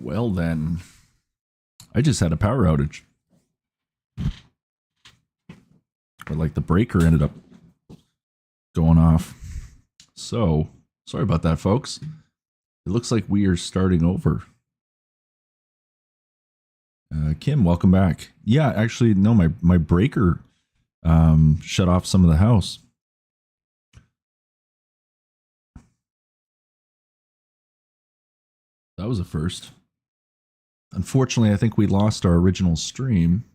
Well then, I just had a power outage. Or like the breaker ended up going off. So, sorry about that, folks. It looks like we are starting over. Kim, welcome back. Yeah, actually, no, my breaker shut off some of the house. That was a first. Unfortunately, I think we lost our original stream.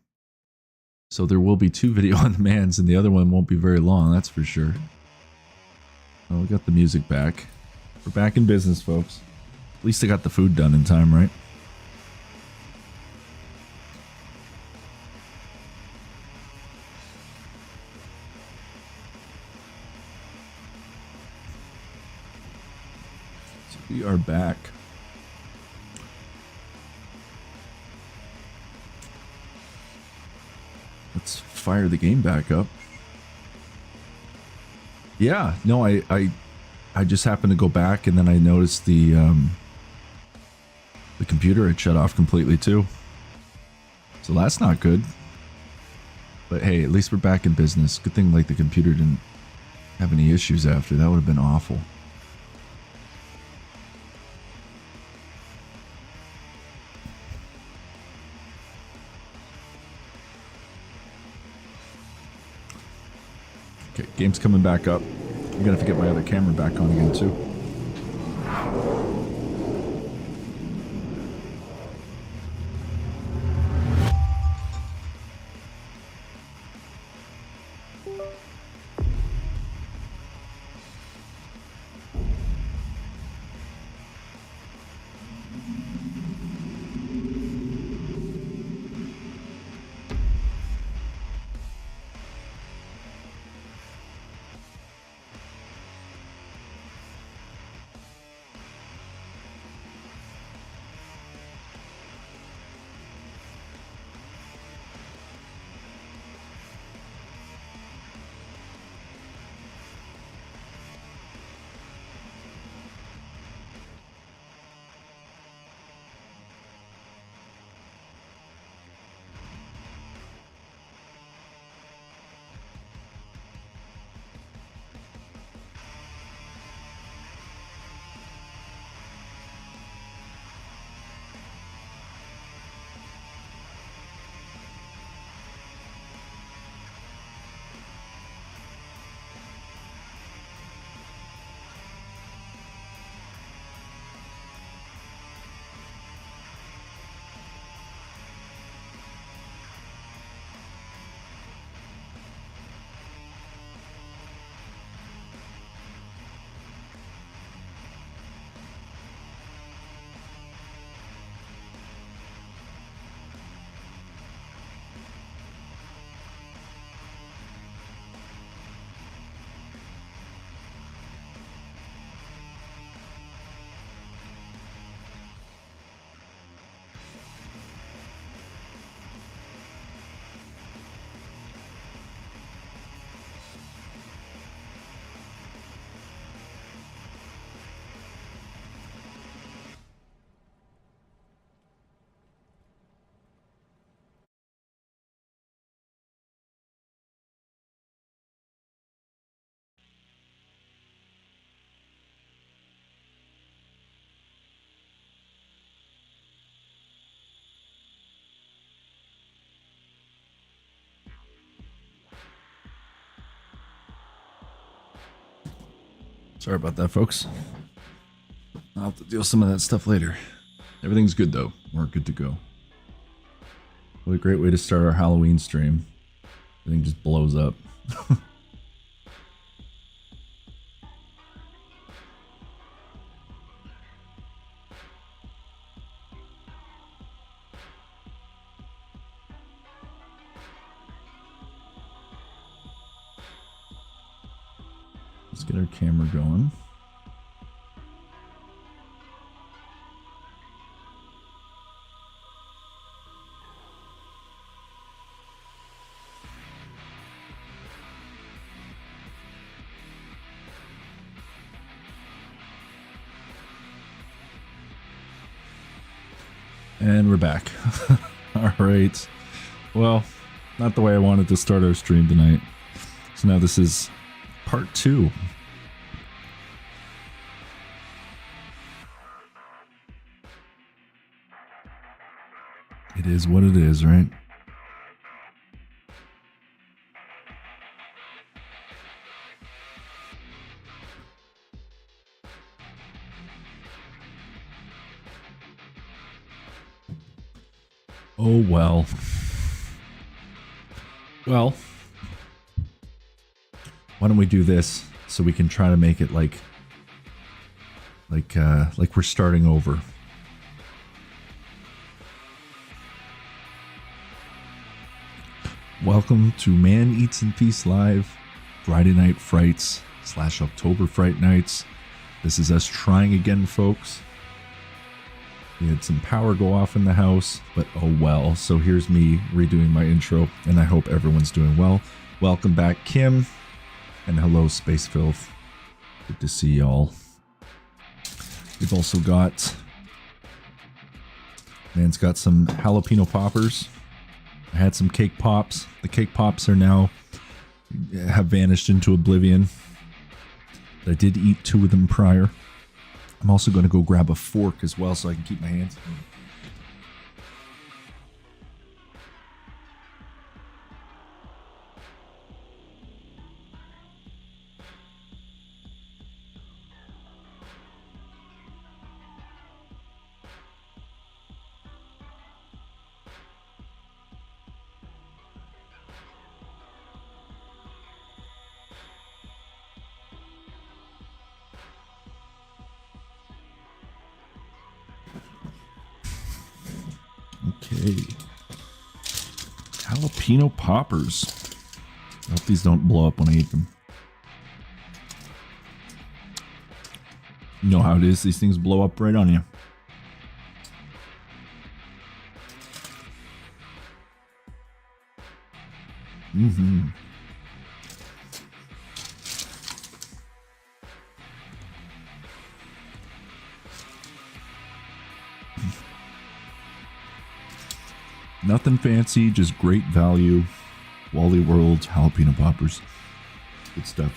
So there will be 2 video on demands and the other one won't be very long, that's for sure. Oh, we got the music back. We're back in business, folks. At least I got the food done in time, right? So we are back. Let's fire the game back up. Yeah, no, I just happened to go back and then I noticed the computer had shut off completely too. So that's not good. But hey, at least we're back in business. Good thing like the computer didn't have any issues after. That would have been awful. Okay, game's coming back up. I'm gonna have to get my other camera back on again too. Sorry about that, folks. I'll have to deal with some of that stuff later. Everything's good, though. We're good to go. What a great way to start our Halloween stream. Everything just blows up. Let's get our camera going. And we're back. All right. Well, not the way I wanted to start our stream tonight. So now this is part 2. It is what it is, right? Oh, well. Well, why don't we do this so we can try to make it like we're starting over. Welcome to Man Eats in Peace Live, Friday Night Frights / October Fright Nights. This is us trying again, folks. We had some power go off in the house, but oh well. So here's me redoing my intro, and I hope everyone's doing well. Welcome back, Kim, and hello, Space Filth. Good to see y'all. We've also got, man's got some jalapeno poppers. I had some cake pops. The cake pops are now have vanished into oblivion. I did eat 2 of them prior. I'm also going to go grab a fork as well so I can keep my hands clean. Okay. Jalapeno poppers. I hope these don't blow up when I eat them. You know how it is. These things blow up right on you. Mm-hmm. Nothing fancy, just great value. Wally World jalapeno poppers. Good stuff.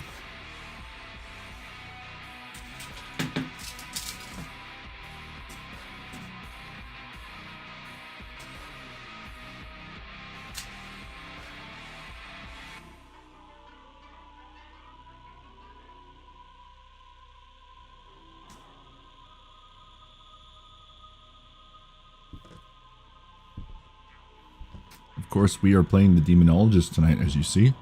Of course, we are playing the Demonologist tonight, as you see.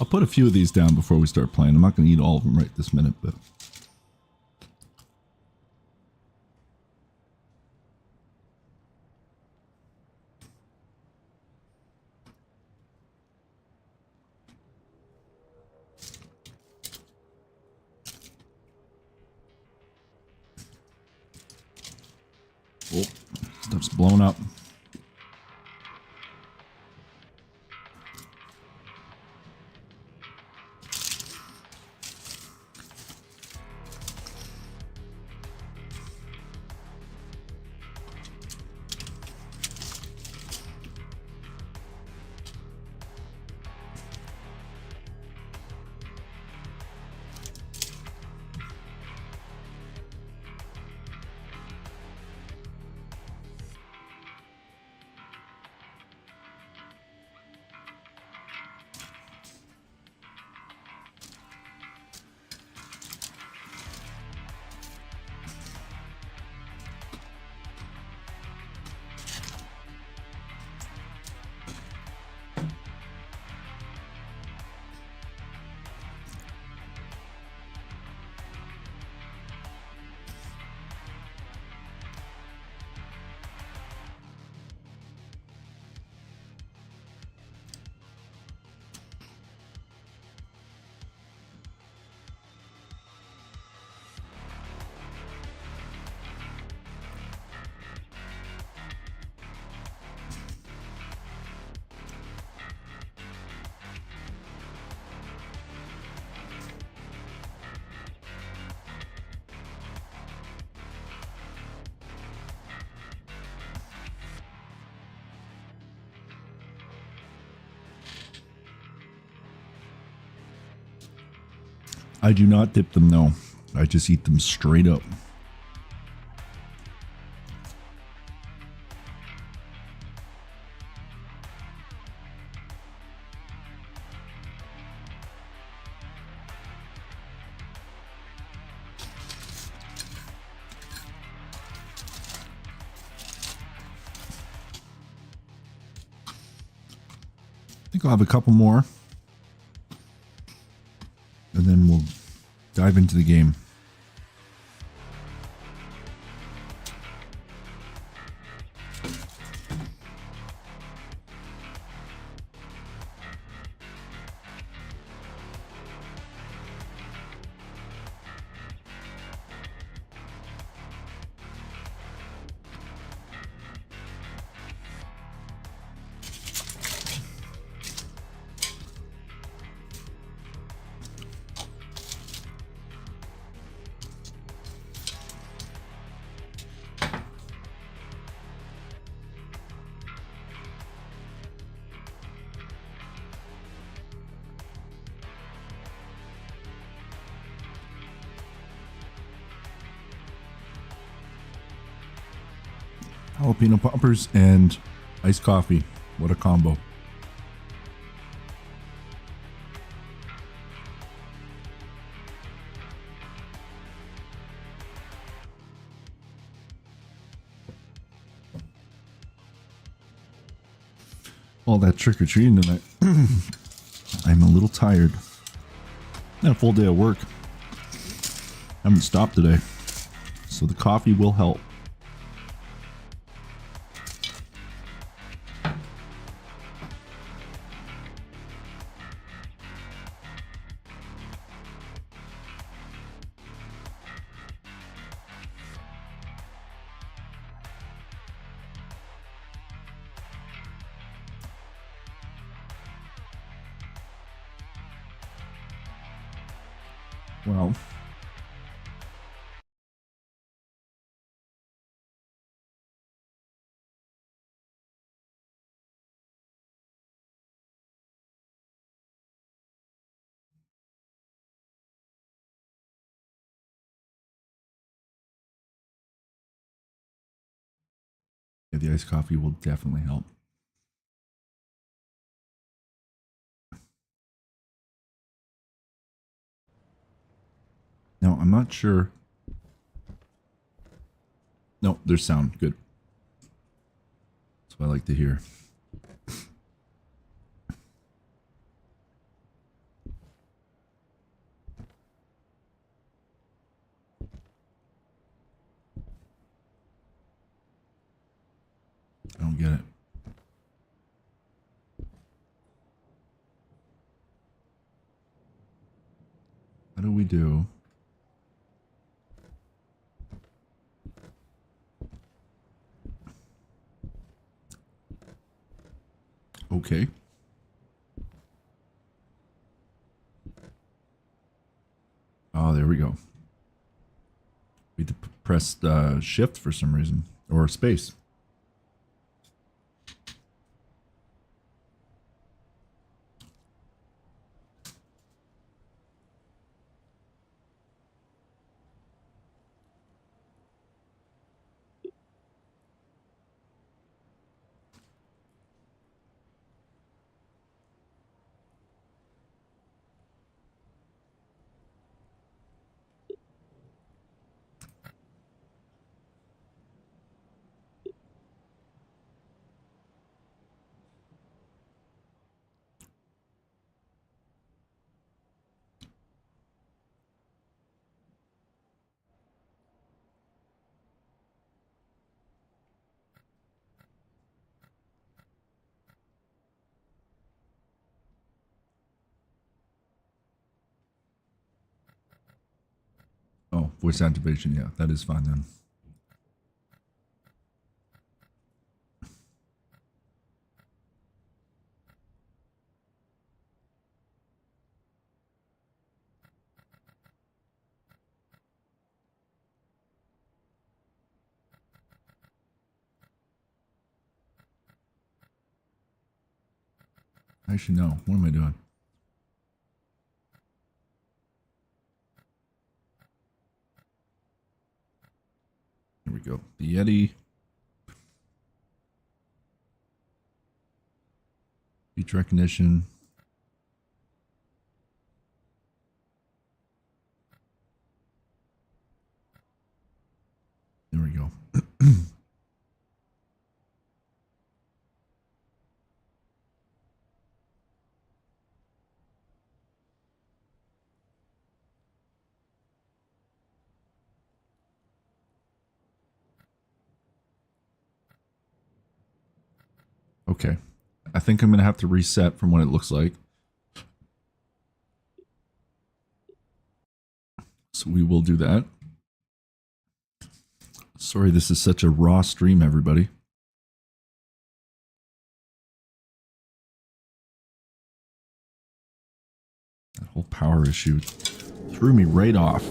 I'll put a few of these down before we start playing. I'm not going to eat all of them right this minute, but... Oh, stuff's blown up. I do not dip them, no. I just eat them straight up. I think I'll have a couple more. And then we'll dive into the game. Jalapeno poppers and iced coffee. What a combo. All that trick-or-treating tonight. I'm a little tired. Had a full day of work. Haven't stopped today. So the coffee will help. Well, yeah, the iced coffee will definitely help. Now, I'm not sure. No, there's sound. Good. That's what I like to hear. I don't get it. What do we do? Okay. Oh, there we go. We had to press shift for some reason, or space. Oh, voice activation. Yeah, that is fine then. Actually, no. What am I doing? we go. The Yeti. Speech recognition. There we go. Okay. I think I'm going to have to reset from what it looks like. So we will do that. Sorry, this is such a raw stream, everybody. That whole power issue threw me right off.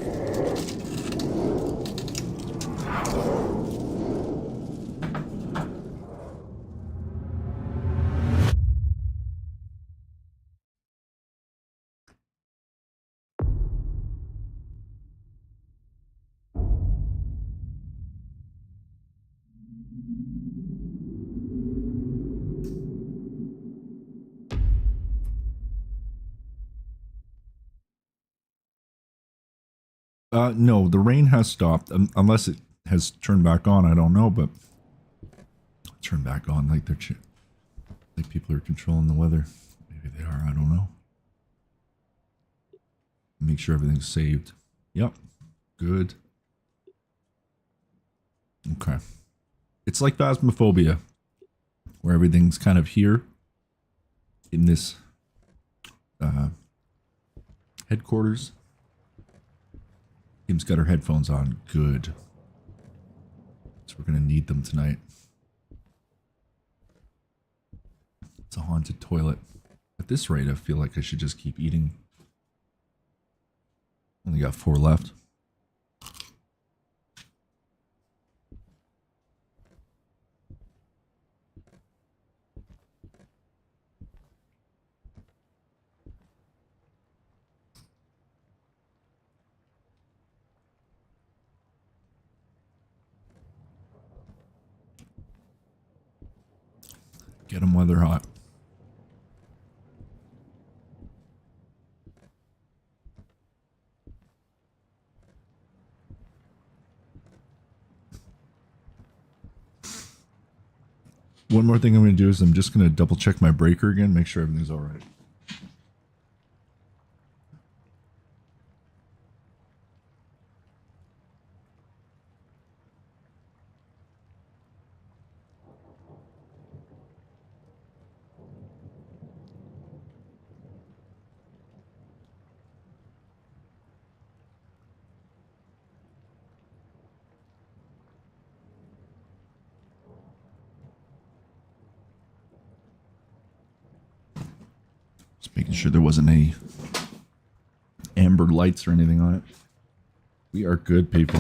No, the rain has stopped, unless it has turned back on. I don't know, but turn back on like like people are controlling the weather. Maybe they are. I don't know. Make sure everything's saved. Yep. Good. Okay. It's like Phasmophobia, where everything's kind of here in this headquarters. Kim's got her headphones on. Good. So we're going to need them tonight. It's a haunted toilet. At this rate, I feel like I should just keep eating. Only got 4 left. Get them while they're hot. One more thing I'm going to do is I'm just going to double check my breaker again, make sure everything's all right. Just making sure there wasn't any amber lights or anything on it. We are good, people.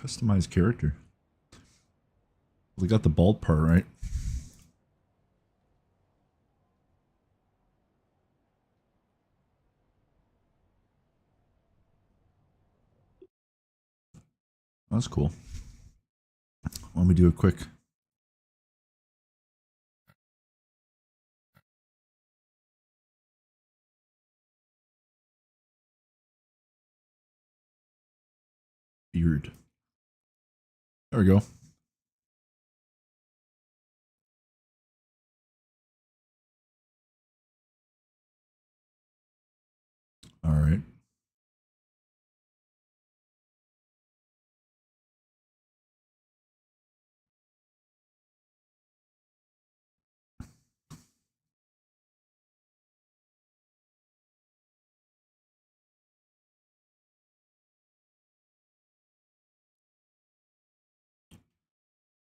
Customized character. We got the bald part right. That's cool. Why don't we do a quick beard? There we go. All right.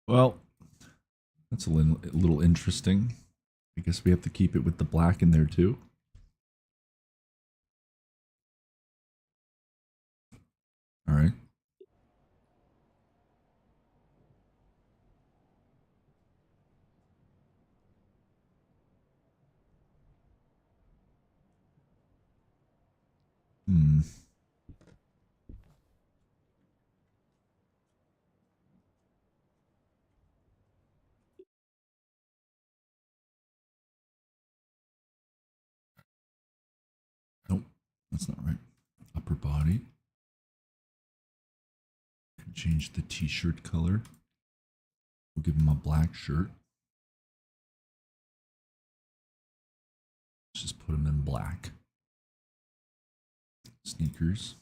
Well, that's a little interesting. I guess we have to keep it with the black in there too. All right. Hmm. Nope, that's not right. Upper body. Can change the t-shirt color. We'll give him a black shirt. Let's just put him in black. Sneakers.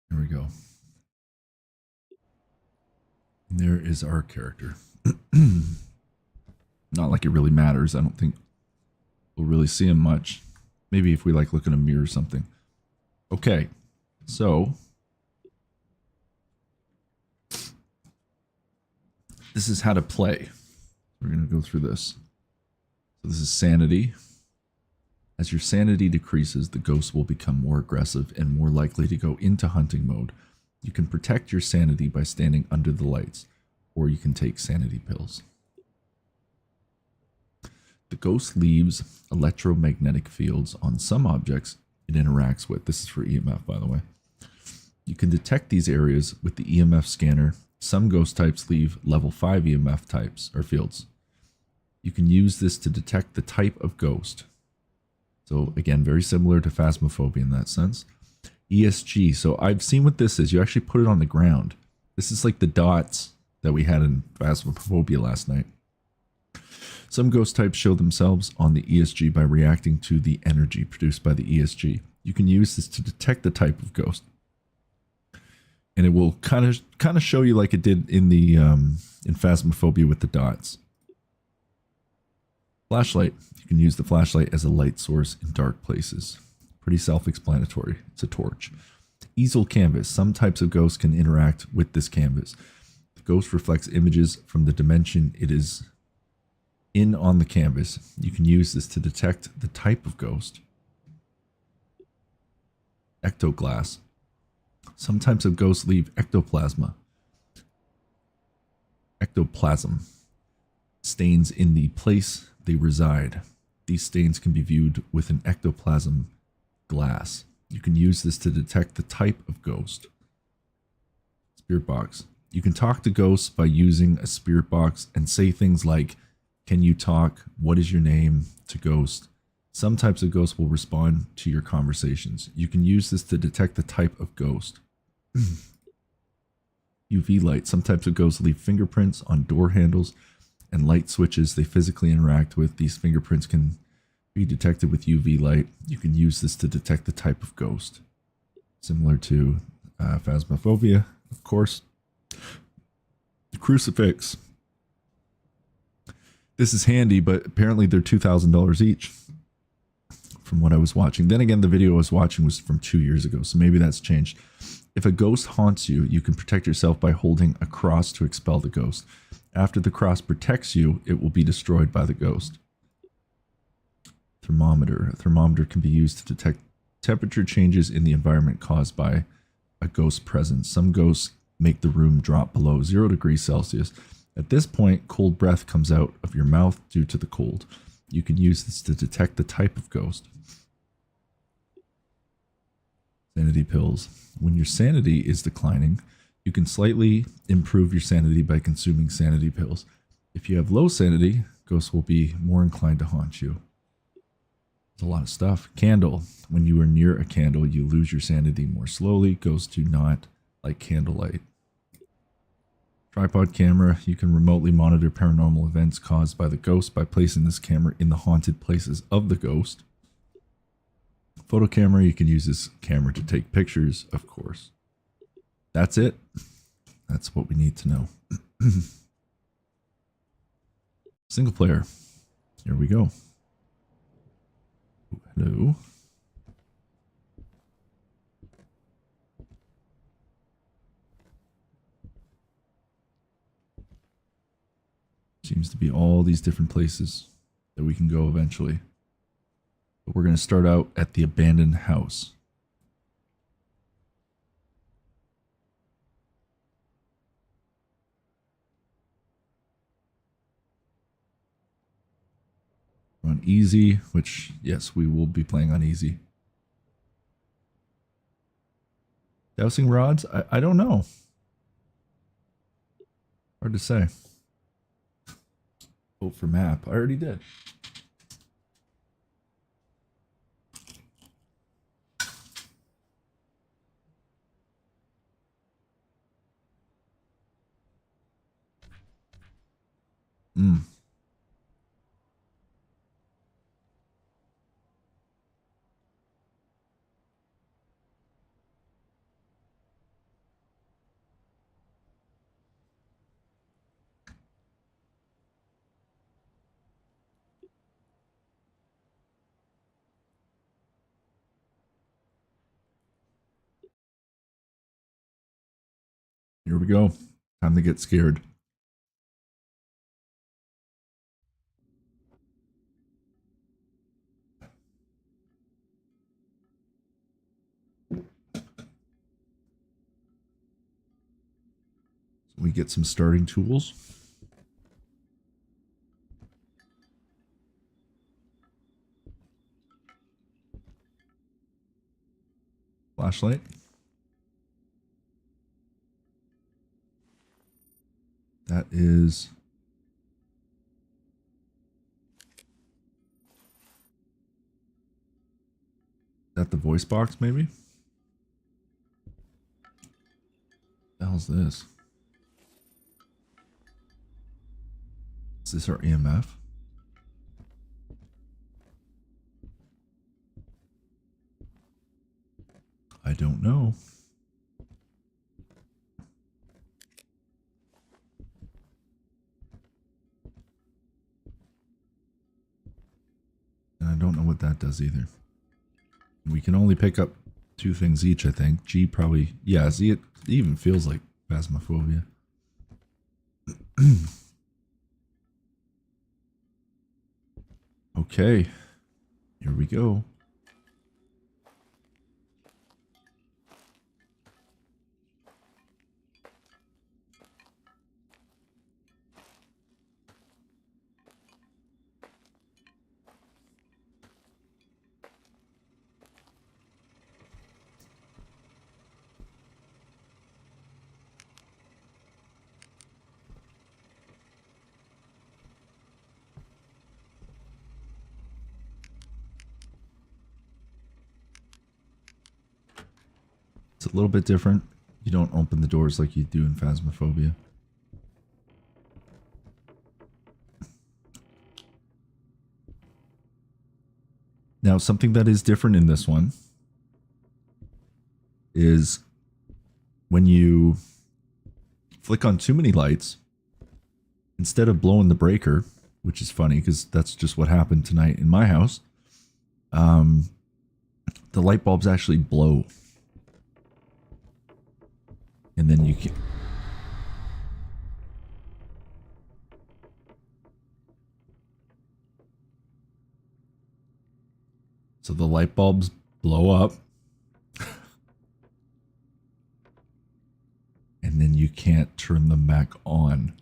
There we go. And there is our character. Not like it really matters. I don't think we'll really see him much. Maybe if we like look in a mirror or something. Okay, so this is how to play. We're going to go through this. So this is sanity. As your sanity decreases, the ghost will become more aggressive and more likely to go into hunting mode. You can protect your sanity by standing under the lights, or you can take sanity pills. The ghost leaves electromagnetic fields on some objects it interacts with. This is for EMF, by the way. You can detect these areas with the EMF scanner. Some ghost types leave level 5 EMF types or fields. You can use this to detect the type of ghost. So again, very similar to Phasmophobia in that sense. ESG. So I've seen what this is. You actually put it on the ground. This is like the dots that we had in Phasmophobia last night. Some ghost types show themselves on the ESG by reacting to the energy produced by the ESG. You can use this to detect the type of ghost, and it will kind of show you like it did in the in Phasmophobia with the dots. Flashlight. You can use the flashlight as a light source in dark places. Pretty self-explanatory. It's a torch. Easel canvas. Some types of ghosts can interact with this canvas. The ghost reflects images from the dimension it is in on the canvas. You can use this to detect the type of ghost. Ectoglass. Some types of ghosts leave ectoplasm stains in the place they reside. These stains can be viewed with an ectoplasm glass. You can use this to detect the type of ghost. Spirit box. You can talk to ghosts by using a spirit box and say things like, "Can you talk? What is your name?" to ghosts. Some types of ghosts will respond to your conversations. You can use this to detect the type of ghost. UV light. Some types of ghosts leave fingerprints on door handles and light switches they physically interact with. These fingerprints can be detected with UV light. You can use this to detect the type of ghost. Similar to Phasmophobia, of course. The crucifix. This is handy, but apparently they're $2,000 each from what I was watching. Then again, the video I was watching was from 2 years ago, so maybe that's changed. If a ghost haunts you, you can protect yourself by holding a cross to expel the ghost. After the cross protects you, it will be destroyed by the ghost. Thermometer. A thermometer can be used to detect temperature changes in the environment caused by a ghost presence. Some ghosts make the room drop below 0 degrees Celsius. At this point, cold breath comes out of your mouth due to the cold. You can use this to detect the type of ghost. Sanity pills. When your sanity is declining, you can slightly improve your sanity by consuming sanity pills. If you have low sanity, ghosts will be more inclined to haunt you. There's a lot of stuff. Candle. When you are near a candle, you lose your sanity more slowly. Ghosts do not like candlelight. Tripod camera. You can remotely monitor paranormal events caused by the ghost by placing this camera in the haunted places of the ghost. Photo camera. You can use this camera to take pictures, of course. That's it. That's what we need to know. Single player. Here we go. Hello. Seems to be all these different places that we can go eventually. But we're going to start out at the abandoned house. We're on easy, which, yes, we will be playing on easy. Dowsing rods? I don't know. Hard to say. Vote for map. I already did. Here we go. Time to get scared. So we get some starting tools. Flashlight. That is that the voice box, maybe? What the hell's this? Is this our EMF? I don't know. And I don't know what that does either. We can only pick up 2 things each, I think. G probably... Yeah, see, it even feels like phasmophobia. Okay. Here we go. It's a little bit different. You don't open the doors like you do in Phasmophobia. Now, something that is different in this one is when you flick on too many lights, instead of blowing the breaker, which is funny because that's just what happened tonight in my house, the light bulbs actually blow. And then you can... So the light bulbs blow up. And then you can't turn them back on.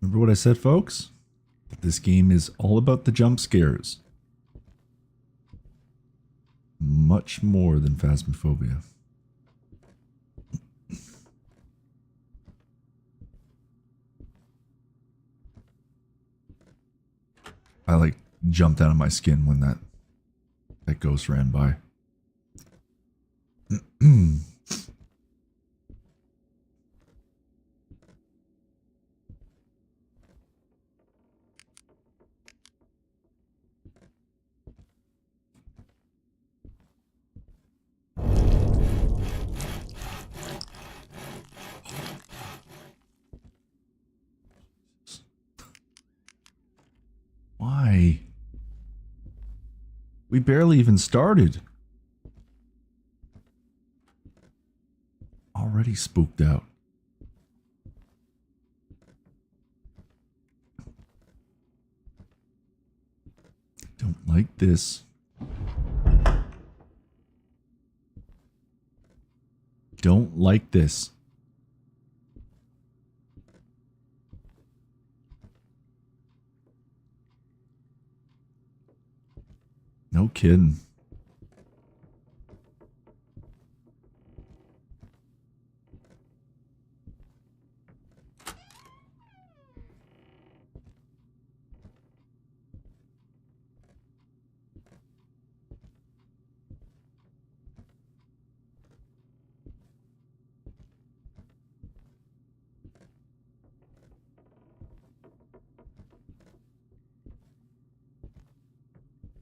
Remember what I said, folks? This game is all about the jump scares. Much more than Phasmophobia. I like jumped out of my skin when that ghost ran by. Why? We barely even started. Already spooked out. Don't like this. Don't like this. No kidding.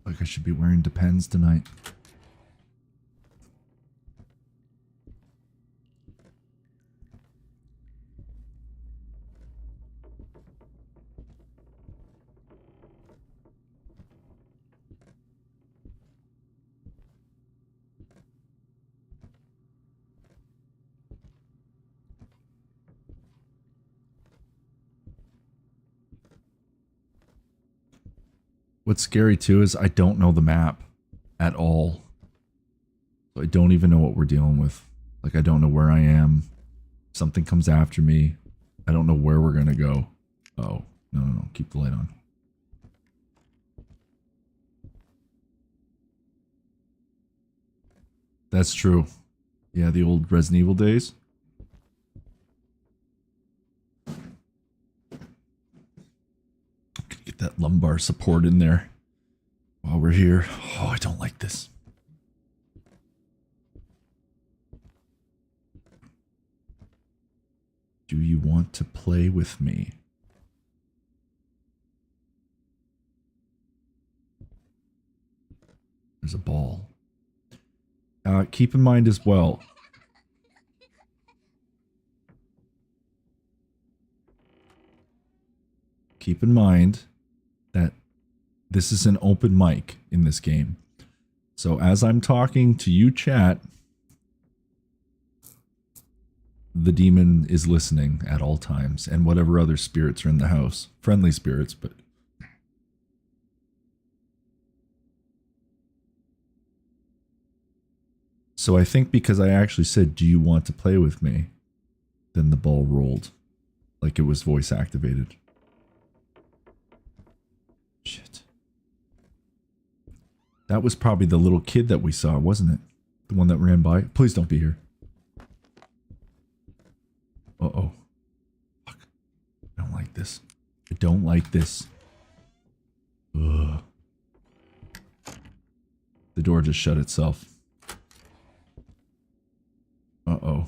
Like I should be wearing Depends tonight. What's scary too is I don't know the map at all. So I don't even know what we're dealing with. Like I don't know where I am. Something comes after me. I don't know where we're gonna go. Oh, no. Keep the light on. That's true. Yeah, the old Resident Evil days. Get that lumbar support in there while we're here. Oh, I don't like this. Do you want to play with me? There's a ball. Keep in mind as well. Keep in mind that this is an open mic in this game. So as I'm talking to you, chat, the demon is listening at all times, and whatever other spirits are in the house. Friendly spirits, but... So I think because I actually said, do you want to play with me? Then the ball rolled. Like it was voice activated. Shit. That was probably the little kid that we saw, wasn't it? The one that ran by. Please don't be here. Uh-oh. Fuck. I don't like this. I don't like this. Ugh. The door just shut itself. Uh-oh.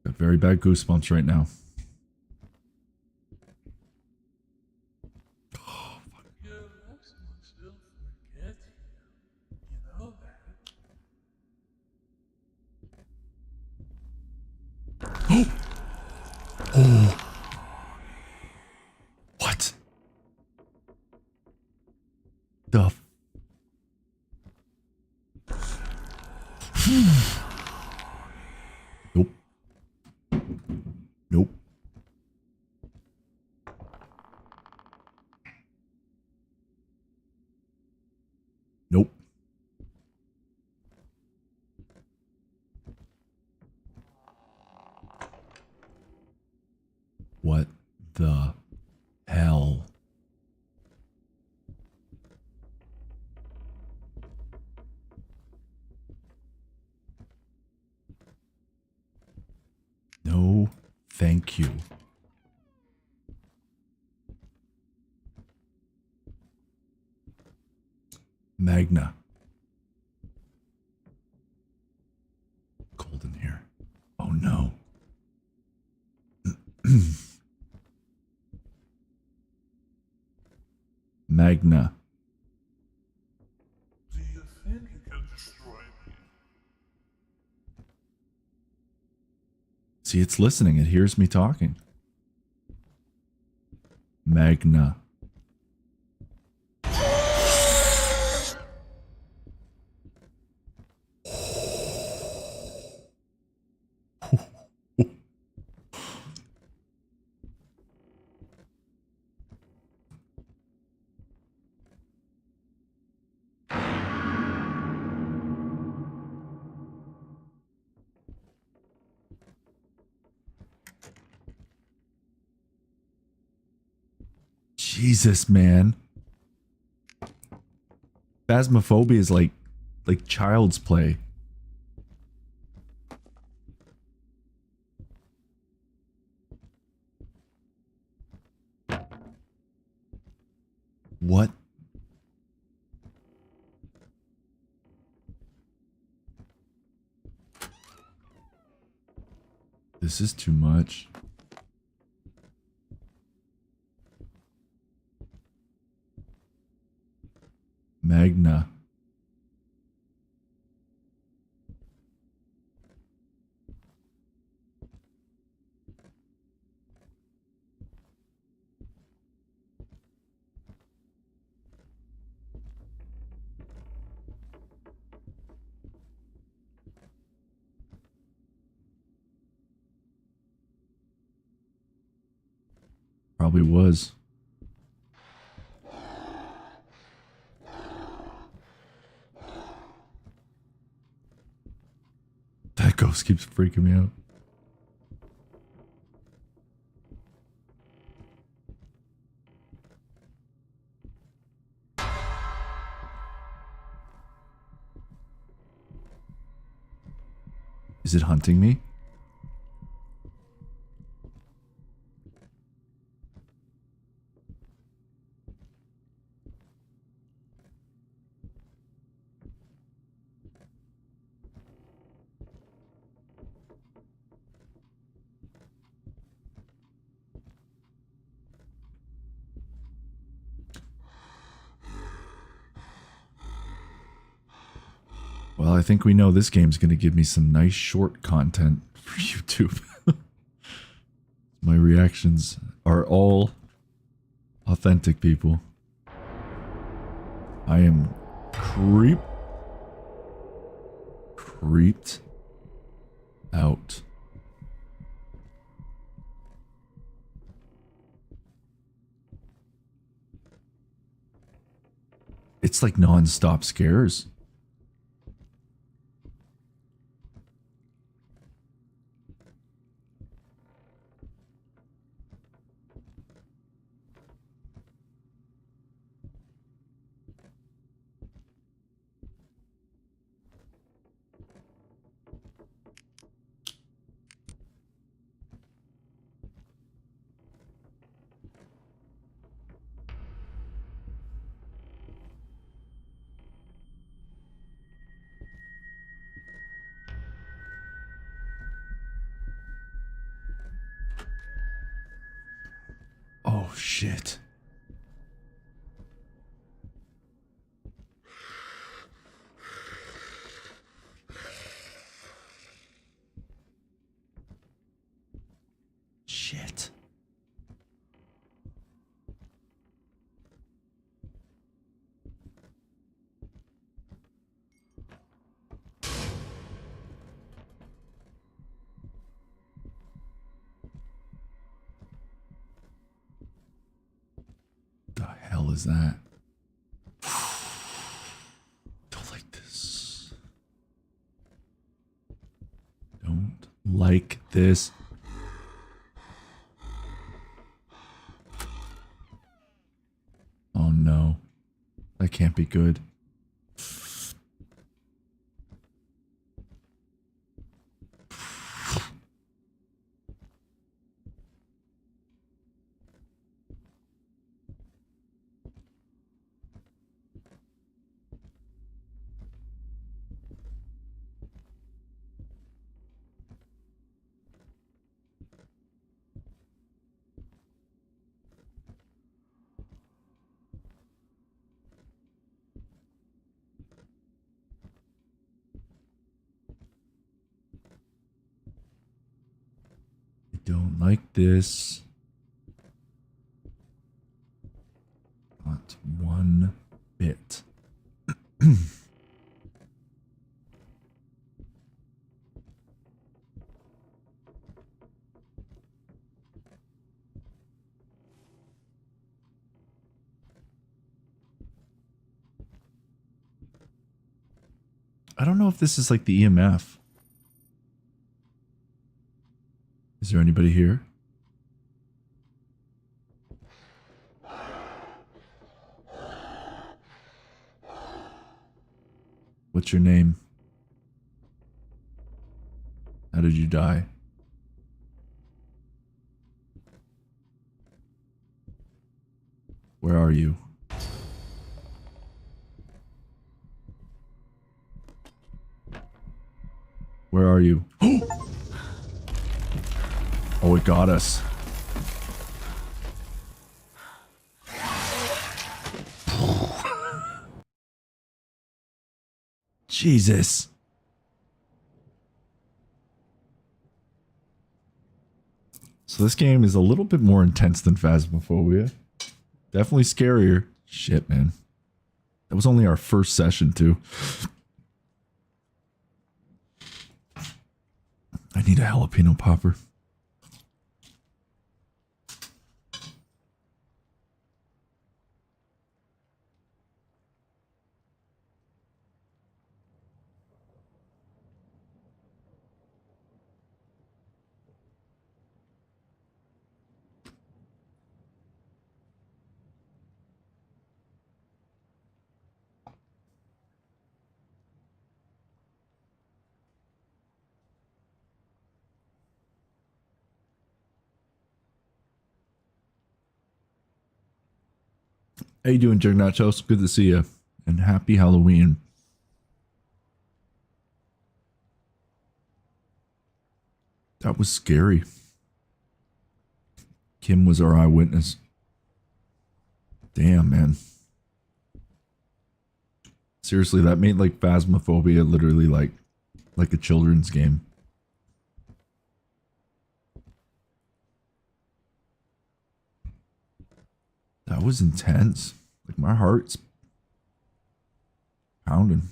Got very bad goosebumps right now. Oh, fuck. Oh! Oh! What? The Nope. Nope. Nope. What the hell? No, thank you. Magna. Cold in here. Oh no. Magna. See, it's listening. It hears me talking. Magna. Jesus, man. Phasmophobia is like child's play. What? This is too much. Magna. Probably was. That ghost keeps freaking me out. Is it hunting me? Well, I think we know this game's going to give me some nice short content for YouTube. My reactions are all authentic, people. I am creeped out. It's like non-stop scares. Oh, shit. Shit. The hell is that? Don't like this. Don't like this. Oh no. That can't be good. don't like this. Not one bit. I don't know if this is like the EMF. Is there anybody here? What's your name? How did you die? Where are you? Where are you? Oh, it got us. Jesus. So this game is a little bit more intense than Phasmophobia. Definitely scarier. Shit, man. That was only our first session, too. I need a jalapeno popper. How you doing, Jug Nachos? Good to see you. And happy Halloween. That was scary. Kim was our eyewitness. Damn, man. Seriously, that made like Phasmophobia literally like a children's game. That was intense. Like my heart's pounding.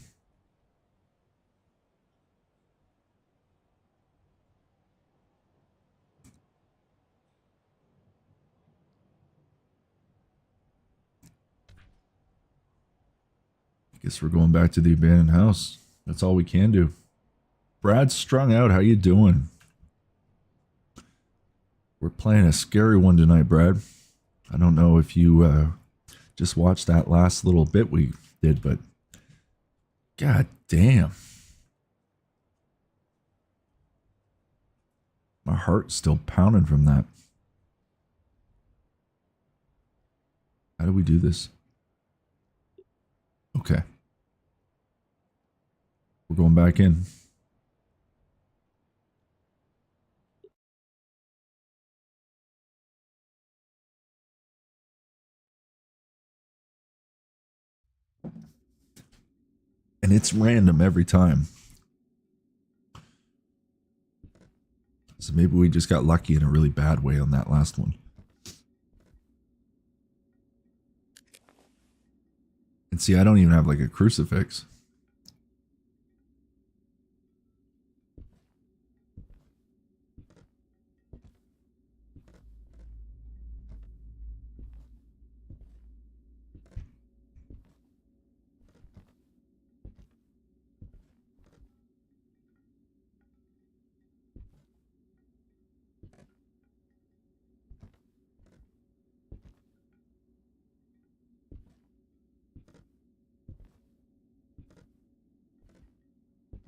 I guess we're going back to the abandoned house. That's all we can do. Brad Strung Out, how you doing? We're playing a scary one tonight, Brad. I don't know if you just watched that last little bit we did, but god damn. My heart's still pounding from that. How do we do this? Okay. We're going back in. And it's random every time. So maybe we just got lucky in a really bad way on that last one. And see, I don't even have like a crucifix.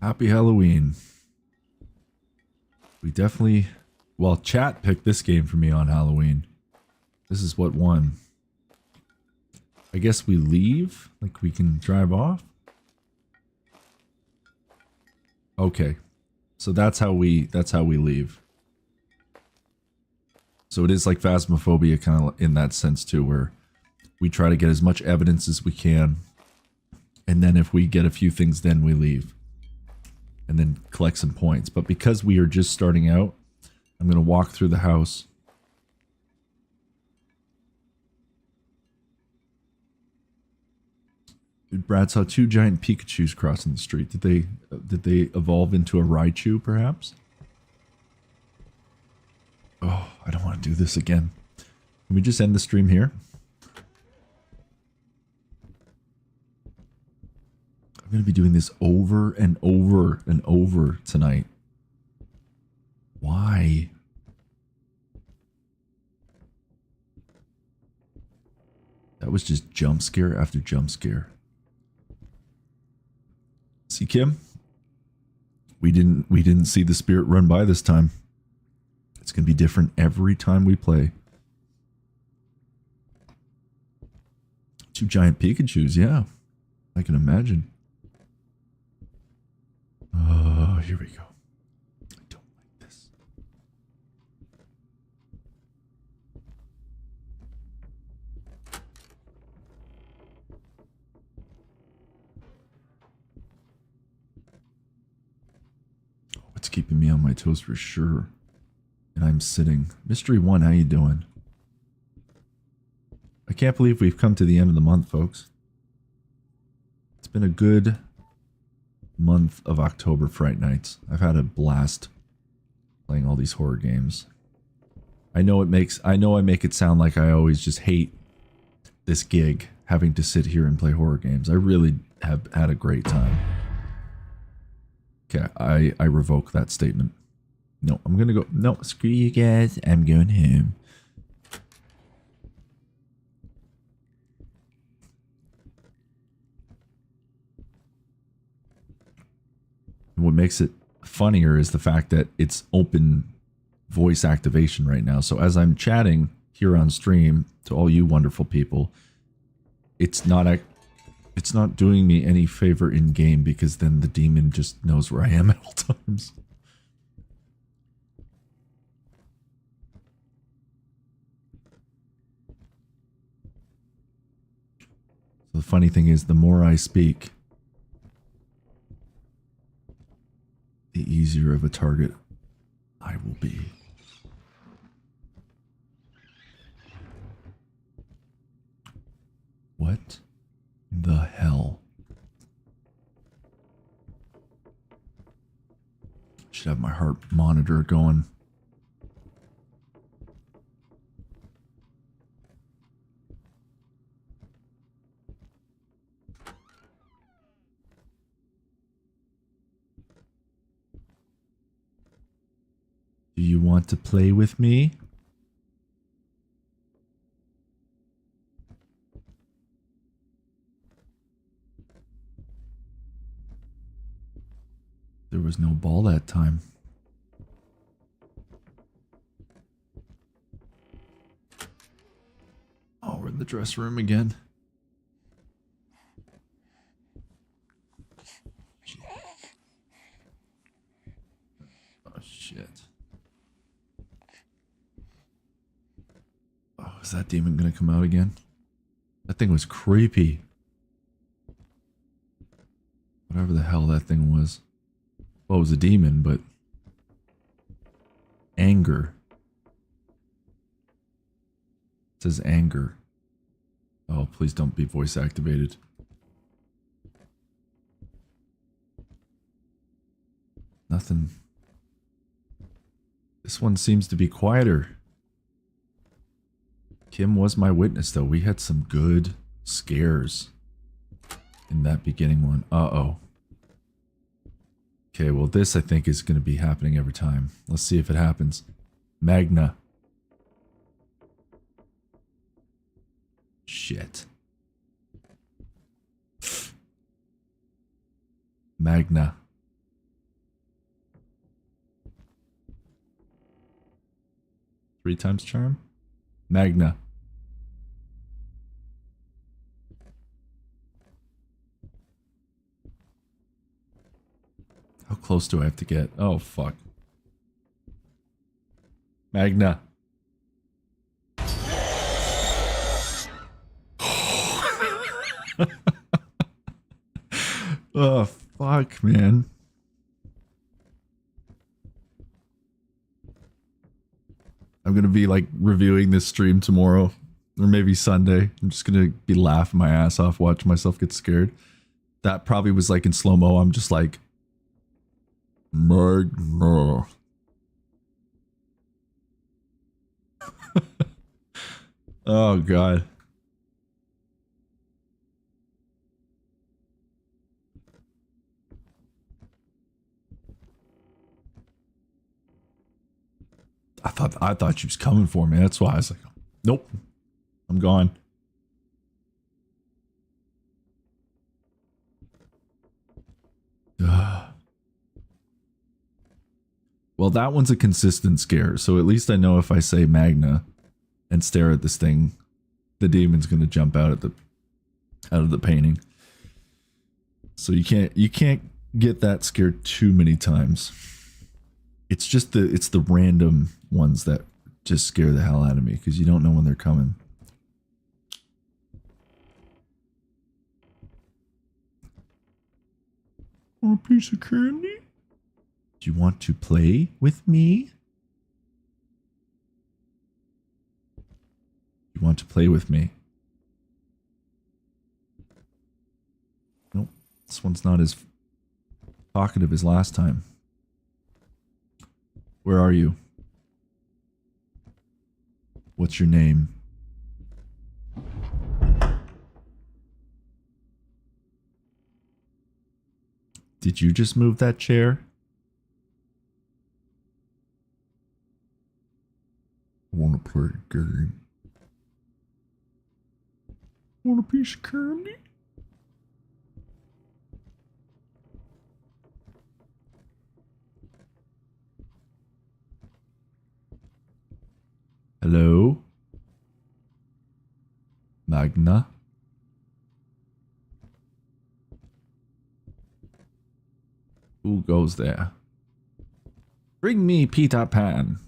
Happy Halloween. We definitely... Well, chat picked this game for me on Halloween. This is what won. I guess we leave? Like we can drive off? Okay. So that's how we leave. So it is like Phasmophobia kind of in that sense too, where we try to get as much evidence as we can. And then if we get a few things, then we leave. And then collect some points. But because we are just starting out, I'm going to walk through the house. Dude, Brad saw 2 giant Pikachus crossing the street. Did they evolve into a Raichu, perhaps? Oh, I don't want to do this again. Can we just end the stream here? I'm going to be doing this over and over and over tonight. Why? That was just jump scare after jump scare. See, Kim? We didn't see the spirit run by this time. It's going to be different every time we play. 2 giant Pikachus, yeah. I can imagine. Oh, here we go. I don't like this. Oh, it's keeping me on my toes for sure. And I'm sitting. Mystery 1, how you doing? I can't believe we've come to the end of the month, folks. It's been a good month of October Fright Nights. I've had a blast playing all these horror games. I know I make it sound like I always just hate this gig, having to sit here and play horror games. I really have had a great time. Okay, I revoke that statement. No, I'm gonna go. No, screw you guys. I'm going home. What makes it funnier is the fact that it's open voice activation right now. So as I'm chatting here on stream to all you wonderful people, it's not doing me any favor in game, because then the demon just knows where I am at all times. So the funny thing is, the more I speak, the easier of a target I will be. What the hell? Should have my heart monitor going. Do you want to play with me? There was no ball that time. Oh, we're in the dress room again. Oh, shit. Oh, is that demon gonna come out again? That thing was creepy. Whatever the hell that thing was. Well, it was a demon, but anger. It says anger. Oh, please don't be voice activated. Nothing. This one seems to be quieter. Kim was my witness, though. We had some good scares in that beginning one. Uh-oh. Okay, well, this I think is going to be happening every time. Let's see if it happens. Magna. Shit. Magna. Three times charm? Magna. How close do I have to get? Oh, fuck. Magna. Oh, fuck, man. I'm gonna be like reviewing this stream tomorrow, or maybe Sunday. I'm just gonna be laughing my ass off, watching myself get scared. That probably was like in slow-mo. I'm just like, Magna. Oh god. I thought she was coming for me. That's why I was like, nope, I'm gone. Well, that one's a consistent scare, so at least I know if I say Magna and stare at this thing, the demon's gonna jump out of the painting. So you can't get that scared too many times. It's just the random ones that just scare the hell out of me because you don't know when they're coming. A piece of candy? Do you want to play with me? You want to play with me? Nope. This one's not as talkative as last time. Where are you? What's your name? Did you just move that chair? I want to play a game. Want a piece of candy? Hello? Magna? Who goes there? Bring me Peter Pan.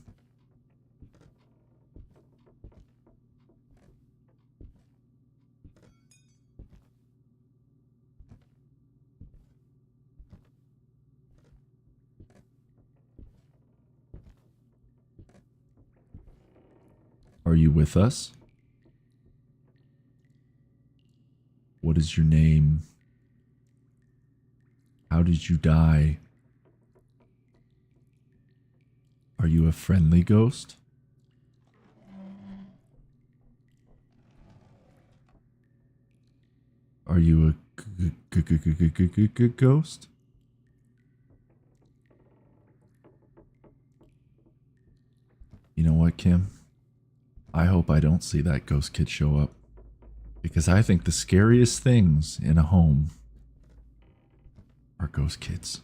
Are you with us? What is your name? How did you die? Are you a friendly ghost? Are you a ghost? You know what, Kim? I hope I don't see that ghost kid show up. Because I think the scariest things in a home are ghost kids.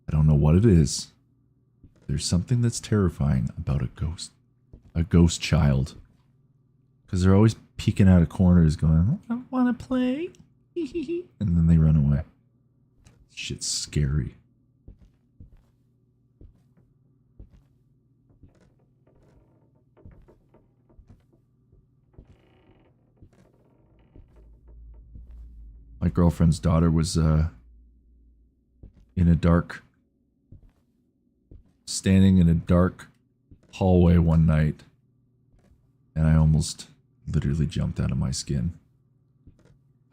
I don't know what it is. There's something that's terrifying about a ghost child. Because they're always peeking out of corners going, I want to play. And then they run away. Shit's scary. My girlfriend's daughter was standing in a dark hallway one night, and I almost literally jumped out of my skin.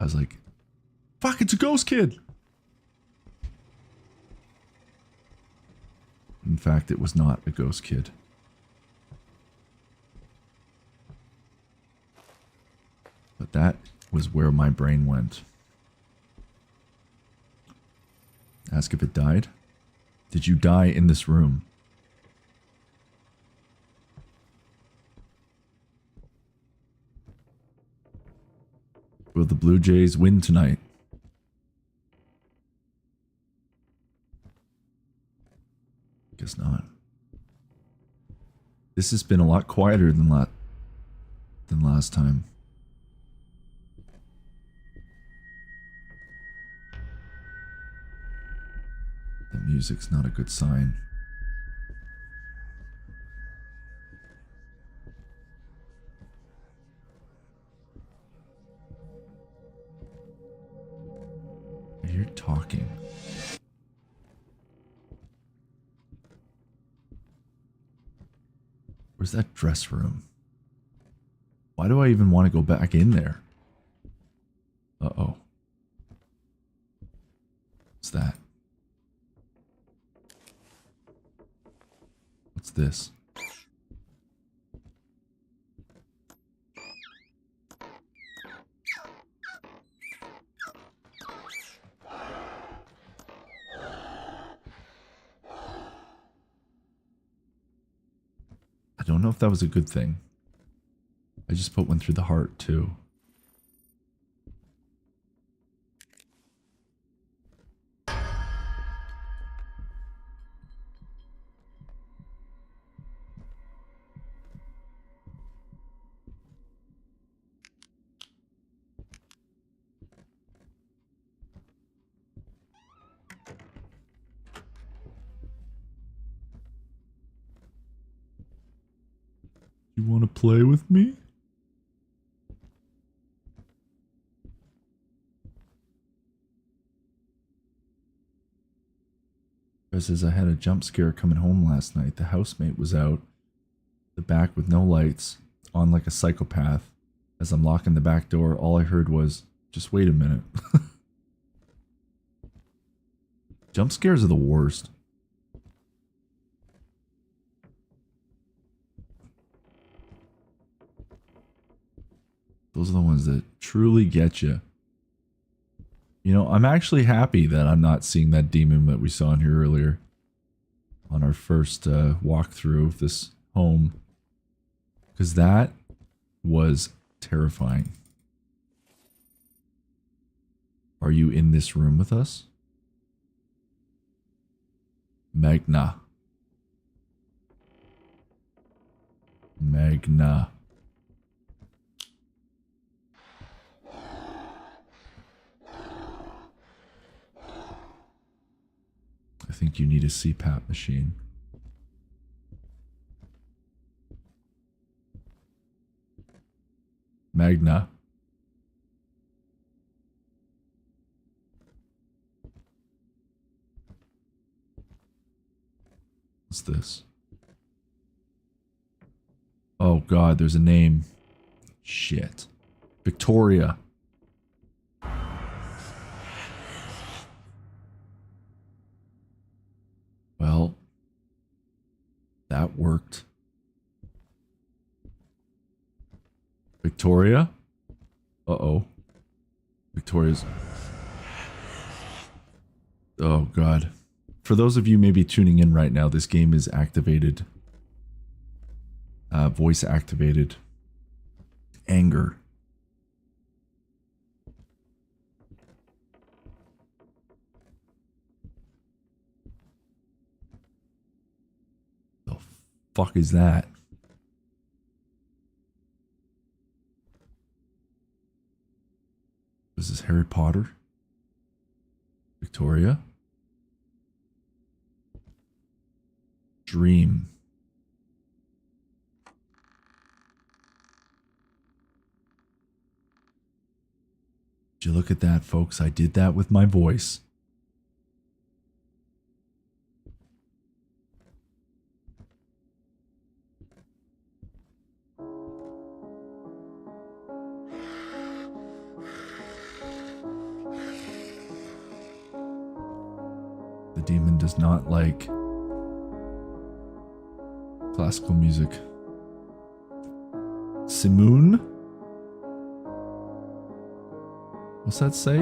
I was like, fuck, it's a ghost kid! In fact, it was not a ghost kid. But that was where my brain went. Ask if it died. Did you die in this room? Will the Blue Jays win tonight? Guess not. This has been a lot quieter than last time. The music's not a good sign. You're talking. Where's that dress room? Why do I even want to go back in there? Uh-oh. What's that? What's this? I don't know if that was a good thing. I just put one through the heart, too. You want to play with me? As I had a jump scare coming home last night. The housemate was out the back with no lights, on like a psychopath. As I'm locking the back door, all I heard was, just wait a minute. Jump scares are the worst. Those are the ones that truly get you. You know, I'm actually happy that I'm not seeing that demon that we saw in here earlier on our first walkthrough of this home. Because that was terrifying. Are you in this room with us? Magna. Magna. I think you need a CPAP machine. Magna. What's this? Oh God, there's a name. Shit. Victoria. Well, that worked. Victoria? Uh-oh. Victoria's... Oh, God. For those of you maybe tuning in right now, this game is activated. Voice activated. Anger. The fuck is that? Is this Harry Potter? Victoria? Dream. Did you look at that, folks? I did that with my voice. The demon does not like classical music. Simoon? What's that say?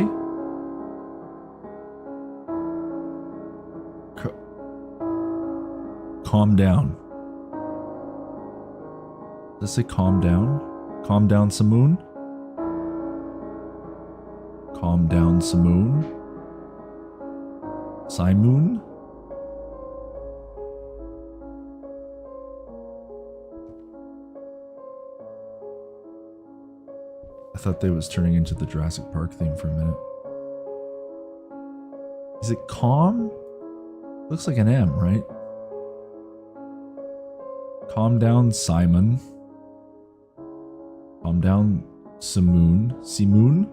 Calm down. Does it say calm down? Calm down, Simoon? Calm down, Simoon? Simoon? I thought they was turning into the Jurassic Park theme for a minute. Is it calm? Looks like an M, right? Calm down, Simon. Calm down, Simoon. Simoon?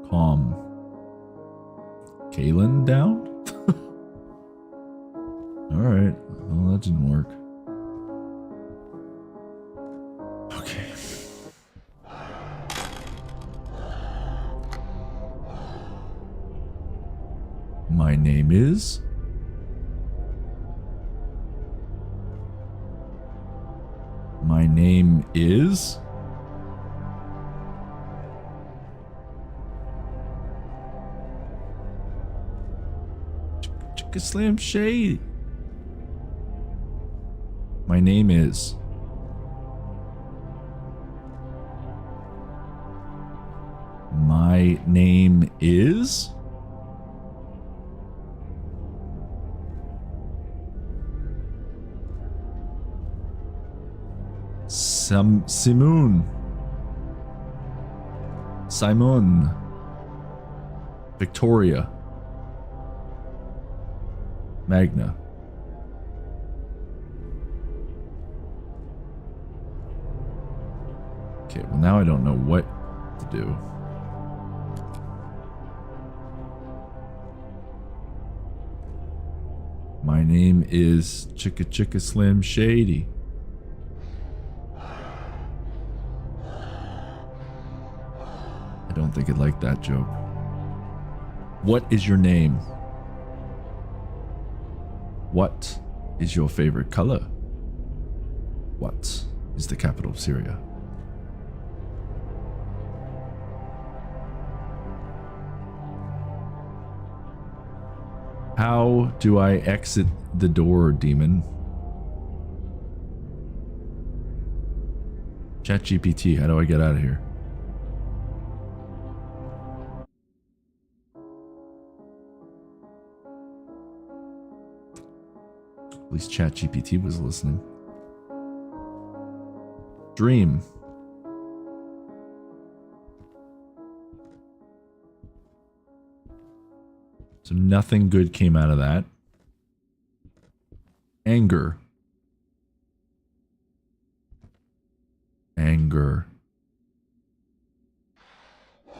Calm. Kalen down? Alright. Well, that didn't work. Okay. My name is... My name is... Chicka Slam Shady. My name is... My name is... Simon. Simon. Victoria. Magna. Okay, well now I don't know what to do. My name is Chicka Slim Shady. I don't think it liked that joke. What is your name? What is your favorite color? What is the capital of Syria? How do I exit the door, demon? ChatGPT, how do I get out of here? At least ChatGPT was listening. Dream. So nothing good came out of that. Anger. Anger. I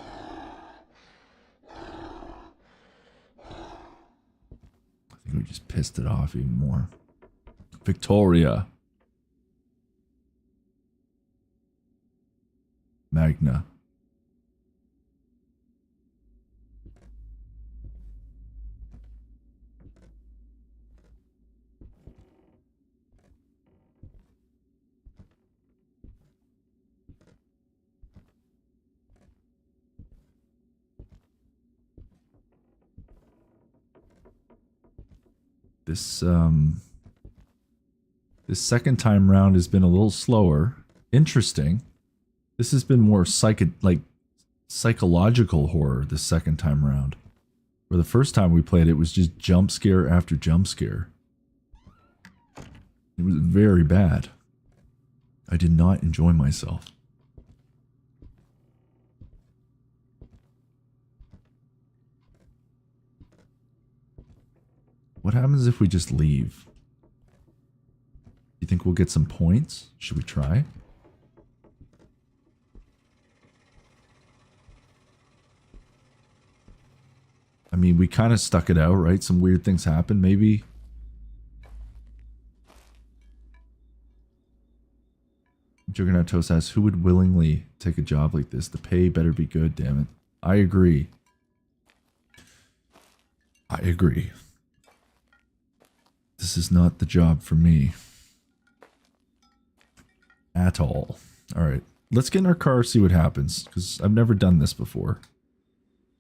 think we just pissed it off even more. Victoria. Magna. This second time round has been a little slower. Interesting. This has been more psychological horror this second time round. Where the first time we played it was just jump scare after jump scare. It was very bad. I did not enjoy myself. What happens if we just leave? You think we'll get some points? Should we try? I mean, we kind of stuck it out, right? Some weird things happened, maybe. Juggernaut Toast asks, who would willingly take a job like this? The pay better be good, damn it. I agree. I agree. This is not the job for me. At all. Alright. Let's get in our car, see what happens. Because I've never done this before.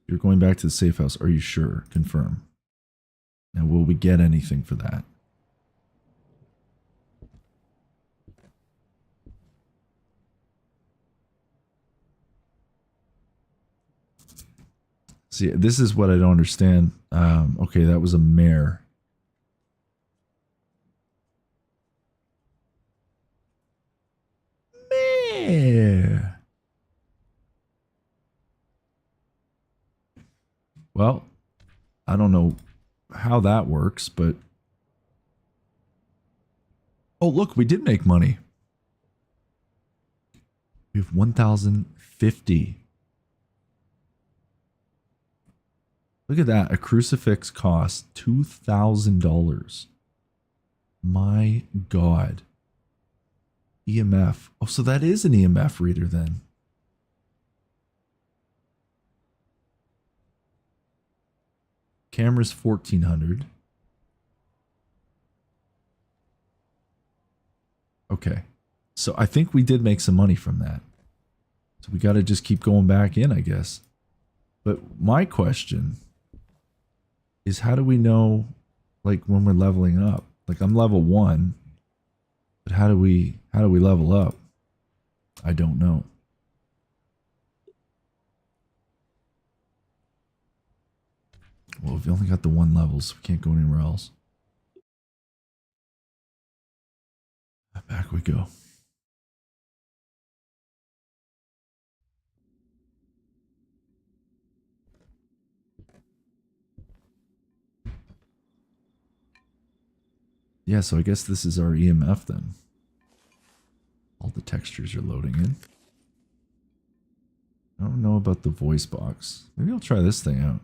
You're going back to the safe house. Are you sure? Confirm. Now, will we get anything for that? See, this is what I don't understand. Okay, that was a mare. Mare. Well, I don't know how that works, but... Oh, look, we did make money. We have 1,050. Look at that. A crucifix costs $2,000. My God. EMF. Oh, so that is an EMF reader then. Camera's 1400. Okay. So I think we did make some money from that. So we got to just keep going back in, I guess. But my question is, how do we know, like, when we're leveling up? Like, I'm level 1, but how do we level up? I don't know. Well, we've only got the 1 level, so we can't go anywhere else. Back we go. Yeah, so I guess this is our EMF then. All the textures are loading in. I don't know about the voice box. Maybe I'll try this thing out.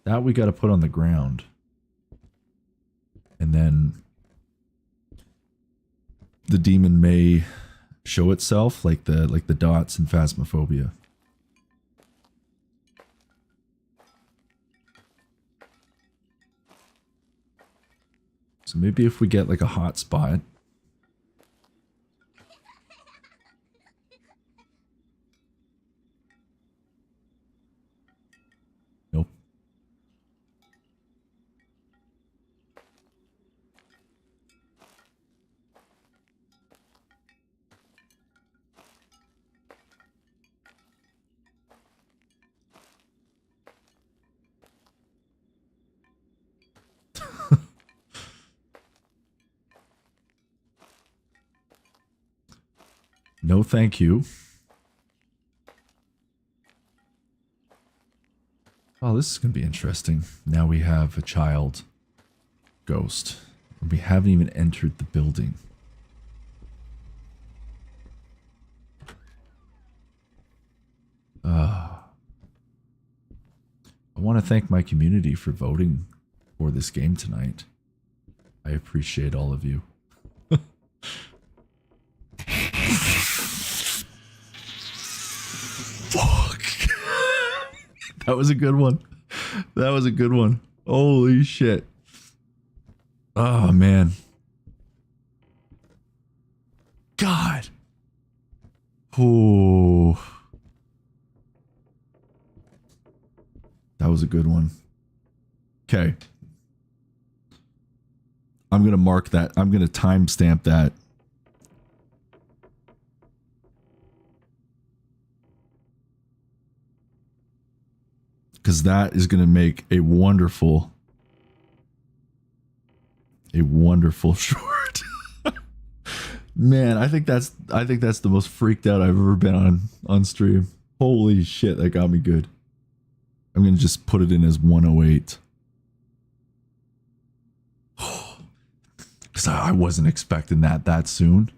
That we got to put on the ground. And then the demon may show itself like the dots in Phasmophobia. So maybe if we get like a hot spot. Nope. No, thank you. Oh, this is going to be interesting. Now we have a child ghost. We haven't even entered the building. I want to thank my community for voting for this game tonight. I appreciate all of you. Fuck. That was a good one. That was a good one. Holy shit. Oh, man. God. Oh. That was a good one. Okay. I'm going to mark that. I'm going to timestamp that. Because that is going to make a wonderful short. Man, I think that's the most freaked out I've ever been on stream. Holy shit, that got me good. I'm going to just put it in as 108. Because I wasn't expecting that soon.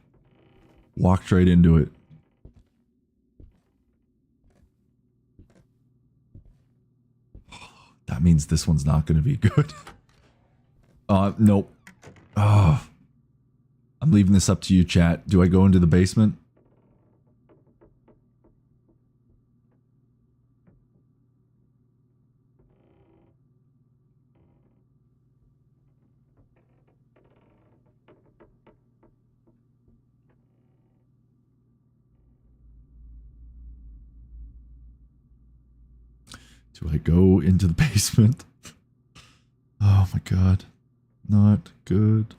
Walked right into it. That means this one's not going to be good. Nope. Oh, I'm leaving this up to you, chat. Do I go into the basement? Do I go into the basement? Oh my god. Not good.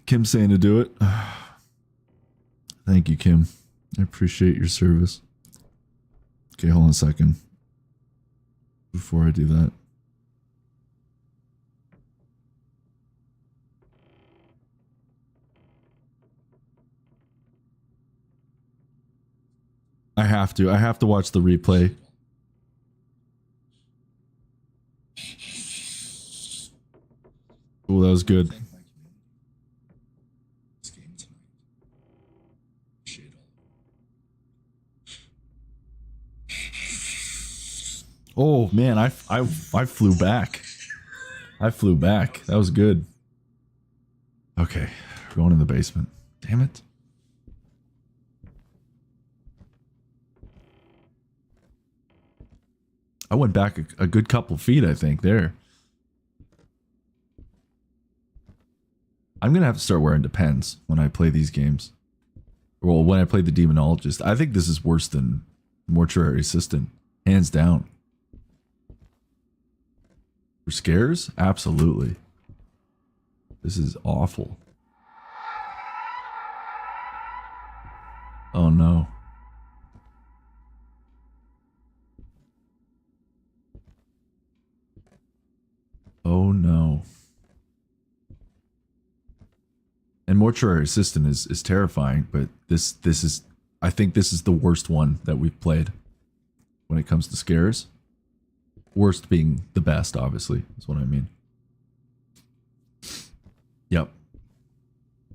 Kim saying to do it. Thank you, Kim. I appreciate your service. Okay, hold on a second. Before I do that. I have to watch the replay. Oh, that was good. Oh man, I flew back. I flew back. That was good. Okay, we're going in the basement. Damn it. I went back a good couple feet, I think, there. I'm going to have to start wearing Depends when I play these games. Well, when I play the Demonologist. I think this is worse than Mortuary Assistant. Hands down. For scares? Absolutely. This is awful. Oh no. Oh no. And Mortuary Assistant is terrifying, but this is, I think this is the worst one that we've played when it comes to scares. Worst being the best, obviously, is what I mean. Yep.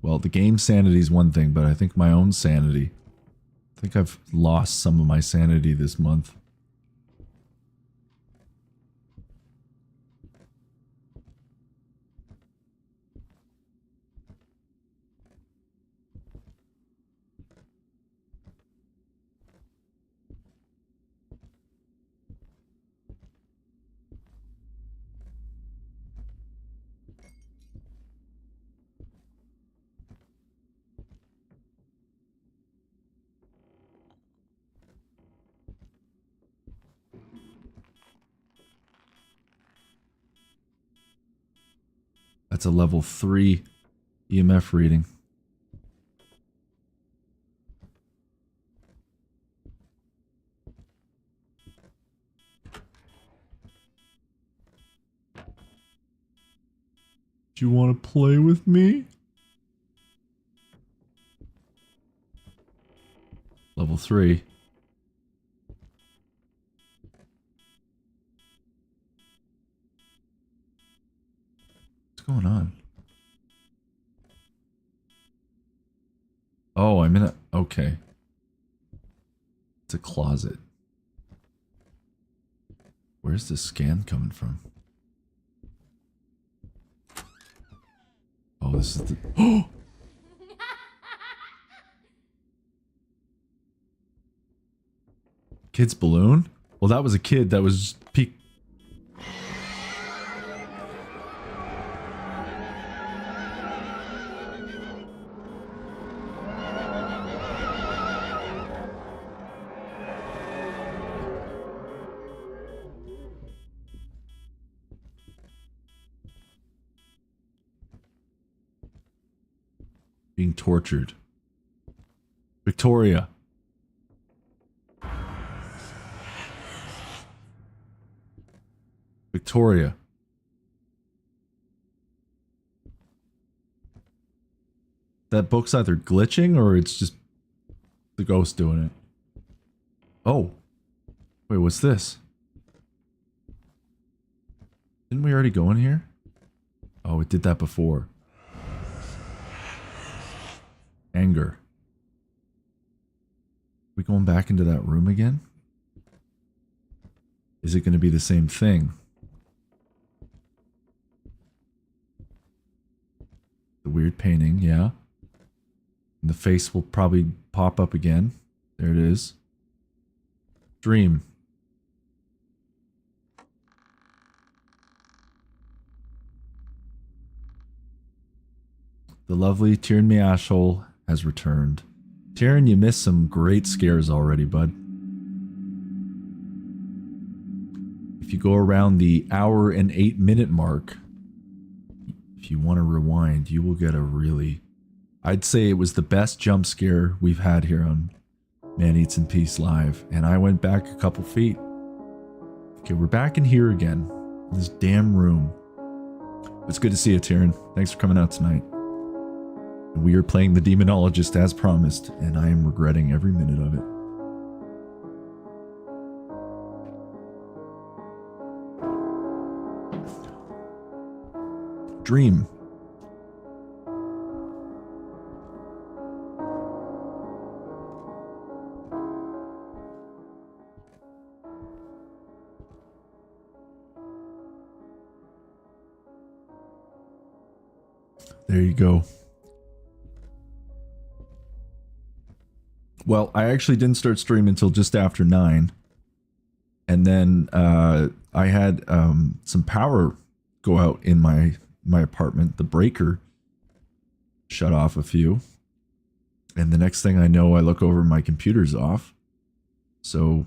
Well, the game sanity is one thing, but I think my own sanity, I think I've lost some of my sanity this month. That's a level 3 EMF reading. Do you want to play with me? Level 3. What's going on? Oh, I'm in a... Okay. It's a closet. Where's the scan coming from? Oh, this is the... Oh! Kid's balloon? Well, that was a kid that was peek. Being tortured. Victoria. Victoria. That book's either glitching or it's just the ghost doing it. Oh. Wait, what's this? Didn't we already go in here? Oh, it did that before. Anger. We going back into that room again? Is it going to be the same thing? The weird painting, yeah. And the face will probably pop up again. There it is. Dream. The lovely Tyrion Miashol has returned. Tyrion, you missed some great scares already, bud. If you go around the hour and 8-minute mark, if you want to rewind, you will get a really... I'd say it was the best jump scare we've had here on Man Eats in Peace Live, and I went back a couple feet. Okay, we're back in here again. This damn room. It's good to see you, Tyrion. Thanks for coming out tonight. We are playing the Demonologist as promised, and I am regretting every minute of it. Dream. There you go. Well, I actually didn't start streaming until just after 9. And then I had some power go out in my apartment. The breaker shut off a few. And the next thing I know, I look over, my computer's off. So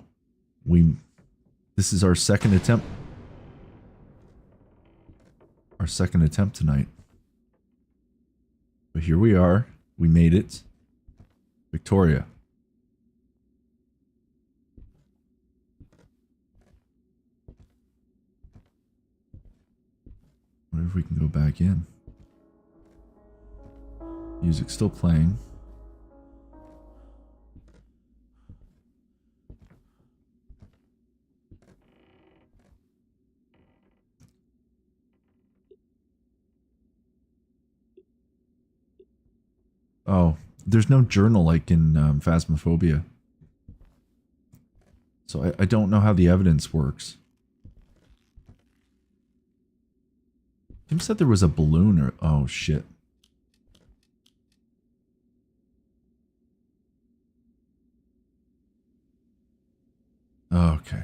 this is our second attempt. Our second attempt tonight. But here we are. We made it. Victoria. Wonder if we can go back in. Music's still playing. Oh, there's no journal like in Phasmophobia. So I don't know how the evidence works. Tim said there was a balloon or... Oh, shit. Okay.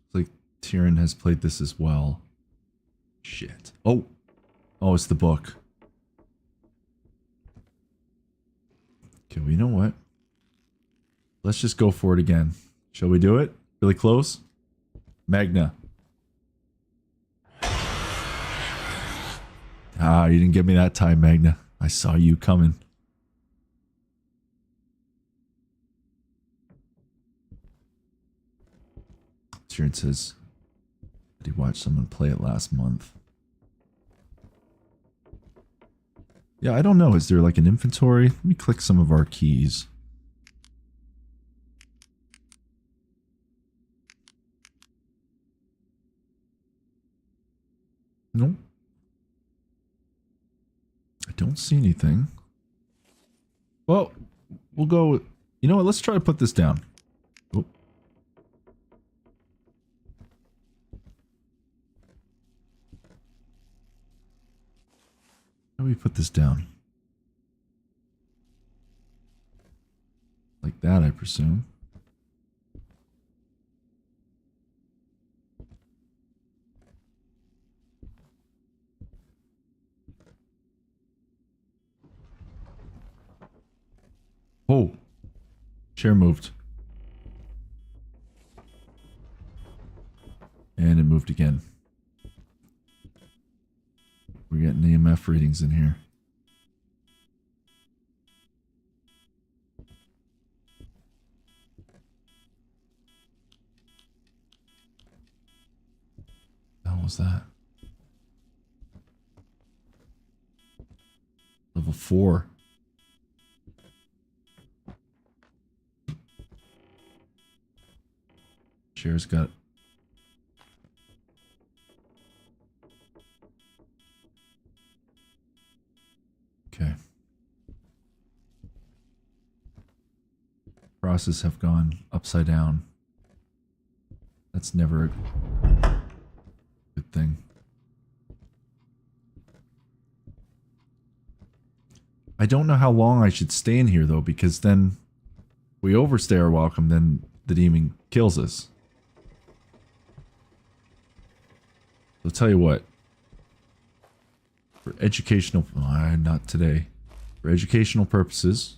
It's like Tyrion has played this as well. Shit. Oh. Oh, it's the book. Okay, well, you know what? Let's just go for it again. Shall we do it? Really close? Magna. Ah, you didn't get me that time, Magna. I saw you coming. Tyrion says that he watched someone play it last month. Yeah, I don't know. Is there like an inventory? Let me click some of our keys. Nope. I don't see anything. Well, we'll go... You know what? Let's try to put this down. Oh. How do we put this down? Like that, I presume. Oh. Chair moved. And it moved again. We're getting EMF readings in here. What the hell was that? Level 4. Chair's got... Okay. Crosses have gone upside down. That's never a good thing. I don't know how long I should stay in here though, because then if we overstay our welcome, then the demon kills us. I'll tell you what. For educational... not today. For educational purposes,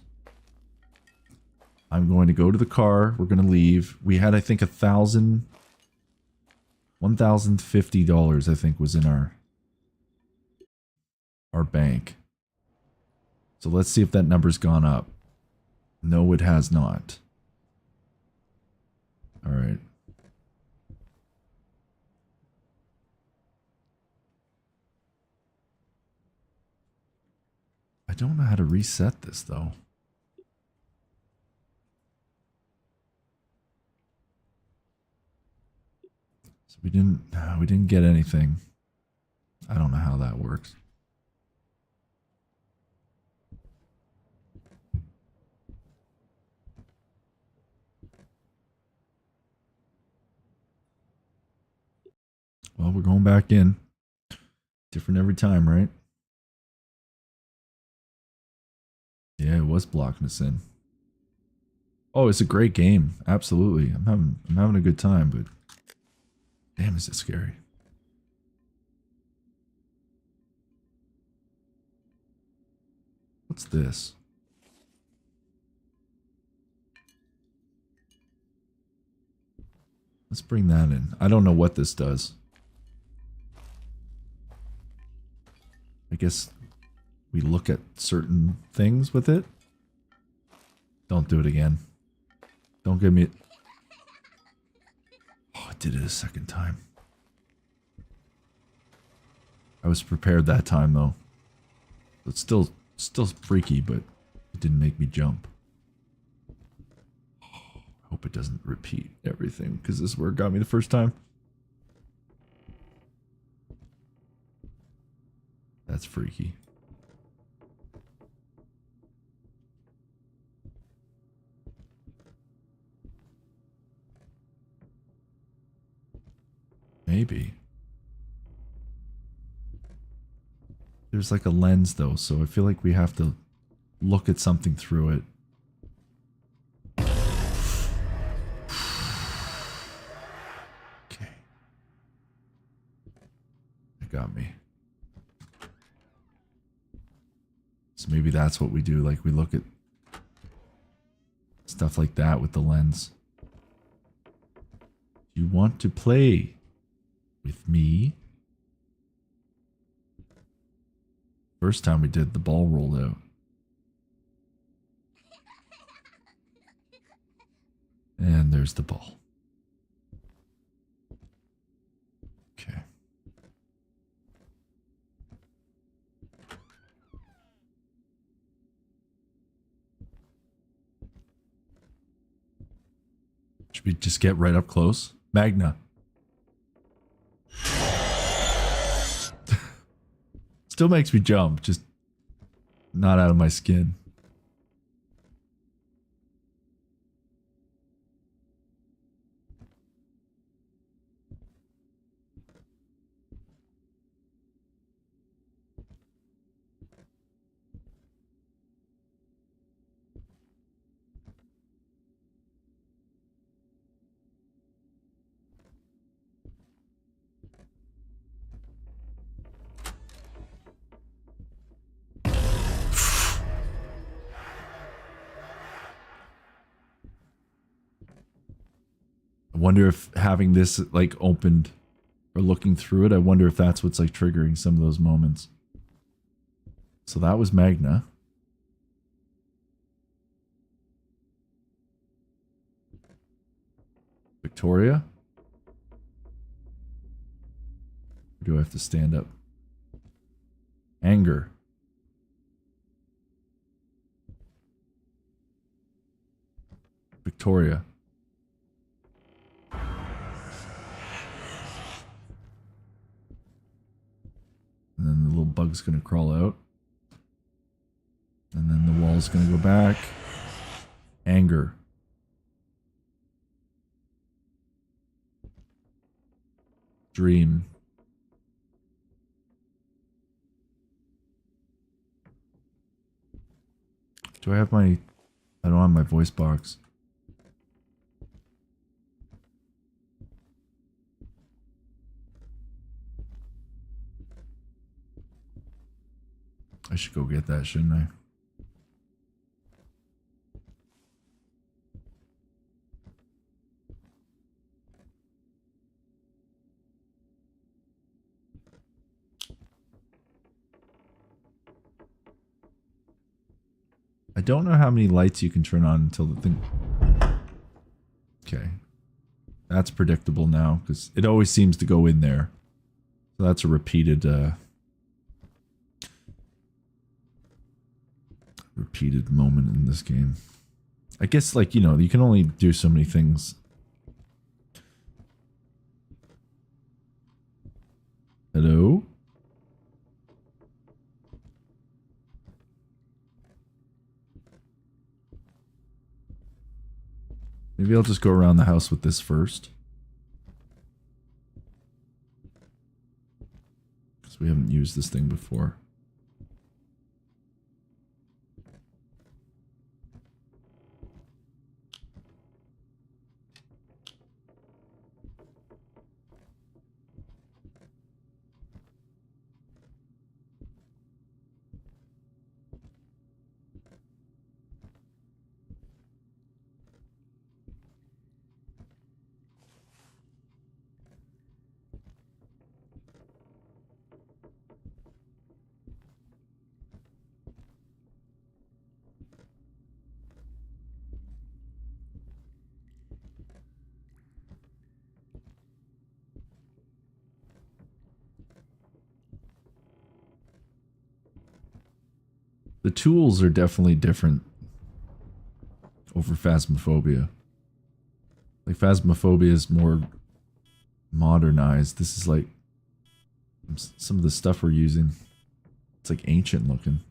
I'm going to go to the car. We're going to leave. We had, I think, $1,050, I think, was in our bank. So let's see if that number's gone up. No, it has not. All right. I don't know how to reset this, though. So we didn't get anything. I don't know how that works. Well, we're going back in. Different every time, right? Yeah, it was blocking us in. Oh, it's a great game. Absolutely. I'm having a good time, but damn, is it scary. What's this? Let's bring that in. I don't know what this does. I guess we look at certain things with it. Don't do it again. Don't give me... Oh, I did it a second time. I was prepared that time, though. It's still freaky, but it didn't make me jump. Oh, I hope it doesn't repeat everything, because this is where it got me the first time. That's freaky. Maybe. There's like a lens though, so I feel like we have to look at something through it. Okay. It got me. So maybe that's what we do, like we look at stuff like that with the lens. You want to play with me? First time we did, the ball rolled out. And there's the ball. Okay. Should we just get right up close? Magna. Still makes me jump, just not out of my skin. I wonder if having this like opened or looking through it, I wonder if that's what's like triggering some of those moments. So that was Magna. Victoria? Or do I have to stand up? Anger. Victoria. And then the little bug's gonna crawl out. And then the wall's gonna go back. Anger. Dream. Do I have my... I don't have my voice box. I should go get that, shouldn't I? I don't know how many lights you can turn on until the thing... Okay. That's predictable now, because it always seems to go in there. So that's a repeated moment in this game. I guess, like, you know, you can only do so many things. Hello? Maybe I'll just go around the house with this first. Because We haven't used this thing before. The tools are definitely different over Phasmophobia. Like, Phasmophobia is more modernized. This is like some of the stuff we're using. It's like ancient looking.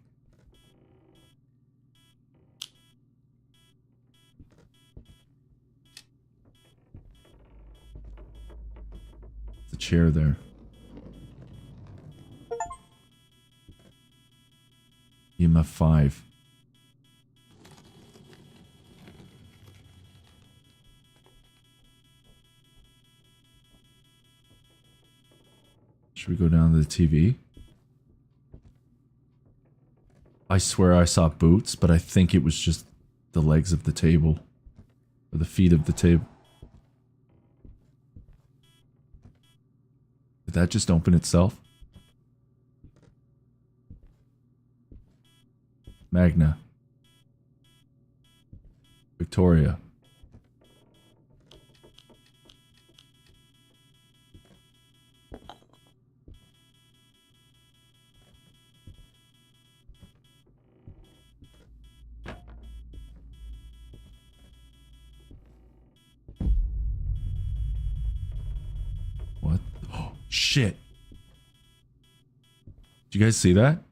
The chair there. EMF 5. Should we go down to the TV? I swear I saw boots, but I think it was just the legs of the table. Or the feet of the table. Did that just open itself? Magna. Victoria. What? Oh, shit. Did you guys see that?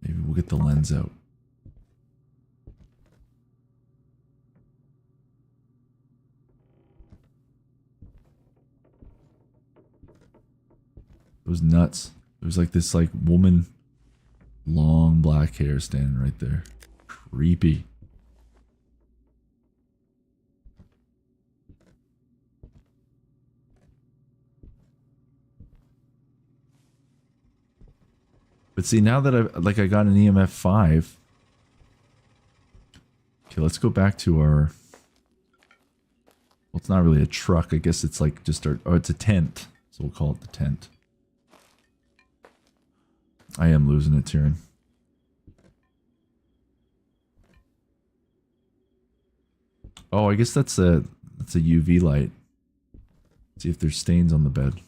Maybe we'll get the lens out. It was nuts. There was like this like woman, long black hair standing right there. Creepy. But see, now that I got an EMF 5. Okay, let's go back to our... Well, it's not really a truck. I guess it's like just our... Oh, it's a tent. So we'll call it the tent. I am losing it, Tyrion. Oh, I guess that's a UV light. See if there's stains on the bed.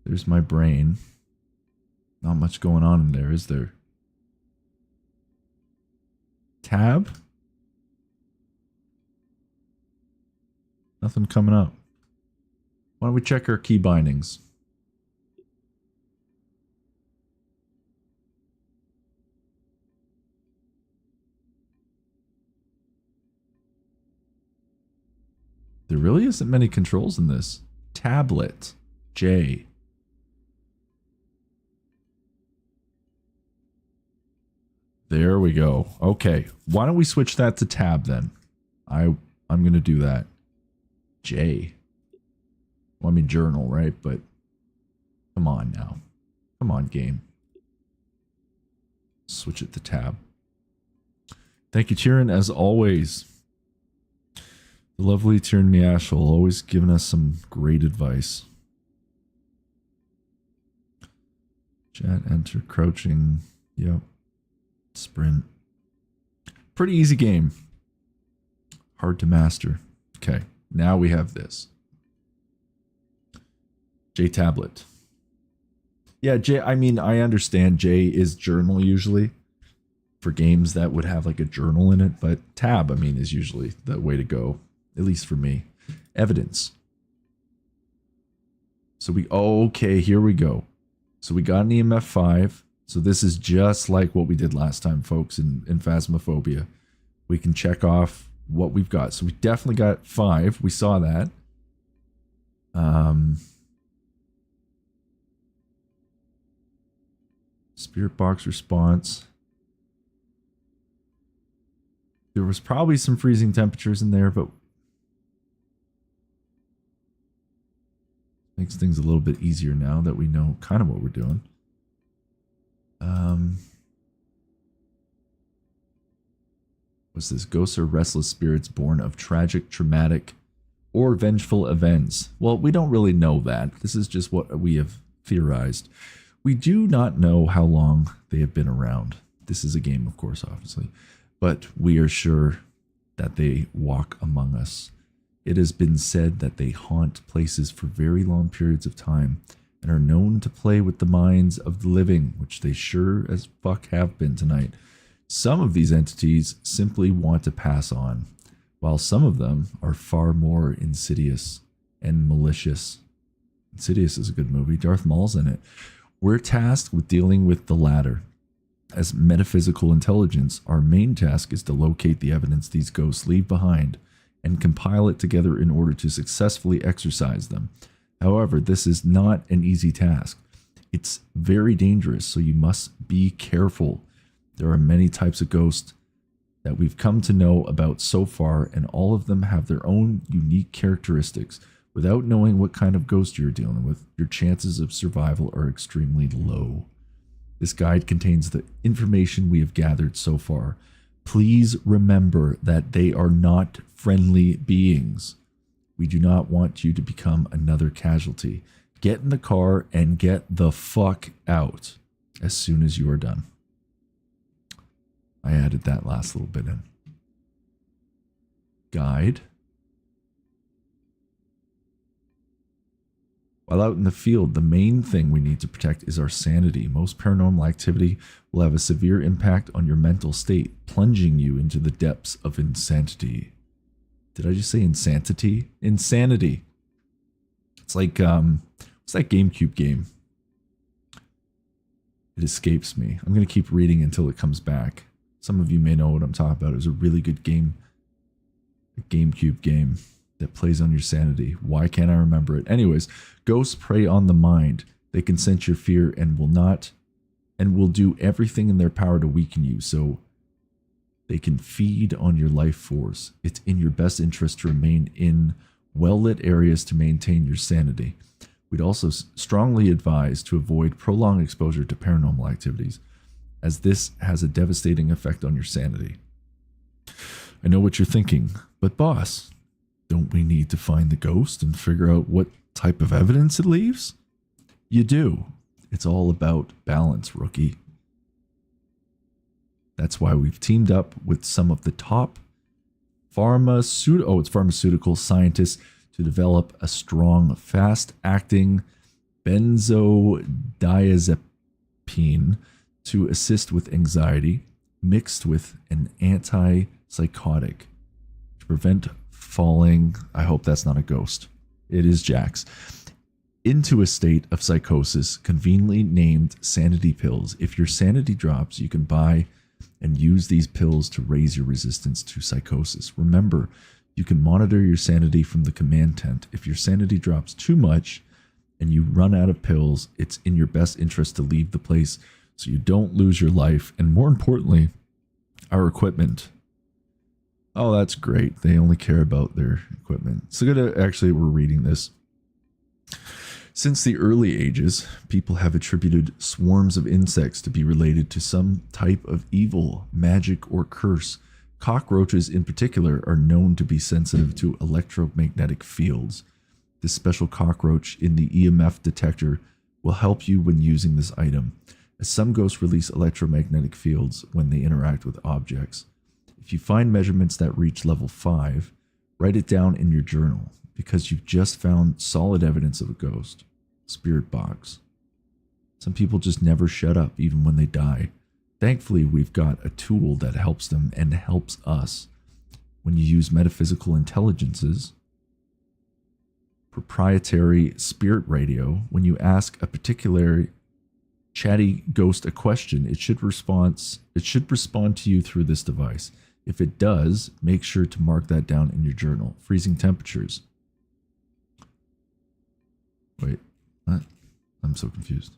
There's my brain. Not much going on in there, is there? Tab? Nothing coming up. Why don't we check our key bindings? There really isn't many controls in this. Tablet. J. There we go. Okay. Why don't we switch that to tab then? I'm going to do that. J. Well, I mean journal, right? But come on now. Come on, game. Switch it to tab. Thank you, Tyrion, as always. The lovely Tyrion Miashel, always giving us some great advice. Chat, enter, crouching. Yep. Sprint. Pretty easy game. Hard to master. Okay, now we have this. J tablet. Yeah, J, I mean, I understand J is journal usually for games that would have like a journal in it, but tab, I mean, is usually the way to go, at least for me. Evidence. So okay, here we go. So we got an EMF 5. So this is just like what we did last time, folks, in Phasmophobia. We can check off what we've got. So we definitely got 5. We saw that. Spirit box response. There was probably some freezing temperatures in there, but makes things a little bit easier now that we know kind of what we're doing. What's this? Ghosts are restless spirits born of tragic, traumatic, or vengeful events. Well, we don't really know that. This is just what we have theorized. We do not know how long they have been around. This is a game, of course, obviously. But we are sure that they walk among us. It has been said that they haunt places for very long periods of time and are known to play with the minds of the living, which they sure as fuck have been tonight. Some of these entities simply want to pass on, while some of them are far more insidious and malicious. Insidious is a good movie. Darth Maul's in it. We're tasked with dealing with the latter. As metaphysical intelligence, our main task is to locate the evidence these ghosts leave behind and compile it together in order to successfully exorcise them. However, this is not an easy task. It's very dangerous, so you must be careful. There are many types of ghosts that we've come to know about so far, and all of them have their own unique characteristics. Without knowing what kind of ghost you're dealing with, your chances of survival are extremely low. This guide contains the information we have gathered so far. Please remember that they are not friendly beings. We do not want you to become another casualty. Get in the car and get the fuck out as soon as you are done. I added that last little bit in. Guide. While out in the field, the main thing we need to protect is our sanity. Most paranormal activity will have a severe impact on your mental state, plunging you into the depths of insanity. Did I just say insanity? Insanity. It's like, what's that GameCube game? It escapes me. I'm going to keep reading until it comes back. Some of you may know what I'm talking about. It was a really good game. A GameCube game that plays on your sanity. Why can't I remember it? Anyways, ghosts prey on the mind. They can sense your fear and will do everything in their power to weaken you, so they can feed on your life force. It's in your best interest to remain in well-lit areas to maintain your sanity. We'd also strongly advise to avoid prolonged exposure to paranormal activities, as this has a devastating effect on your sanity. I know what you're thinking, but boss, don't we need to find the ghost and figure out what type of evidence it leaves? You do. It's all about balance, rookie. That's why we've teamed up with some of the top pharmaceutical scientists to develop a strong, fast-acting benzodiazepine to assist with anxiety, mixed with an antipsychotic to prevent falling, I hope that's not a ghost, it is Jax, into a state of psychosis, conveniently named sanity pills. If your sanity drops, you can buy and use these pills to raise your resistance to psychosis. Remember, you can monitor your sanity from the command tent. If your sanity drops too much and you run out of pills, it's in your best interest to leave the place so you don't lose your life, and more importantly, our equipment. Oh, that's great. They only care about their equipment. So we're reading this. Since the early ages, people have attributed swarms of insects to be related to some type of evil, magic, or curse. Cockroaches in particular are known to be sensitive to electromagnetic fields. This special cockroach in the EMF detector will help you when using this item, as some ghosts release electromagnetic fields when they interact with objects. If you find measurements that reach level 5, write it down in your journal, because you've just found solid evidence of a ghost. Spirit box. Some people just never shut up even when they die. Thankfully, we've got a tool that helps them and helps us. When you use metaphysical intelligences, proprietary spirit radio. When you ask a particular chatty ghost a question, it should respond to you through this device. If it does, make sure to mark that down in your journal. Freezing temperatures. Wait, what? I'm so confused.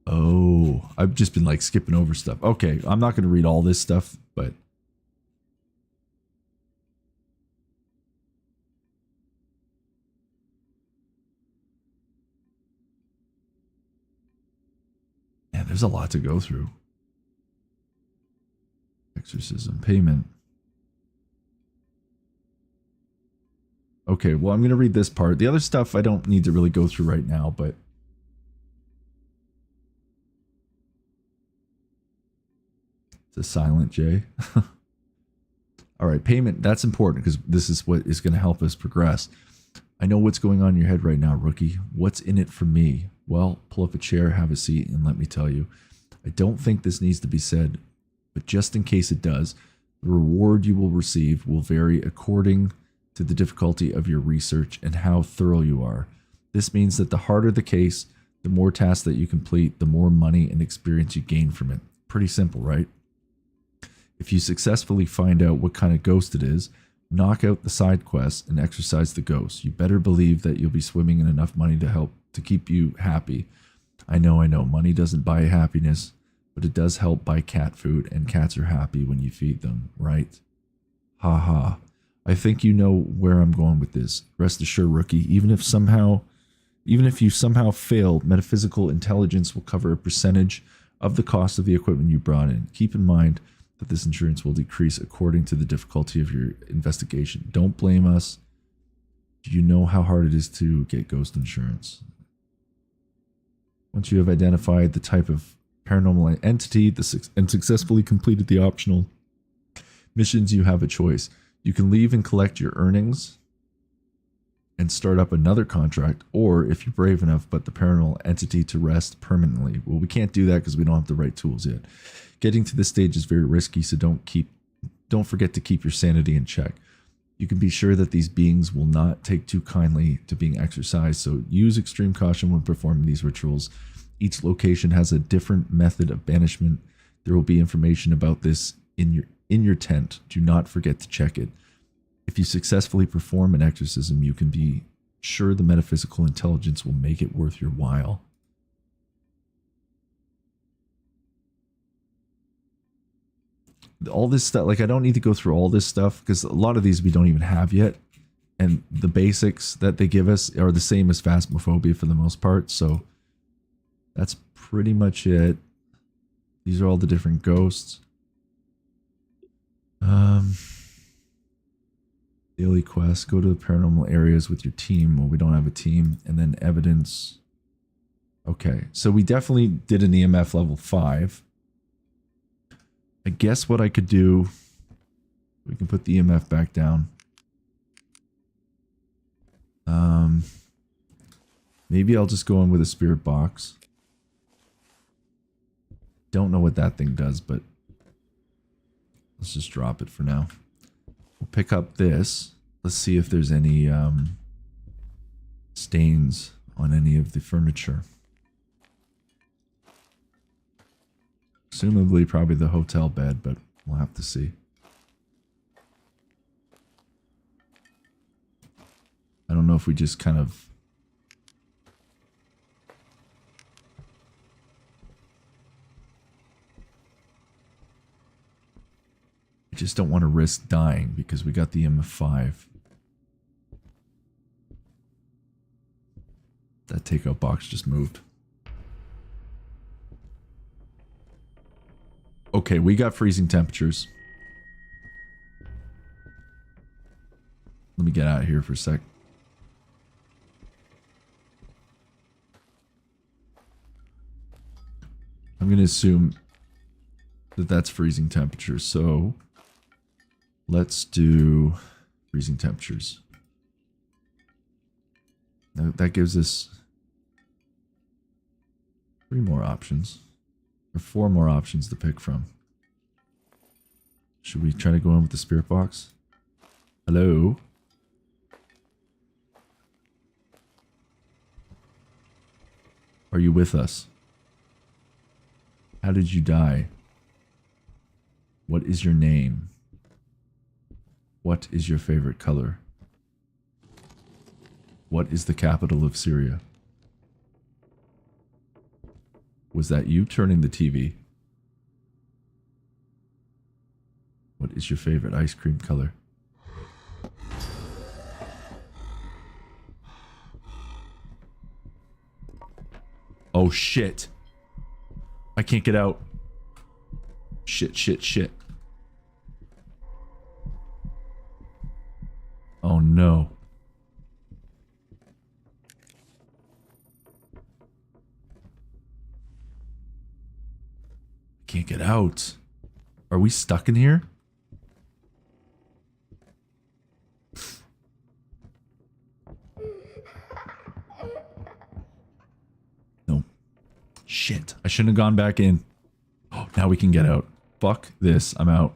Oh, I've just been like skipping over stuff. Okay, I'm not going to read all this stuff, but yeah, there's a lot to go through. Exorcism, payment. Okay, well, I'm going to read this part. The other stuff I don't need to really go through right now, but it's a silent J. All right, payment, that's important because this is what is going to help us progress. I know what's going on in your head right now, rookie. What's in it for me? Well, pull up a chair, have a seat, and let me tell you. I don't think this needs to be said, but just in case it does, the reward you will receive will vary according to the difficulty of your research and how thorough you are. This means that the harder the case, the more tasks that you complete, the more money and experience you gain from it. Pretty simple, right? If you successfully find out what kind of ghost it is, knock out the side quests and exorcise the ghost. You better believe that you'll be swimming in enough money to help to keep you happy. I know, money doesn't buy happiness, but it does help buy cat food, and cats are happy when you feed them, right? Ha ha. I think you know where I'm going with this. Rest assured, rookie, even if you somehow fail, metaphysical intelligence will cover a percentage of the cost of the equipment you brought in. Keep in mind that this insurance will decrease according to the difficulty of your investigation. Don't blame us. Do you know how hard it is to get ghost insurance? Once you have identified the type of paranormal entity and successfully completed the optional missions, you have a choice. You can leave and collect your earnings and start up another contract, or if you're brave enough, put the paranormal entity to rest permanently. Well, we can't do that because we don't have the right tools yet. Getting to this stage is very risky, so don't forget to keep your sanity in check. You can be sure that these beings will not take too kindly to being exorcised, so use extreme caution when performing these rituals. Each location has a different method of banishment. There will be information about this in your tent. Do not forget to check it. If you successfully perform an exorcism, you can be sure the metaphysical intelligence will make it worth your while. All this stuff, like I don't need to go through all this stuff because a lot of these we don't even have yet. And the basics that they give us are the same as Phasmophobia for the most part. So that's pretty much it. These are all the different ghosts. Daily quest, go to the paranormal areas with your team. Well, we don't have a team. And then evidence. Okay, so we definitely did an EMF level 5. I guess what I could do, we can put the EMF back down. Maybe I'll just go in with a spirit box. Don't know what that thing does, but let's just drop it for now. We'll pick up this. Let's see if there's any stains on any of the furniture. Presumably probably the hotel bed, but we'll have to see. I don't know if we just kind of... I just don't want to risk dying because we got the MF5. That takeout box just moved. Okay, we got freezing temperatures. Let me get out of here for a sec. I'm going to assume that that's freezing temperatures. So let's do freezing temperatures. Now that gives us 3 more options. Or 4 more options to pick from. Should we try to go in with the spirit box? Hello? Are you with us? How did you die? What is your name? What is your favorite color? What is the capital of Syria? Was that you turning the TV? What is your favorite ice cream color? Oh shit. I can't get out. Shit, shit, shit. Oh no. Can't get out. Are we stuck in here? No. Shit. I shouldn't have gone back in. Oh, now we can get out. Fuck this. I'm out.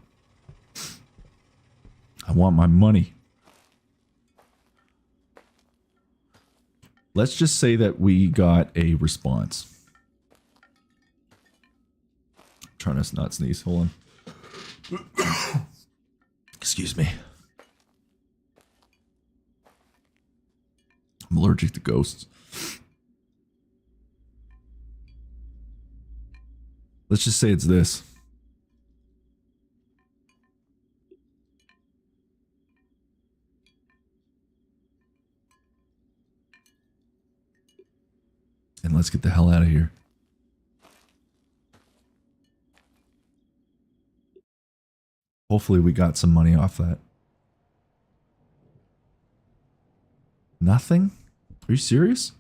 I want my money. Let's just say that we got a response. Trying to not sneeze. Hold on. Excuse me. I'm allergic to ghosts. Let's just say it's this. And let's get the hell out of here. Hopefully we got some money off that. Nothing? Are you serious?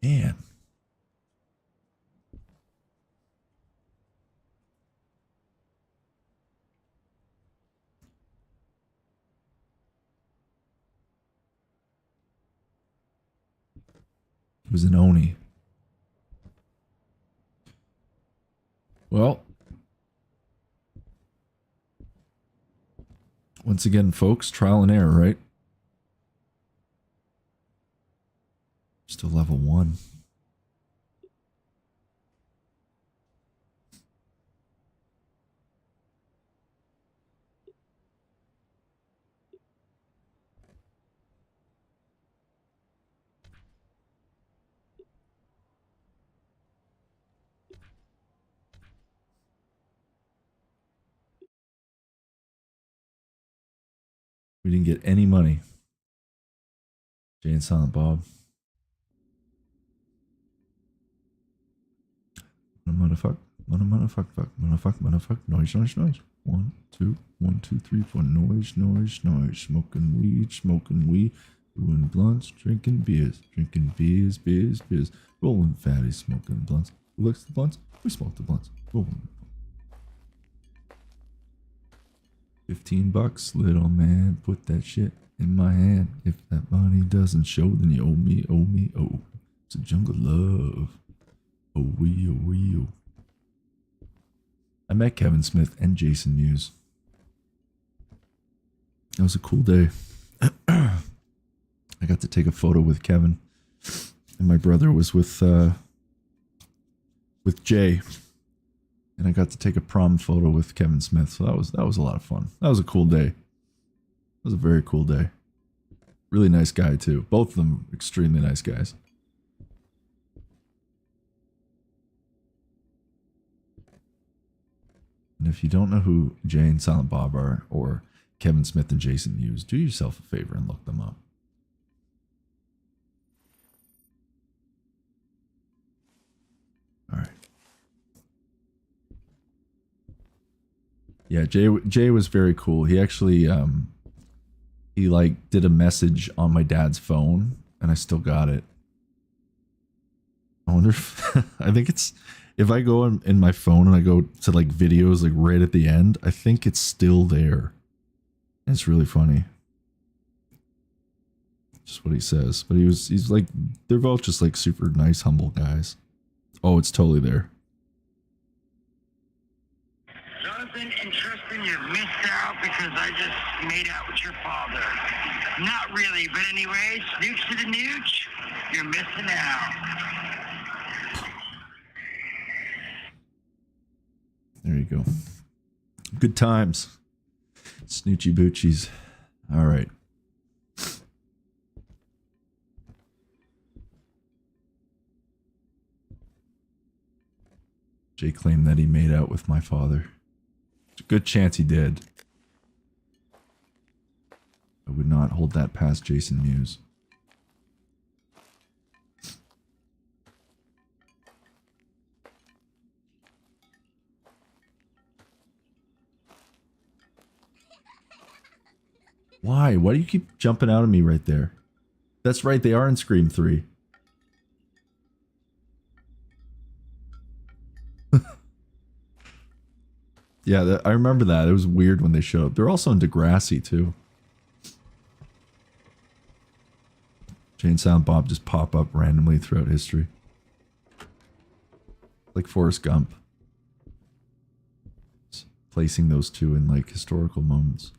Man. It was an Oni. Well, once again, folks, trial and error, right? Still level 1. We didn't get any money. Jay and Silent Bob. Motherfuck, motherfuck, noise, noise, noise. 1, 2, 1, 2, 3, 4. Noise, noise, noise. Smoking weed, doing blunts, drinking beers, beers. Rolling fatties, smoking blunts. Who likes the blunts? We smoke the blunts. Rolling. $15, little man. Put that shit in my hand. If that money doesn't show, then you owe me. Oh, it's a jungle love. Oh, wee. I met Kevin Smith and Jason Mewes. That was a cool day. I got to take a photo with Kevin, and my brother was with Jay, and I got to take a prom photo with Kevin Smith. So that was a lot of fun. That was a cool day. It was a very cool day. Really nice guy too. Both of them extremely nice guys. And if you don't know who Jay and Silent Bob are, or Kevin Smith and Jason Mewes, do yourself a favor and look them up. All right. Yeah, Jay was very cool. He actually he like did a message on my dad's phone, and I still got it. I wonder if I think it's if I go in my phone and I go to like videos like right at the end, I think it's still there. It's really funny. Just what he says. But he's like, they're both just like super nice, humble guys. Oh, it's totally there. Jonathan and Tristan, you've missed out because I just made out with your father. Not really, but anyway, snooch to the nooch, you're missing out. There you go. Good times. Snoochy boochies. All right. Jay claimed that he made out with my father. There's a good chance he did. I would not hold that past Jason Mewes. Why? Why do you keep jumping out at me right there? That's right, they are in Scream 3. Yeah, I remember that. It was weird when they showed up. They're also in Degrassi, too. Jay and Silent Bob just pop up randomly throughout history. Like Forrest Gump. Just placing those two in, like, historical moments.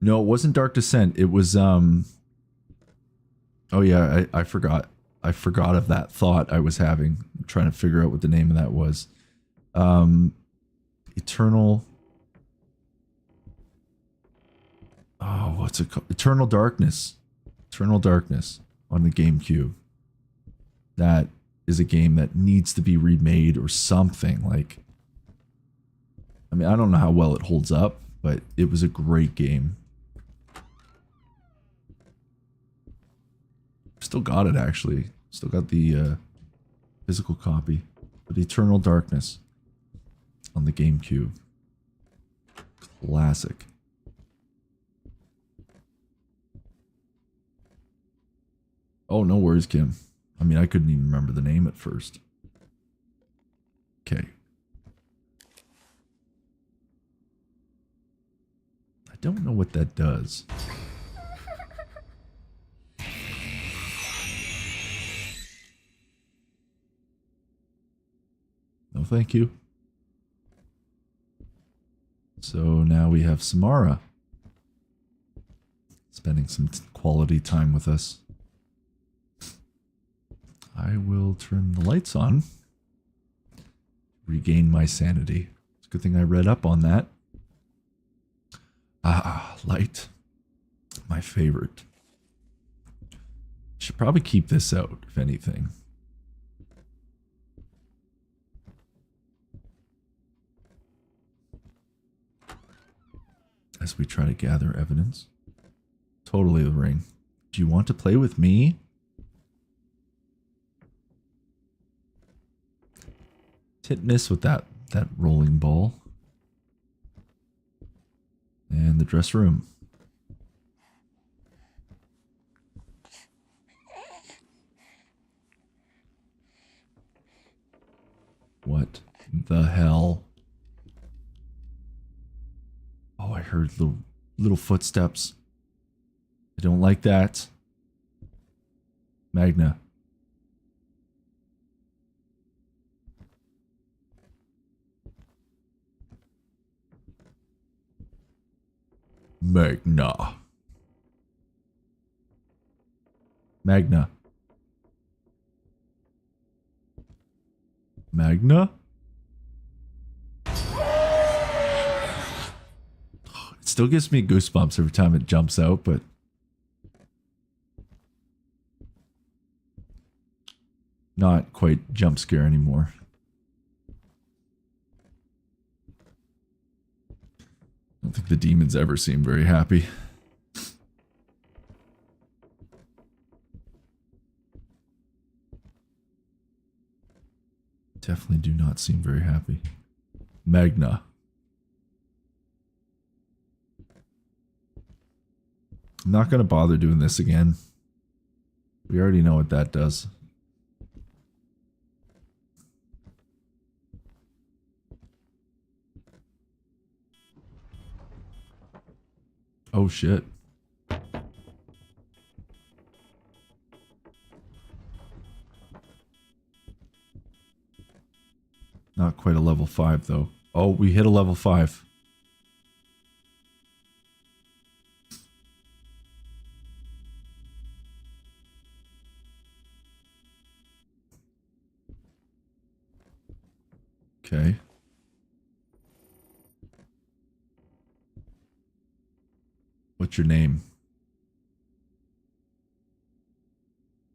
No, it wasn't Dark Descent. It was, oh yeah, I forgot. I forgot of that thought I was having. I'm trying to figure out what the name of that was. Eternal... Oh, what's it called? Eternal Darkness. Eternal Darkness on the GameCube. That is a game that needs to be remade or something. Like, I mean, I don't know how well it holds up, but it was a great game. Still got it, actually. Still got the physical copy. But Eternal Darkness on the GameCube. Classic. Oh, no worries, Kim. I mean, I couldn't even remember the name at first. Okay. I don't know what that does. No, thank you. So now we have Samara spending some quality time with us. I will turn the lights on. Regain my sanity. It's a good thing I read up on that. Ah, light. My favorite. Should probably keep this out, if anything. As we try to gather evidence. Totally the ring. Do you want to play with me? Hit and miss with that rolling ball. And the dress room. What the hell? Oh, I heard little footsteps. I don't like that. Magna. Magna. Magna. Magna? It still gives me goosebumps every time it jumps out, but not quite jump scare anymore. I don't think the demons ever seem very happy. Definitely do not seem very happy. Magna. I'm not going to bother doing this again. We already know what that does. Oh shit. Not quite a level 5 though. Oh, we hit a level 5. Okay. What's your name?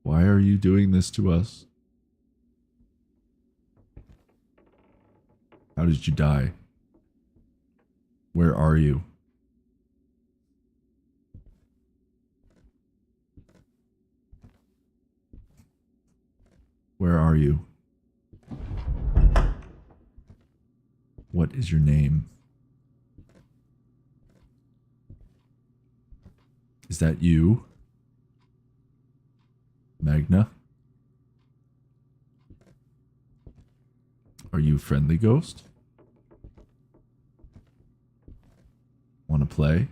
Why are you doing this to us? How did you die? Where are you? Where are you? What is your name? Is that you? Magna? Are you a friendly ghost? Want to play?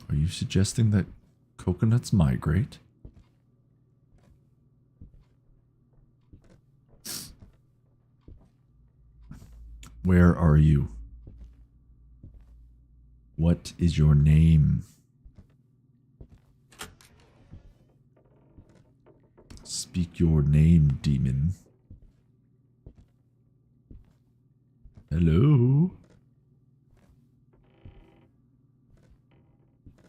Are you suggesting that coconuts migrate? Where are you? What is your name? Speak your name, demon. Hello?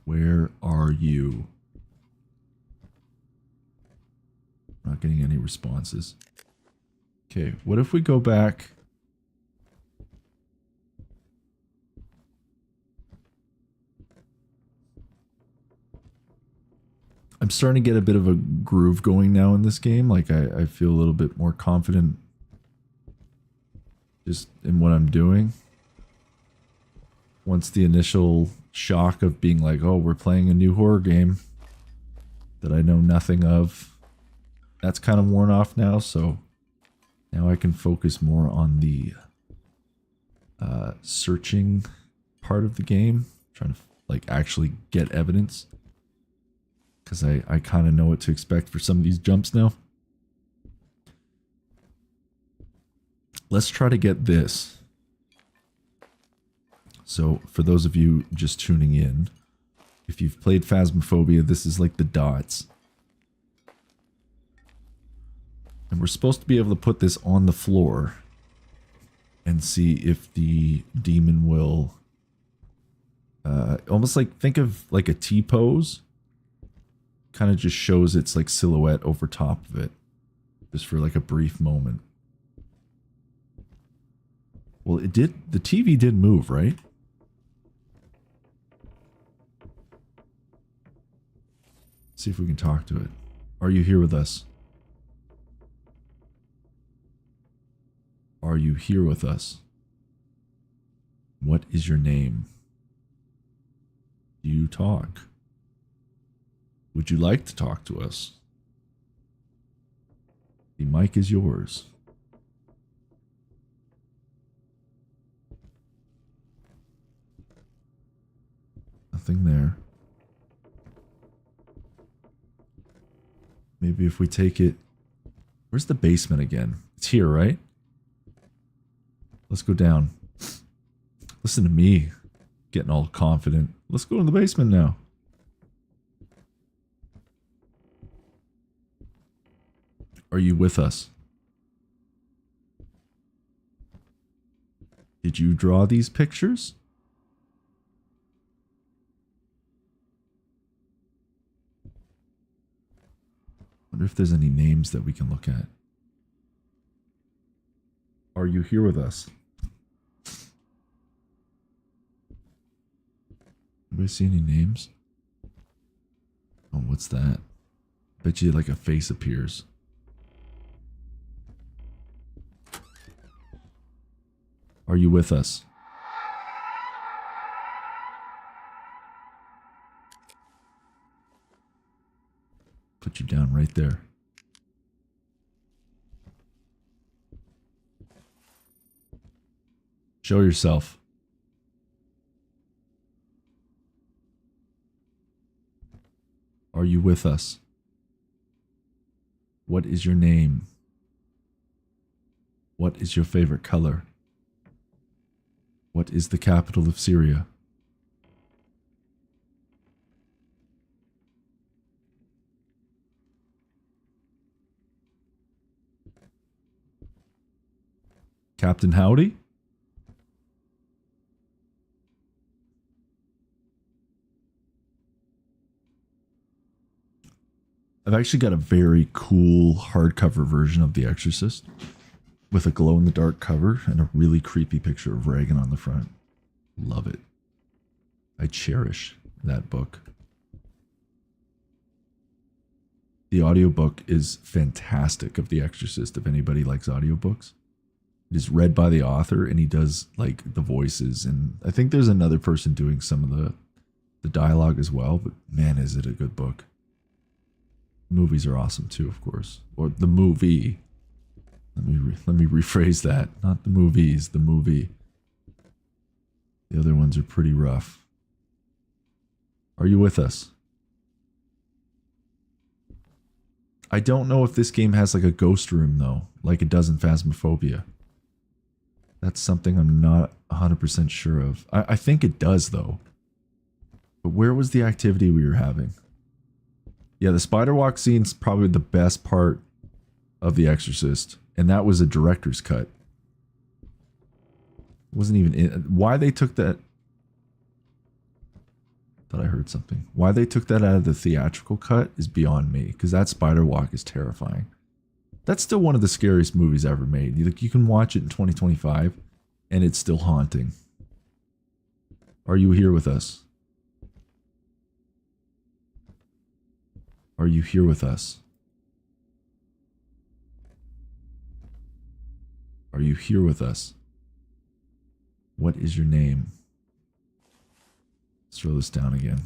Where are you? Not getting any responses. Okay, what if we go back? I'm starting to get a bit of a groove going now in this game. Like I feel a little bit more confident just in what I'm doing. Once the initial shock of being like, oh, we're playing a new horror game that I know nothing of, that's kind of worn off now. So now I can focus more on the searching part of the game, trying to like actually get evidence. Because I kind of know what to expect for some of these jumps now. Let's try to get this. So for those of you just tuning in, if you've played Phasmophobia, this is like the dots. And we're supposed to be able to put this on the floor and see if the demon will almost like think of like a T-pose. Kind of just shows its like silhouette over top of it, just for like a brief moment. Well, it did. The TV did move, right? See if we can talk to it. Are you here with us? Are you here with us? What is your name? Do you talk? Would you like to talk to us? The mic is yours. Nothing there. Maybe if we take it... Where's the basement again? It's here, right? Let's go down. Listen to me. Getting all confident. Let's go in the basement now. Are you with us? Did you draw these pictures? Wonder if there's any names that we can look at. Are you here with us? Anybody see any names? Oh, what's that? Bet you like a face appears. Are you with us? Put you down right there. Show yourself. Are you with us? What is your name? What is your favorite color? What is the capital of Syria? Captain Howdy? I've actually got a very cool hardcover version of The Exorcist with a glow-in-the-dark cover and a really creepy picture of Reagan on the front. Love it. I cherish that book. The audiobook is fantastic of The Exorcist if anybody likes audiobooks. It is read by the author and he does like the voices, and I think there's another person doing some of the dialogue as well, but man, is it a good book. Movies are awesome too, of course. Or the movie. Let me rephrase that. Not the movies, the movie. The other ones are pretty rough. Are you with us? I don't know if this game has like a ghost room though, like it does in Phasmophobia. That's something I'm not 100% sure of. I think it does though. But where was the activity we were having? Yeah, the spider walk scene's probably the best part of The Exorcist. And that was a director's cut. It wasn't even in. Why they took that... Thought I heard something. Why they took that out of the theatrical cut is beyond me. Because that spider walk is terrifying. That's still one of the scariest movies ever made. You can watch it in 2025 and it's still haunting. Are you here with us? Are you here with us? Are you here with us? What is your name? Let's throw this down again.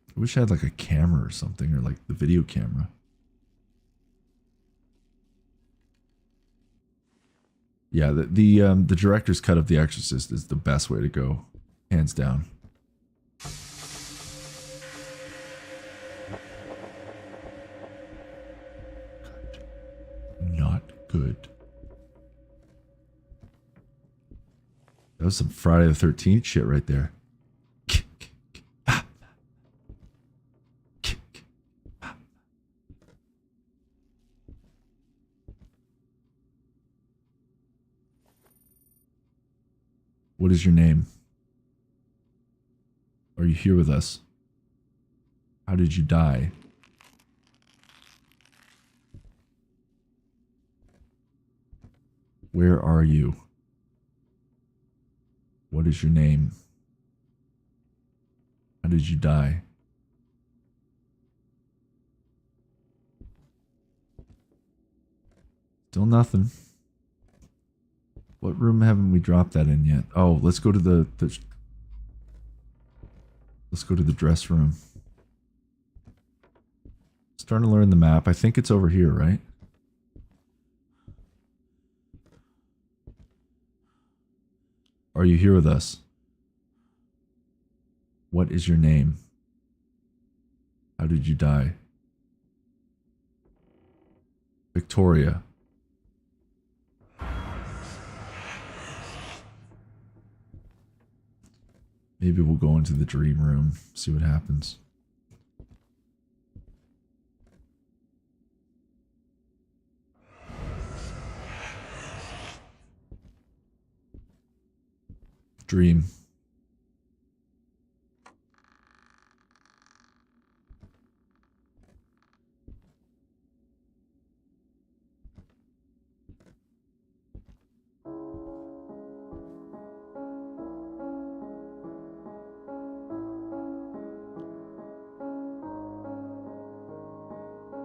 I wish I had like a camera or something, or like the video camera. Yeah, the director's cut of The Exorcist is the best way to go, hands down. Not good. That was some Friday the 13th shit right there. What is your name? Are you here with us? How did you die? Where are you? What is your name? How did you die? Still nothing. What room haven't we dropped that in yet? Oh, let's go to let's go to the dress room. Starting to learn the map. I think it's over here, right? Are you here with us? What is your name? How did you die? Victoria. Maybe we'll go into the dream room, see what happens. Dream.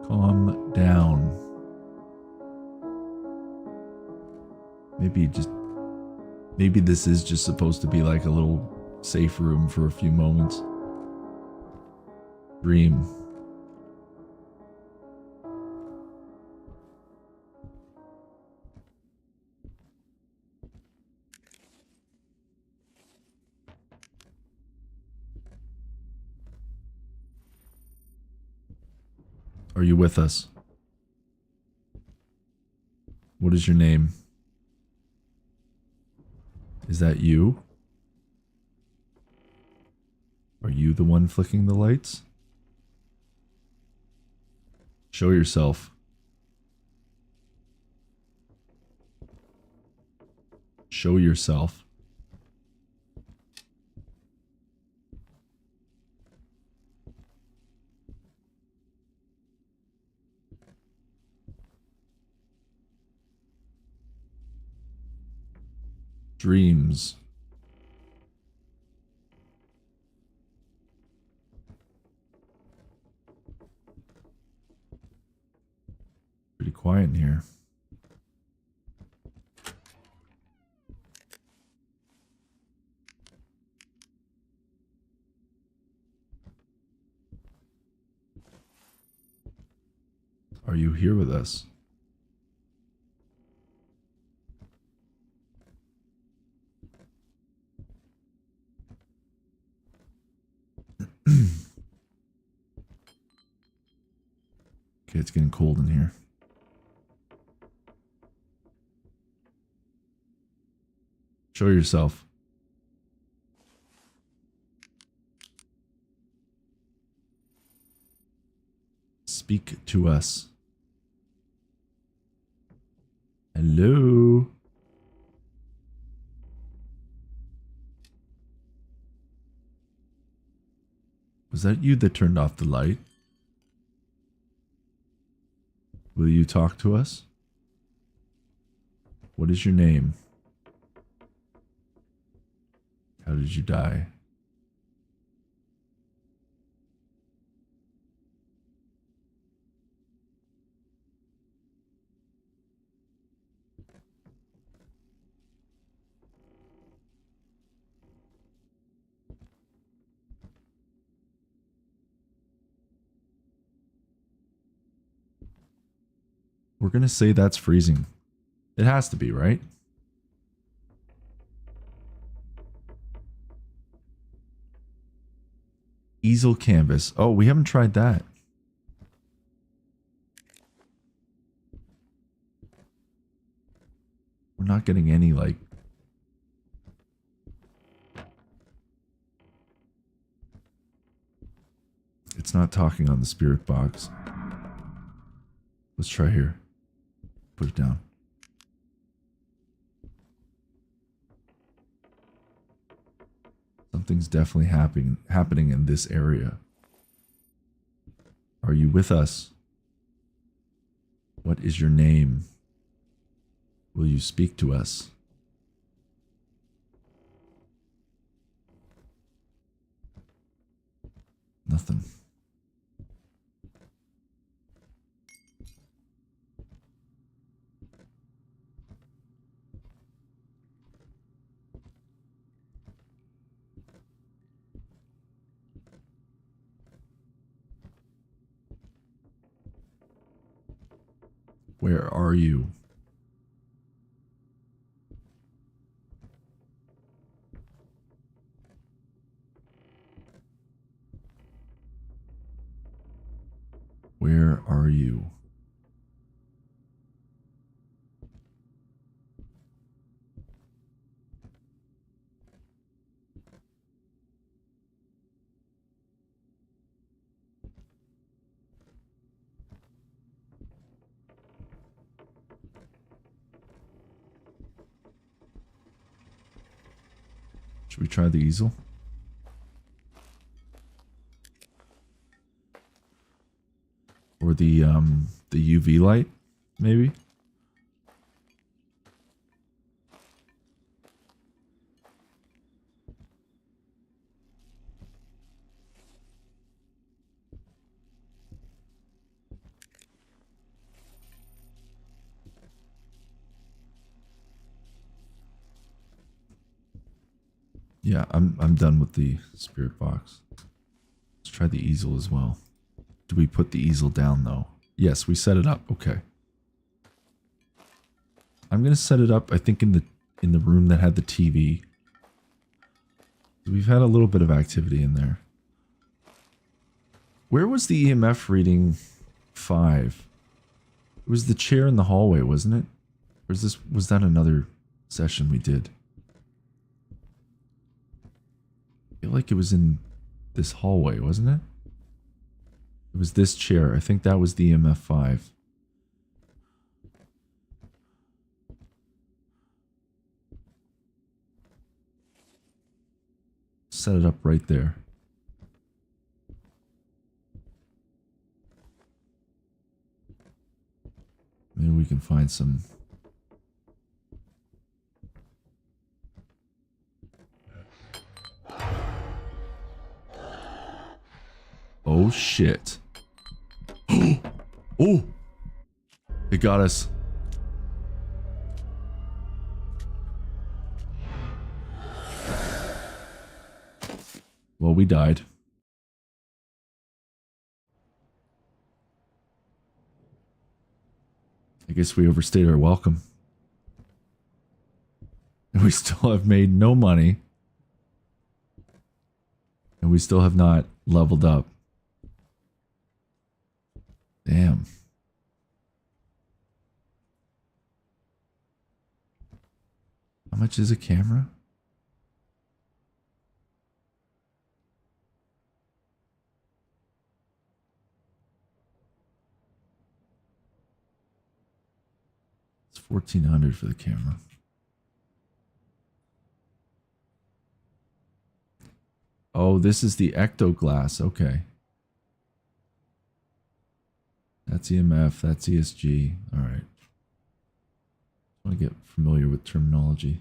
Calm down. Maybe this is just supposed to be like a little safe room for a few moments. Dream. Are you with us? What is your name? Is that you? Are you the one flicking the lights? Show yourself. Show yourself. Dreams. Pretty quiet in here. Are you here with us? Okay, it's getting cold in here. Show yourself. Speak to us. Hello? Was that you that turned off the light? Will you talk to us? What is your name? How did you die? We're going to say that's freezing. It has to be, right? Easel canvas. Oh, we haven't tried that. We're not getting any, like... It's not talking on the spirit box. Let's try here. Put it down. Something's definitely happening in this area. Are you with us? What is your name? Will you speak to us? Nothing. Where are you? Where are you? Should we try the easel? Or the UV light, maybe? Yeah, I'm done with the spirit box. Let's try the easel as well. Do we put the easel down though? Yes, we set it up. Okay. I'm gonna set it up, I think, in the room that had the TV. We've had a little bit of activity in there. Where was the EMF reading 5? It was the chair in the hallway, wasn't it? Or was that another session we did? I feel like it was in this hallway, wasn't it? It was this chair. I think that was the EMF 5. Set it up right there. Maybe we can find some. Oh shit. Oh! It got us. Well, we died. I guess we overstayed our welcome. And we still have made no money. And we still have not leveled up. Damn. How much is a camera? It's $1,400 for the camera. Oh, this is the ecto glass. Okay. That's EMF. That's ESG. All right. I want to get familiar with terminology.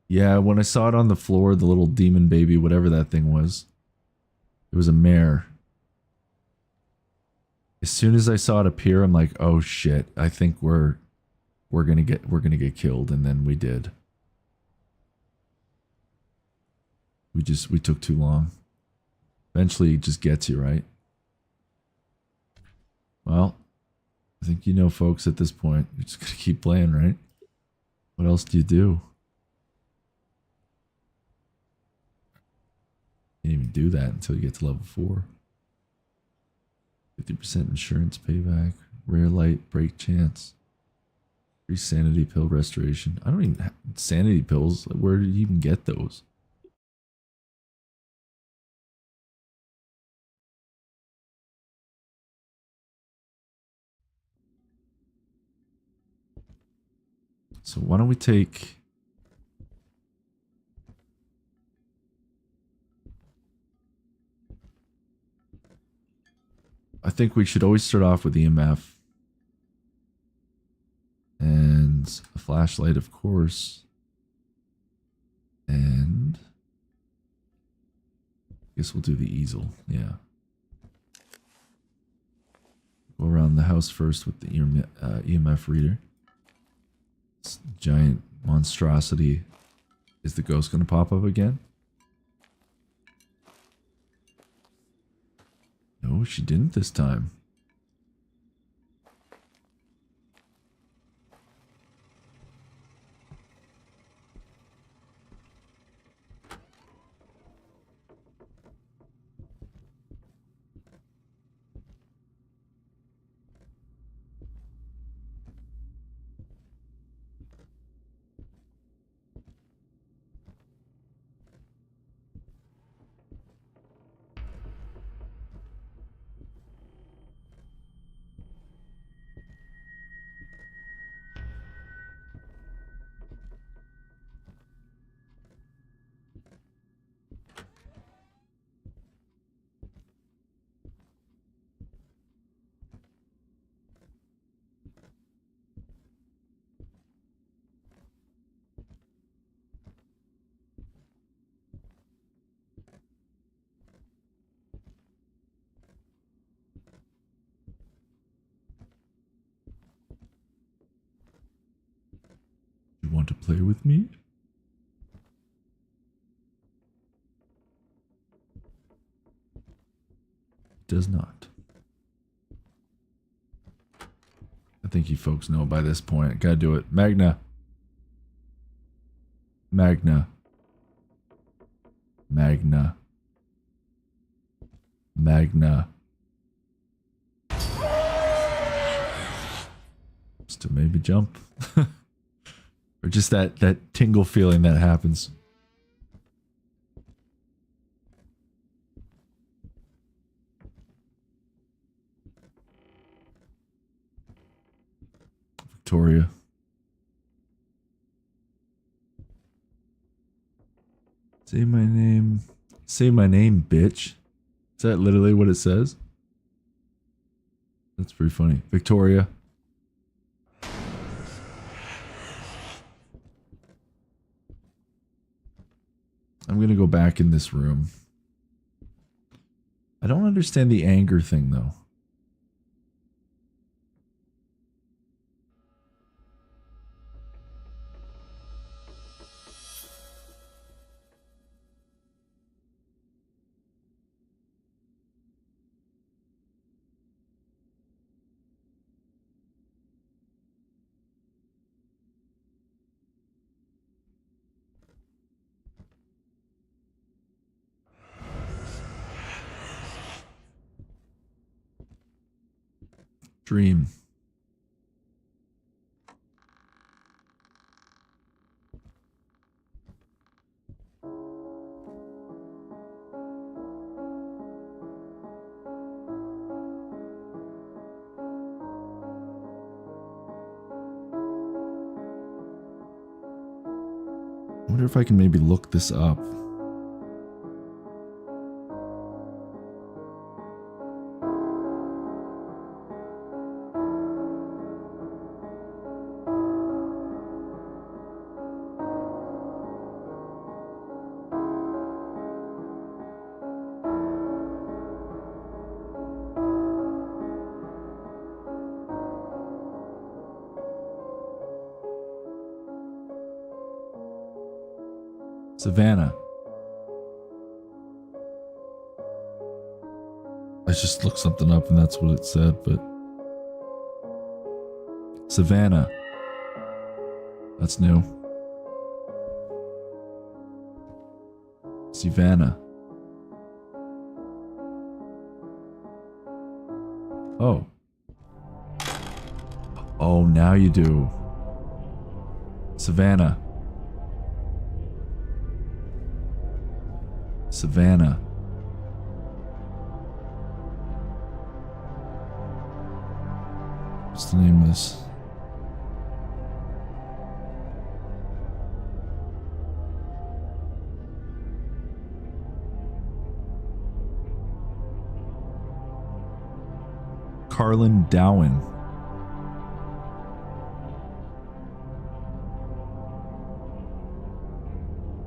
Yeah, when I saw it on the floor, the little demon baby, whatever that thing was, it was a mare. As soon as I saw it appear, I'm like, oh shit! I think we're gonna get killed, and then we did. We took too long. Eventually, it just gets you, right? Well, I think you know, folks, at this point, you're just gonna keep playing, right? What else do you do? Can't even do that until you get to level 4. 50% insurance payback, rare light, break chance, free sanity pill restoration. I don't even have sanity pills. Where did you even get those? So why don't we take... I think we should always start off with EMF. And a flashlight, of course. And... I guess we'll do the easel, yeah. Go around the house first with the EMF reader. This giant monstrosity. Is the ghost going to pop up again? No, she didn't this time. You want to play with me? does not. I think you folks know by this point. Gotta do it. Magna. Magna. Magna. Magna. Just to maybe jump. Or just that tingle feeling that happens. Victoria. Say my name. Say my name, bitch. Is that literally what it says? That's pretty funny. Victoria. I'm going to go back in this room. I don't understand the anger thing, though. Dream. I wonder if I can maybe look this up. Savannah. I just looked something up and that's what it said, but Savannah. That's new. Savannah. Oh. Oh, now you do. Savannah. Savannah. What's the name of this? Carlin Dowen.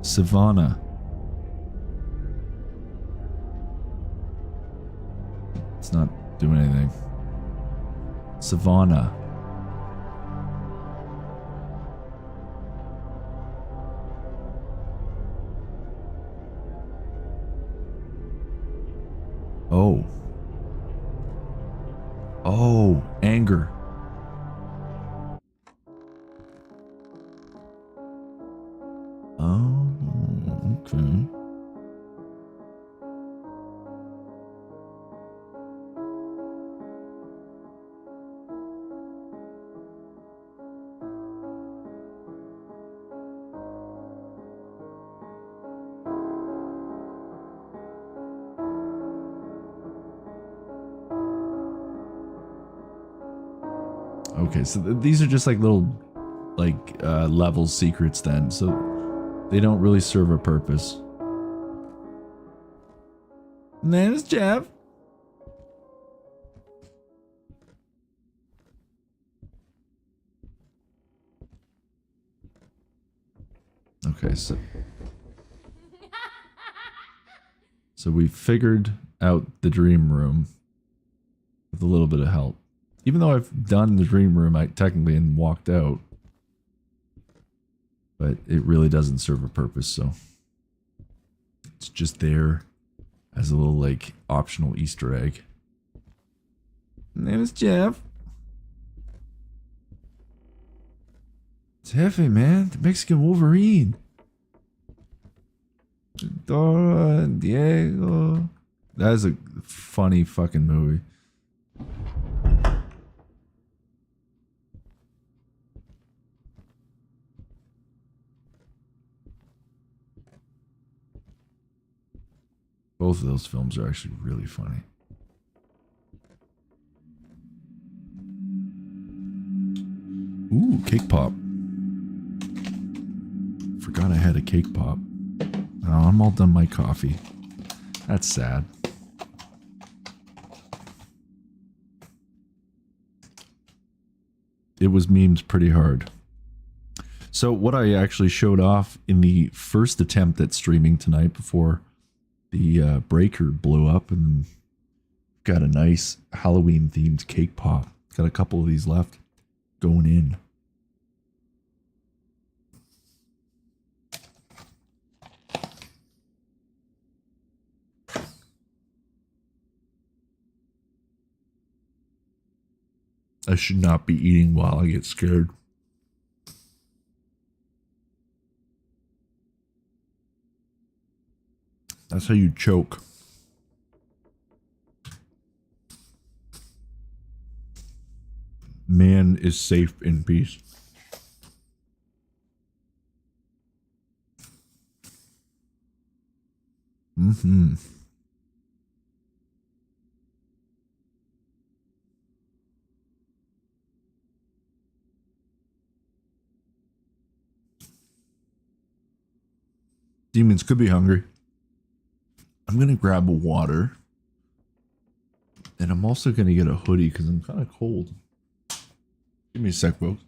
Savannah. It's not doing anything. Savannah. Oh. Oh, anger. Oh, okay. Okay, so these are just like little, level secrets then, so they don't really serve a purpose. Name's Jeff. Okay, so we figured out the dream room with a little bit of help. Even though I've done the dream room, I technically and walked out. But it really doesn't serve a purpose, so it's just there as a little, optional Easter egg. My name is Jeff. It's Hefe, man. The Mexican Wolverine. Dora and Diego. That is a funny fucking movie. Both of those films are actually really funny. Ooh, cake pop. Forgot I had a cake pop. Oh, I'm all done my coffee. That's sad. It was memes pretty hard. So what I actually showed off in the first attempt at streaming tonight before the breaker blew up, and got a nice Halloween themed cake pop. Got a couple of these left going in. I should not be eating while I get scared. That's how you choke. Man is safe in peace. Mm-hmm. Demons could be hungry. I'm gonna grab a water. And I'm also gonna get a hoodie because I'm kind of cold. Give me a sec, folks.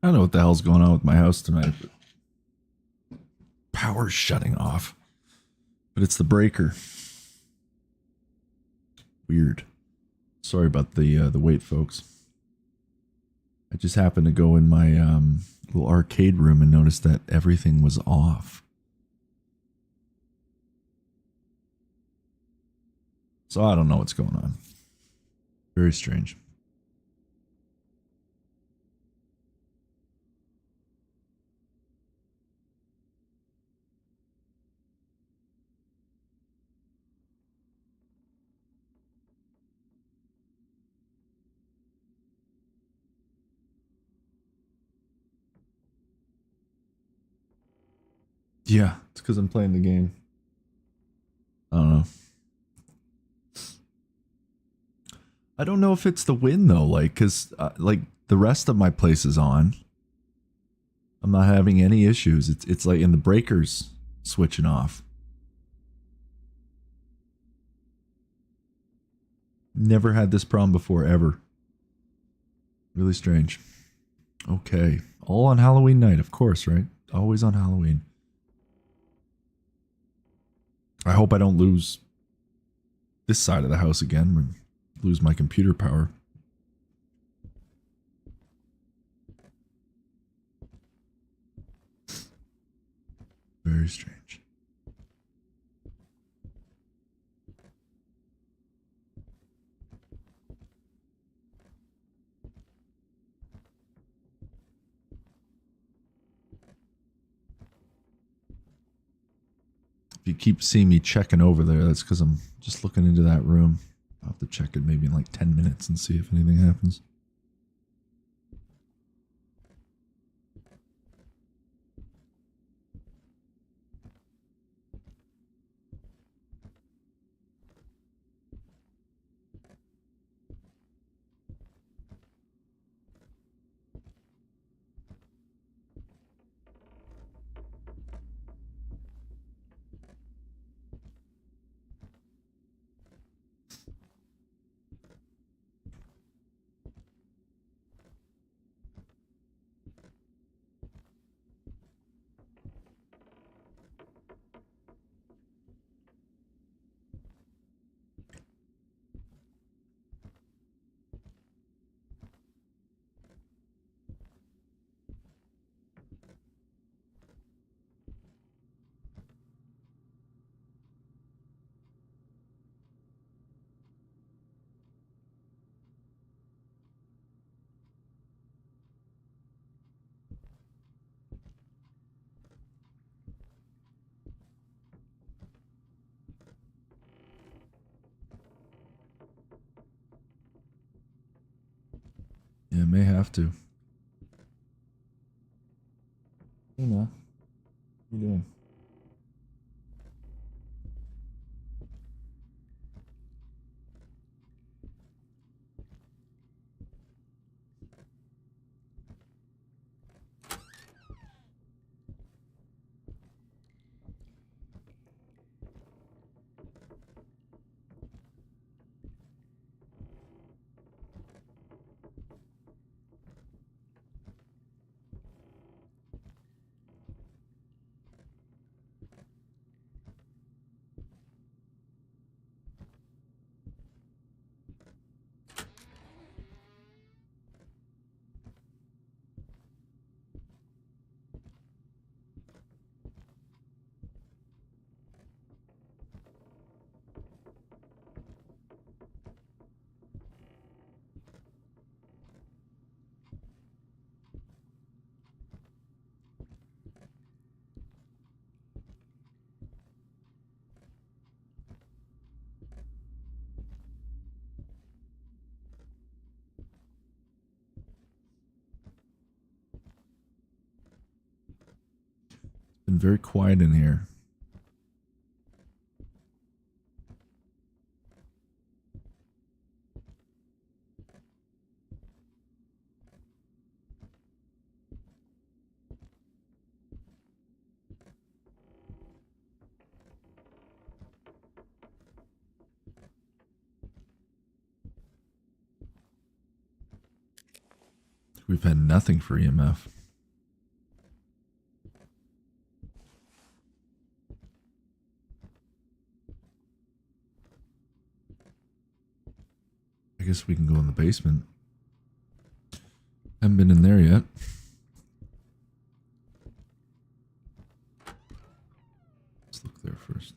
I don't know what the hell's going on with my house tonight, but power's shutting off. But it's the breaker. Weird. Sorry about the wait, folks. I just happened to go in my little arcade room and noticed that everything was off. So I don't know what's going on. Very strange. Yeah, it's because I'm playing the game. I don't know. I don't know if it's the win though, like, cause like the rest of my place is on. I'm not having any issues. It's like in the breakers switching off. Never had this problem before ever. Really strange. Okay, all on Halloween night, of course, right? Always on Halloween. I hope I don't lose this side of the house again and lose my computer power. Very strange. If you keep seeing me checking over there, that's because I'm just looking into that room. I'll have to check it maybe in like 10 minutes and see if anything happens. Yeah, may have to. Hey, man. What are you doing? Been very quiet in here. We've had nothing for EMF. I guess we can go in the basement. Haven't been in there yet. Let's look there first.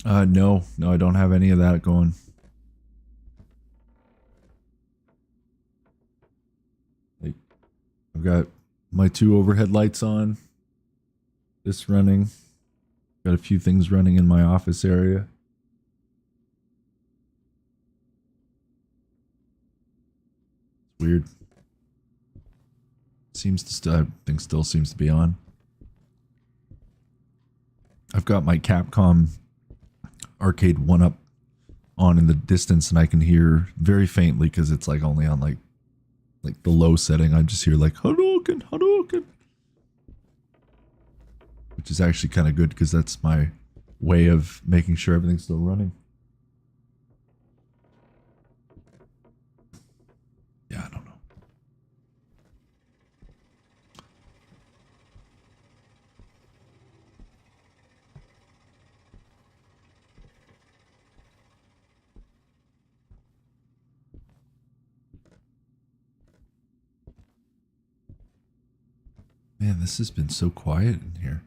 No, I don't have any of that going. Like, I've got my 2 overhead lights on. This running. Got a few things running in my office area. It's weird. Everything still seems to be on. I've got my Capcom arcade 1-up on in the distance, and I can hear very faintly because it's like only on like the low setting. I just hear like Hadouken, Hadouken, which is actually kind of good because that's my way of making sure everything's still running. Yeah, I don't know. Man, this has been so quiet in here.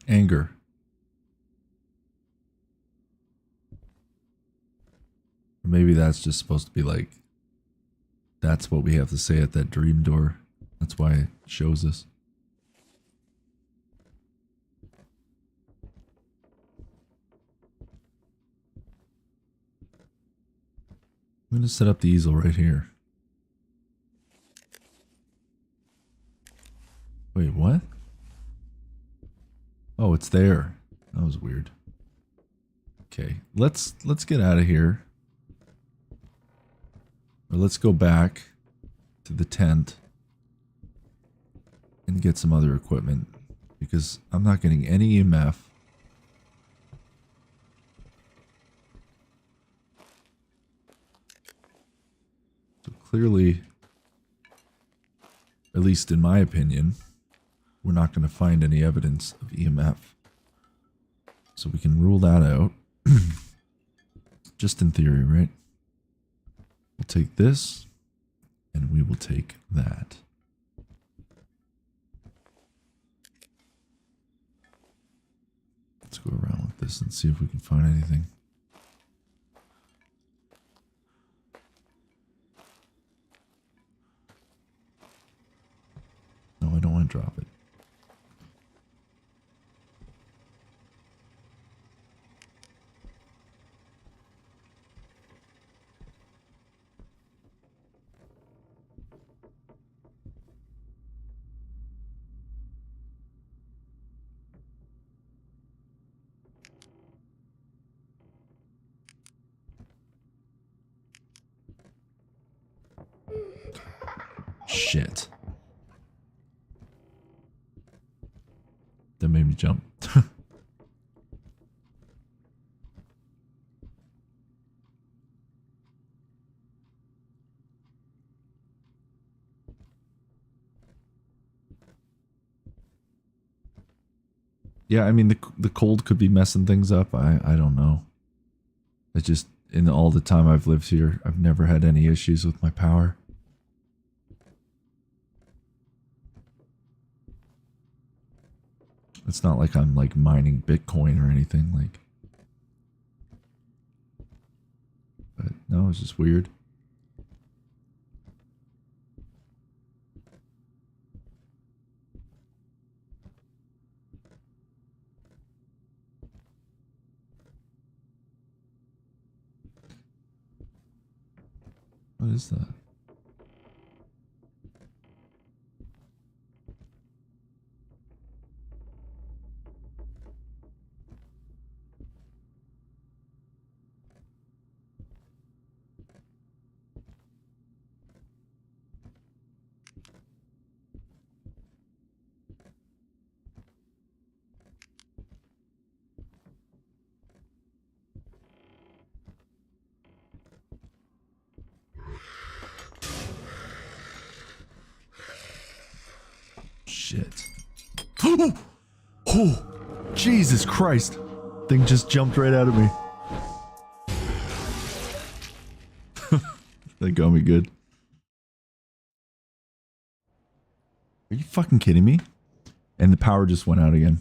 Anger. Or maybe that's just supposed to be like, that's what we have to say at that dream door. That's why it shows us. I'm going to set up the easel right here. Wait, what? Oh, it's there. That was weird. Okay, let's get out of here. Or let's go back to the tent and get some other equipment because I'm not getting any EMF. clearly, at least in my opinion, we're not going to find any evidence of EMF. So we can rule that out. Just in theory, right? We'll take this, and we will take that. Let's go around with this and see if we can find anything. No, I don't want to drop it. Shit. That made me jump. Yeah, I mean, the cold could be messing things up. I don't know. It's just, in all the time I've lived here, I've never had any issues with my power. It's not like I'm like mining Bitcoin or anything like. But no, it's just weird. What is that? Shit. Oh, Jesus Christ. Thing just jumped right out of me. That got me good. Are you fucking kidding me? And the power just went out again.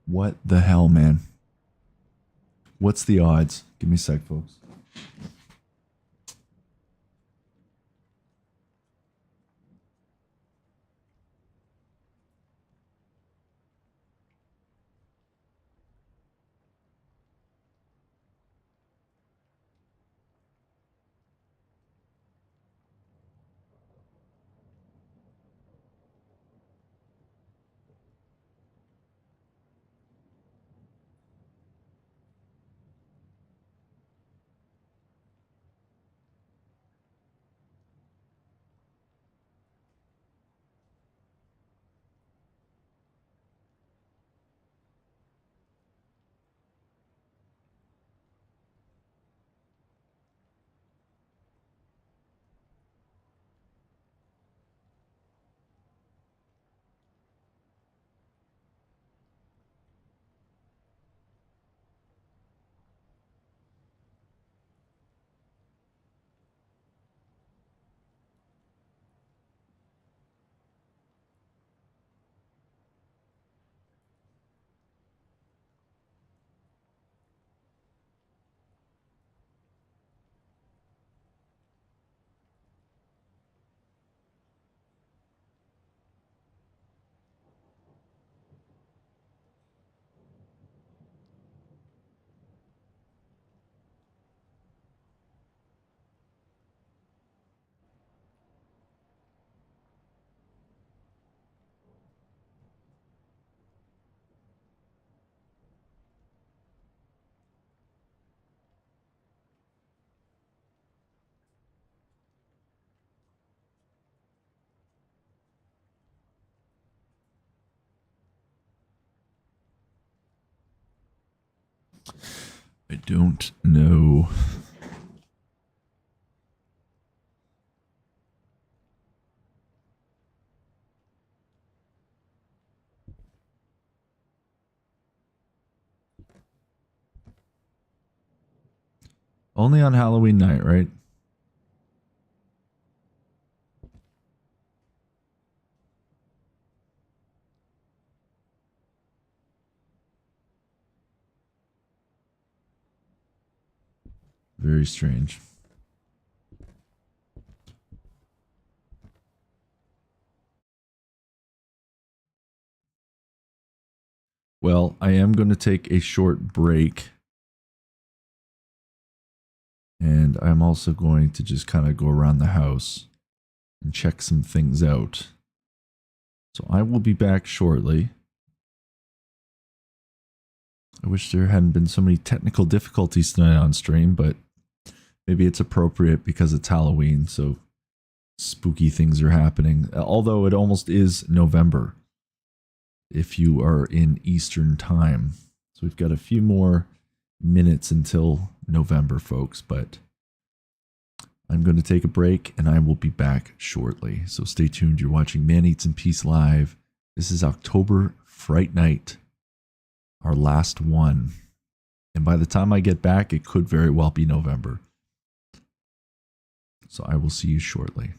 What the hell, man? What's the odds? Give me a sec, folks. I don't know. Only on Halloween night, right? Very strange. Well, I am going to take a short break. And I'm also going to just kind of go around the house and check some things out. So I will be back shortly. I wish there hadn't been so many technical difficulties tonight on stream, but maybe it's appropriate because it's Halloween, so spooky things are happening. Although it almost is November if you are in Eastern time. So we've got a few more minutes until November, folks, but I'm going to take a break and I will be back shortly. So stay tuned. You're watching Man Eats in Peace Live. This is October Fright Night, our last one. And by the time I get back, it could very well be November. So I will see you shortly.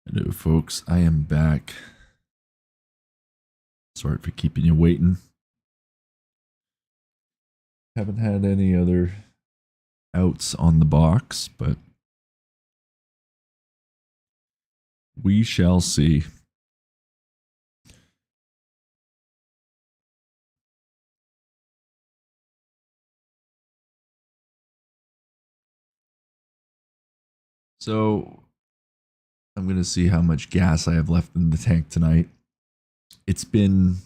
Hello, folks. I am back. Sorry for keeping you waiting. Haven't had any other outs on the box, but we shall see. So I'm going to see how much gas I have left in the tank tonight. It's been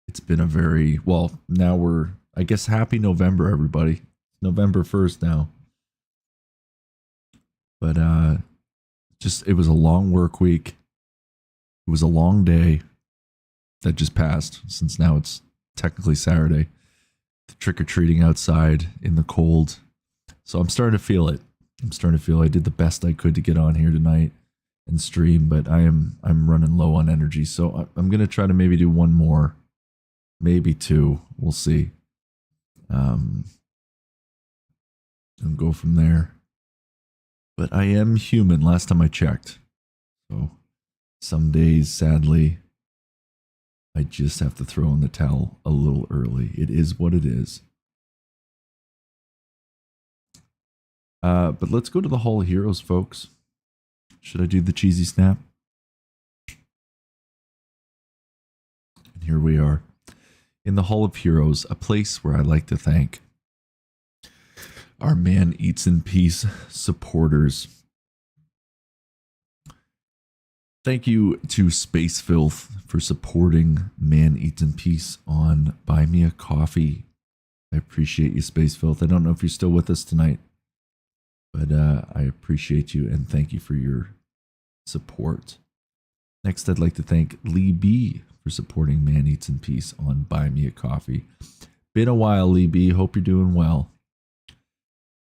a very, well, now we're, I guess, happy November, everybody. November 1st now. But it was a long work week. It was a long day that just passed, since now it's technically Saturday. The trick-or-treating outside in the cold. So I'm starting to feel it. I did the best I could to get on here tonight and stream, but I'm running low on energy. So I'm going to try to maybe do one more, maybe two. We'll see. And go from there. But I am human last time I checked. So some days, sadly, I just have to throw in the towel a little early. It is what it is. But let's go to the Hall of Heroes, folks. Should I do the cheesy snap? And here we are in the Hall of Heroes, a place where I like to thank our Man Eats in Peace supporters. Thank you to Space Filth for supporting Man Eats in Peace on Buy Me a Coffee. I appreciate you, Space Filth. I don't know if you're still with us tonight, but I appreciate you and thank you for your support. Next, I'd like to thank Lee B for supporting Man Eats in Peace on Buy Me a Coffee. Been a while, Lee B. Hope you're doing well.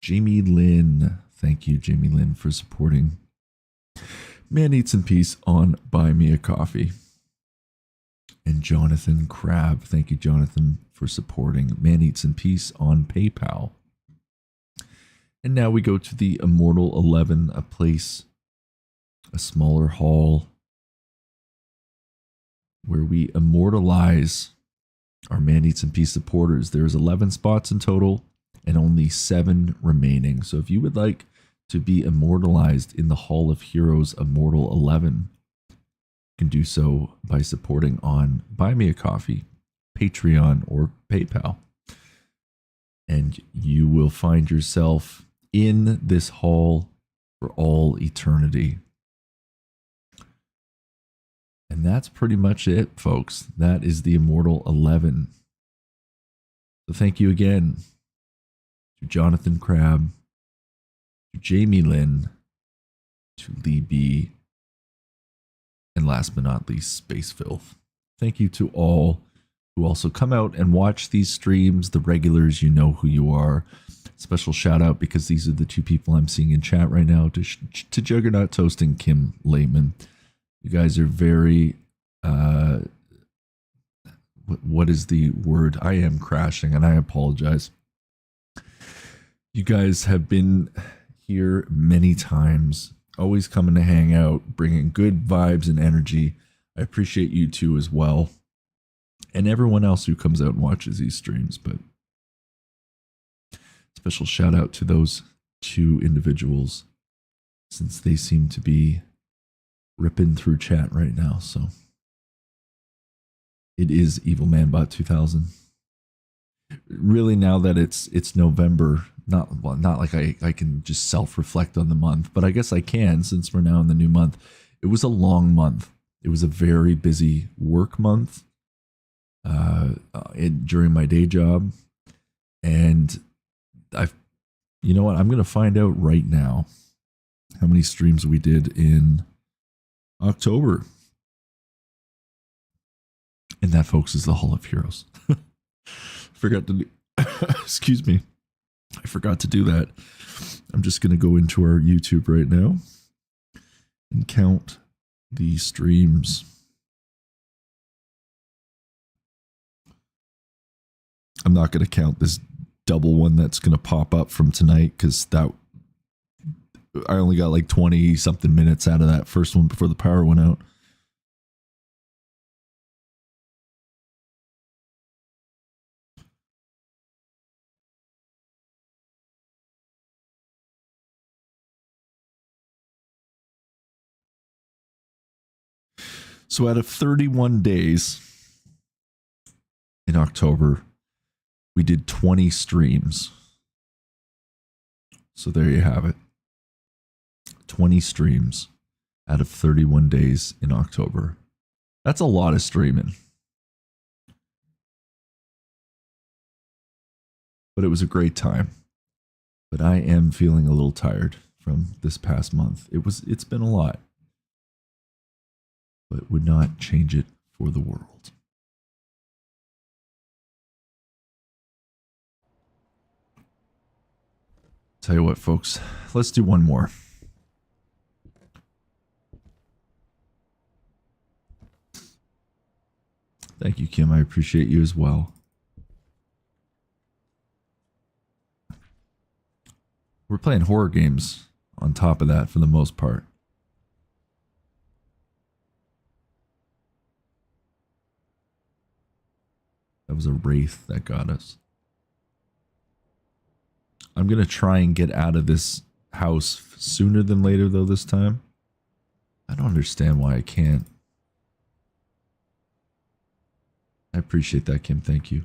Jamie Lynn. Thank you, Jamie Lynn, for supporting Man Eats in Peace on Buy Me a Coffee. And Jonathan Crab. Thank you, Jonathan, for supporting Man Eats in Peace on PayPal. And now we go to the Immortal 11, a place, a smaller hall, where we immortalize our Man Eats in Peace supporters. There's 11 spots in total and only 7 remaining. So if you would like to be immortalized in the Hall of Heroes Immortal 11, you can do so by supporting on Buy Me a Coffee, Patreon, or PayPal. And you will find yourself in this hall for all eternity. And that's pretty much it, folks. That is the Immortal 11. So thank you again to Jonathan Crab, to Jamie Lynn, to Lee B, and last but not least, Space Filth. Thank you to all who also come out and watch these streams. The regulars, you know who you are. Special shout out, because these are the 2 people I'm seeing in chat right now, to Juggernaut Toast and Kim Lehman. You guys are very, what is the word? I am crashing and I apologize. You guys have been here many times, always coming to hang out, bringing good vibes and energy. I appreciate you too as well. And everyone else who comes out and watches these streams, but special shout out to those 2 individuals, since they seem to be ripping through chat right now. So it is Evil Man Bot 2000. Really, now that it's November, not like I can just self-reflect on the month, but I guess I can, since we're now in the new month. It was a long month. It was a very busy work month during my day job. And you know what? I'm going to find out right now how many streams we did in October. And that, folks, is the Hall of Heroes. Forgot to do, excuse me. I forgot to do that. I'm just going to go into our YouTube right now and count the streams. I'm not going to count this double one that's going to pop up from tonight, because that I only got like 20 something minutes out of that first one before the power went out. So out of 31 days in October, we did 20 streams. So there you have it. 20 streams out of 31 days in October. That's a lot of streaming. But it was a great time. But I am feeling a little tired from this past month. It's been a lot. But would not change it for the world. Tell you what, folks, let's do one more. Thank you, Kim. I appreciate you as well. We're playing horror games on top of that for the most part. That was a wraith that got us. I'm going to try and get out of this house sooner than later, though, this time. I don't understand why I can't. I appreciate that, Kim. Thank you.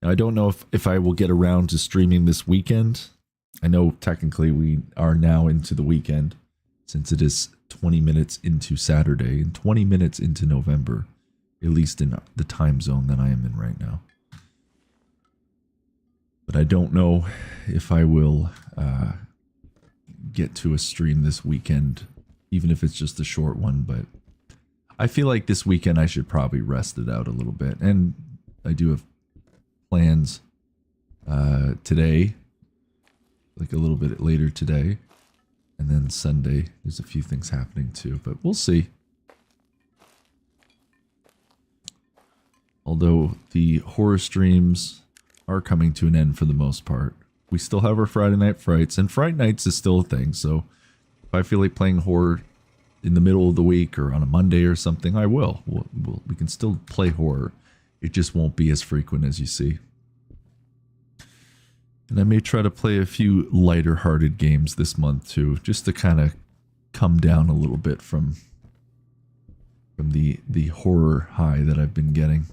Now, I don't know if I will get around to streaming this weekend. I know technically we are now into the weekend since it is 20 minutes into Saturday and 20 minutes into November, at least in the time zone that I am in right now. But I don't know if I will get to a stream this weekend, even if it's just a short one. But I feel like this weekend I should probably rest it out a little bit. And I do have plans today, like a little bit later today. And then Sunday, there's a few things happening too, but we'll see. Although the horror streams are coming to an end for the most part. We still have our Friday Night Frights, and Friday Nights is still a thing, so if I feel like playing horror in the middle of the week or on a Monday or something, I will. We can still play horror. It just won't be as frequent as you see. And I may try to play a few lighter-hearted games this month too, just to kind of come down a little bit from the horror high that I've been getting.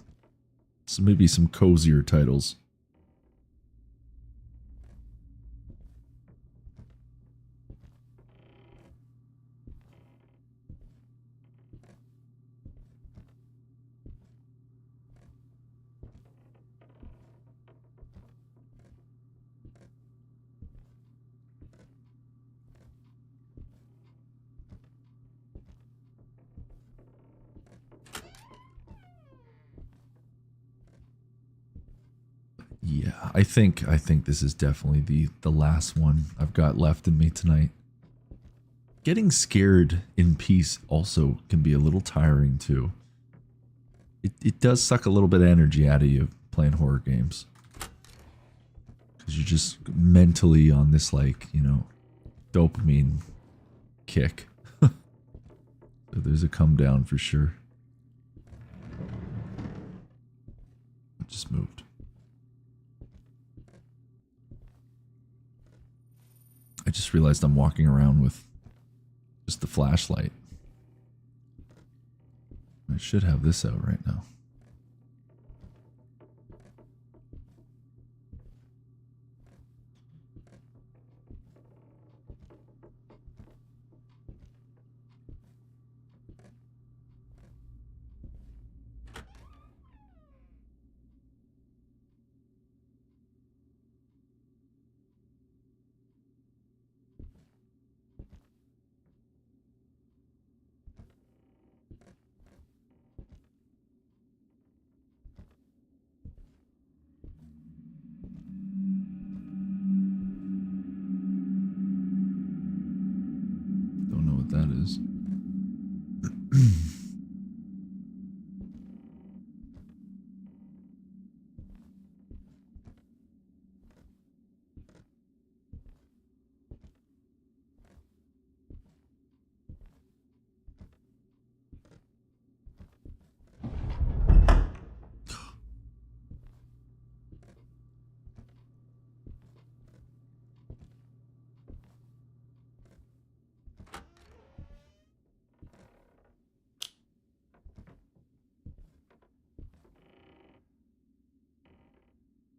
So maybe some cozier titles. Yeah, I think this is definitely the last one I've got left in me tonight. Getting scared in peace also can be a little tiring too. It does suck a little bit of energy out of you playing horror games. Because you're just mentally on this, like, you know, dopamine kick. So there's a come down for sure. It just moved. I just realized I'm walking around with just the flashlight. I should have this out right now.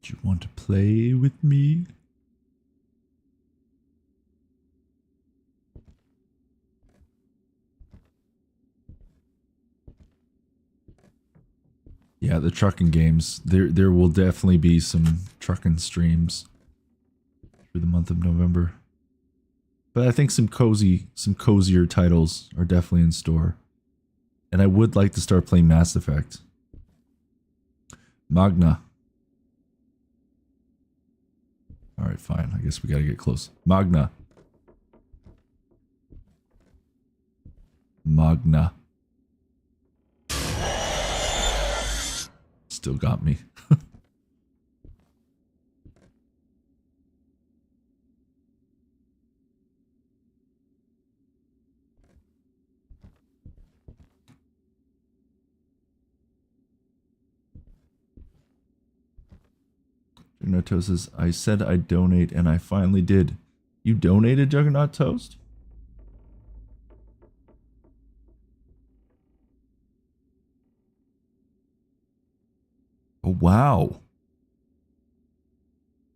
Do you want to play with me? Yeah, the trucking games. There will definitely be some trucking streams for the month of November. But I think some cozier titles are definitely in store. And I would like to start playing Mass Effect. Magna. Alright, fine. I guess we gotta get close. Magna. Magna. Still got me. Juggernaut Toast says, I said I'd donate and I finally did. You donated, Juggernaut Toast? Oh, wow.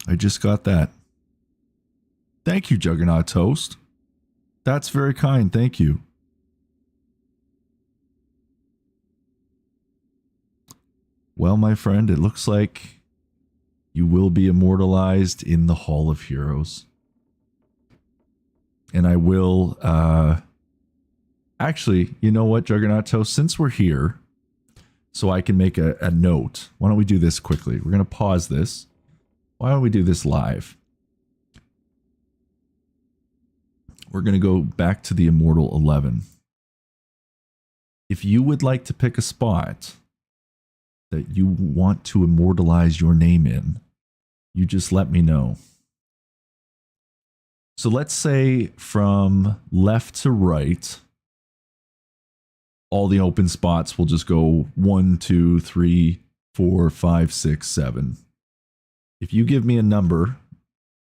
I just got that. Thank you, Juggernaut Toast. That's very kind. Thank you. Well, my friend, it looks like you will be immortalized in the Hall of Heroes. And I will, actually, you know what, Juggernaut Toast, since we're here, so I can make a note. Why don't we do this quickly? We're going to pause this. Why don't we do this live? We're going to go back to the Immortal 11. If you would like to pick a spot that you want to immortalize your name in, you just let me know. So let's say from left to right, all the open spots will just go 1, 2, 3, 4, 5, 6, 7. If you give me a number,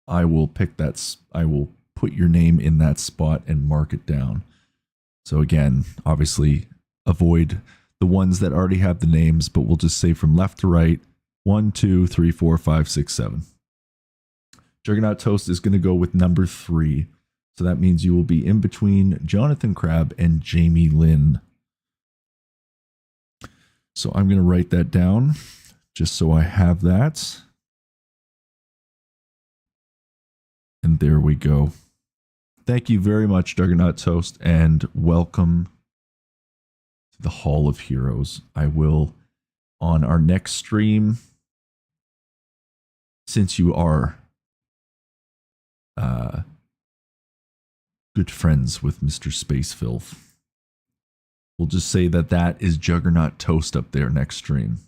I will pick that. I will put your name in that spot and mark it down. So again, obviously avoid the ones that already have the names, but we'll just say from left to right, 1, 2, 3, 4, 5, 6, 7. Juggernaut Toast is going to go with number 3. So that means you will be in between Jonathan Crab and Jamie Lynn. So I'm going to write that down just so I have that. And there we go. Thank you very much, Juggernaut Toast, and welcome to the Hall of Heroes. I will, on our next stream, since you are good friends with Mr. Space Filth, we'll just say that that is Juggernaut Toast up there next stream.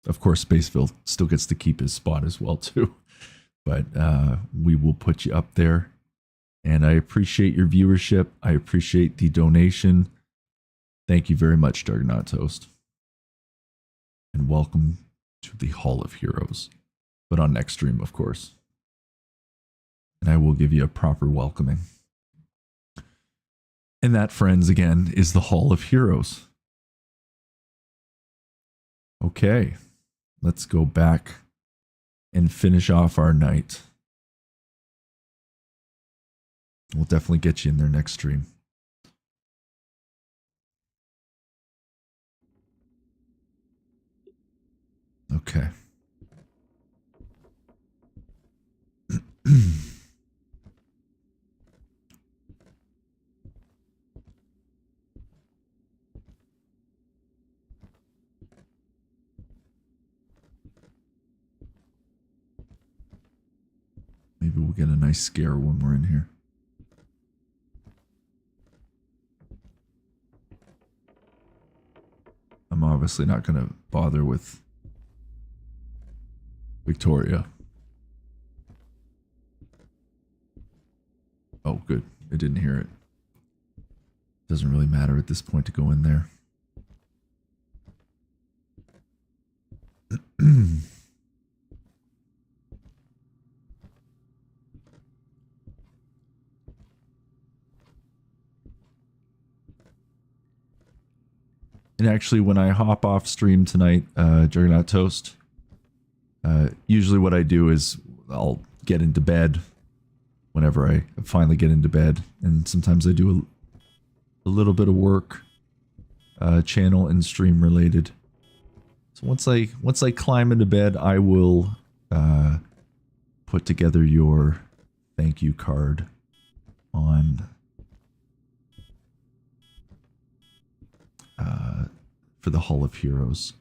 Of course, Space Filth still gets to keep his spot as well, too. But we will put you up there. And I appreciate your viewership. I appreciate the donation. Thank you very much, Juggernaut Toast. And welcome to the Hall of Heroes. But on next stream, of course. And I will give you a proper welcoming. And that, friends, again, is the Hall of Heroes. Okay. Let's go back and finish off our night. We'll definitely get you in there next stream. Okay. Maybe we'll get a nice scare when we're in here. I'm obviously not going to bother with Victoria. Oh, good. I didn't hear it. Doesn't really matter at this point to go in there. And actually, when I hop off stream tonight, Juggernaut Toast, Usually what I do is I'll get into bed whenever I finally get into bed, and sometimes I do a little bit of work, channel and stream related. So once I climb into bed, I will put together your thank you card on for the Hall of Heroes.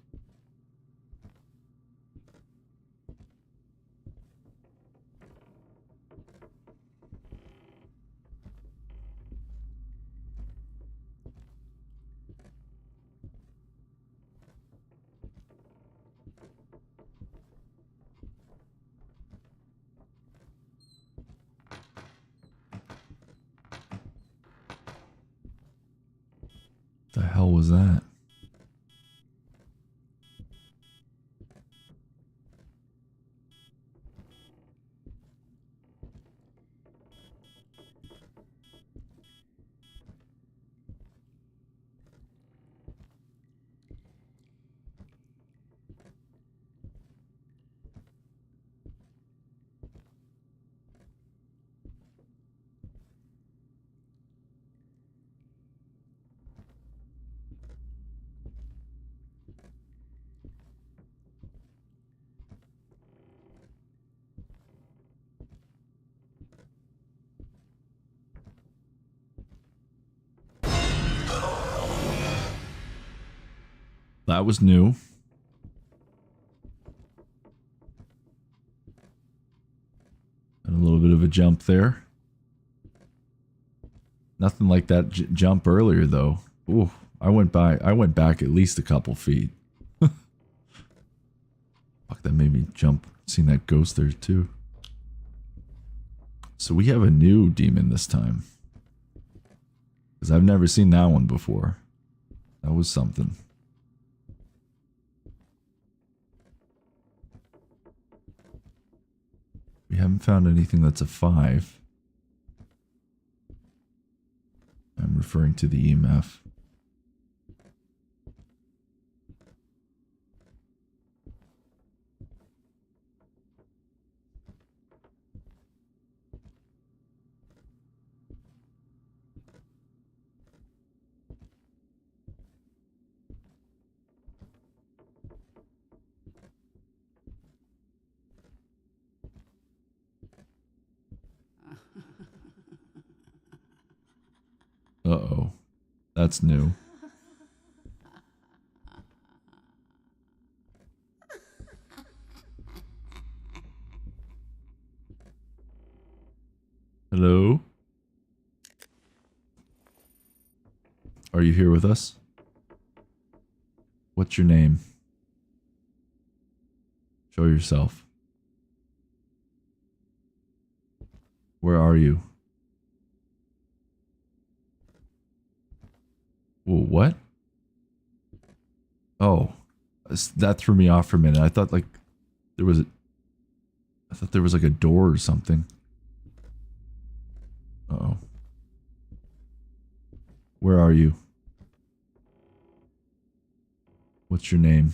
The hell was that? That was new. And a little bit of a jump there. Nothing like that jump earlier though. Ooh, I went back at least a couple feet. Fuck, that made me jump. Seen that ghost there too. So we have a new demon this time. Because I've never seen that one before. That was something. We haven't found anything that's a 5. I'm referring to the EMF. Uh-oh. That's new. Hello? Are you here with us? What's your name? Show yourself. Where are you? Whoa, what? Oh, that threw me off for a minute. I thought like there was like a door or something. Uh-oh. Where are you? What's your name?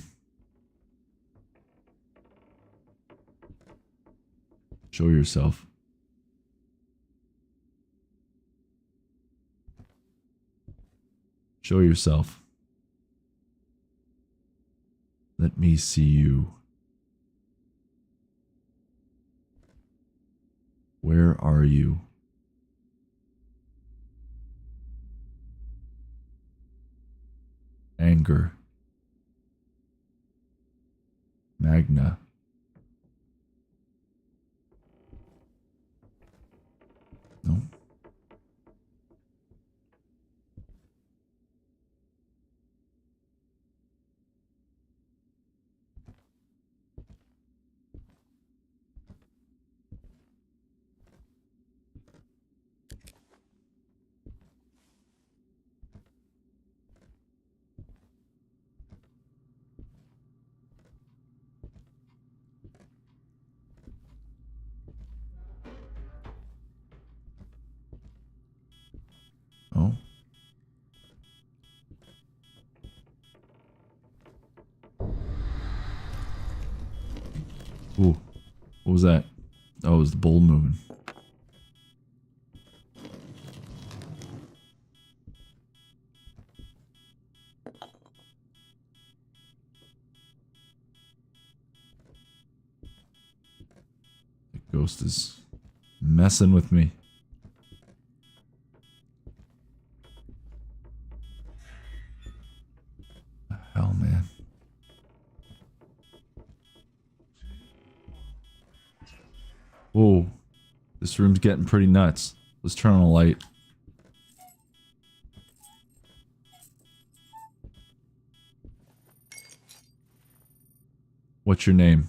Show yourself. Show yourself. Let me see you. Where are you? Anger. Magna. No. Ooh, what was that? Oh, it was the bowl moving. The ghost is messing with me. Hell, man. Whoa. This room's getting pretty nuts. Let's turn on a light. What's your name?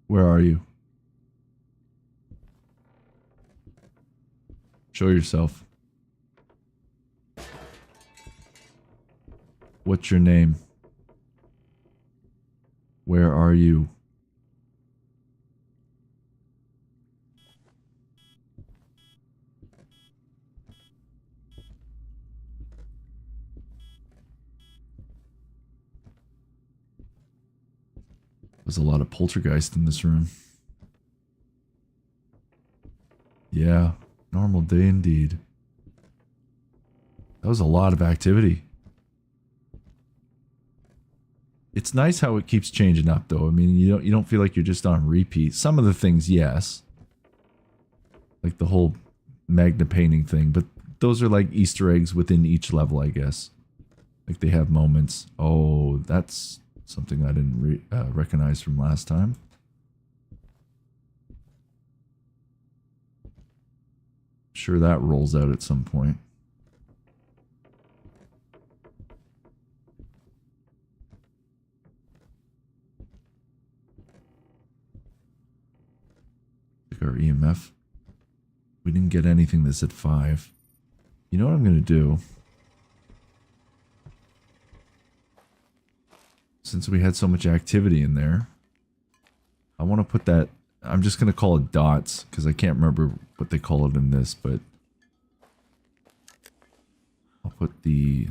Where are you? Show yourself. What's your name? Where are you? There's a lot of poltergeist in this room. Yeah, normal day indeed. That was a lot of activity. It's nice how it keeps changing up, though. I mean, you don't feel like you're just on repeat. Some of the things, yes, like the whole magna painting thing, but those are like Easter eggs within each level, I guess. Like they have moments. Oh, that's something I didn't recognize from last time. Sure, that rolls out at some point. Our EMF. We didn't get anything that's at 5. You know what I'm going to do? Since we had so much activity in there, I want to put that... I'm just going to call it dots, because I can't remember what they call it in this, but... I'll put the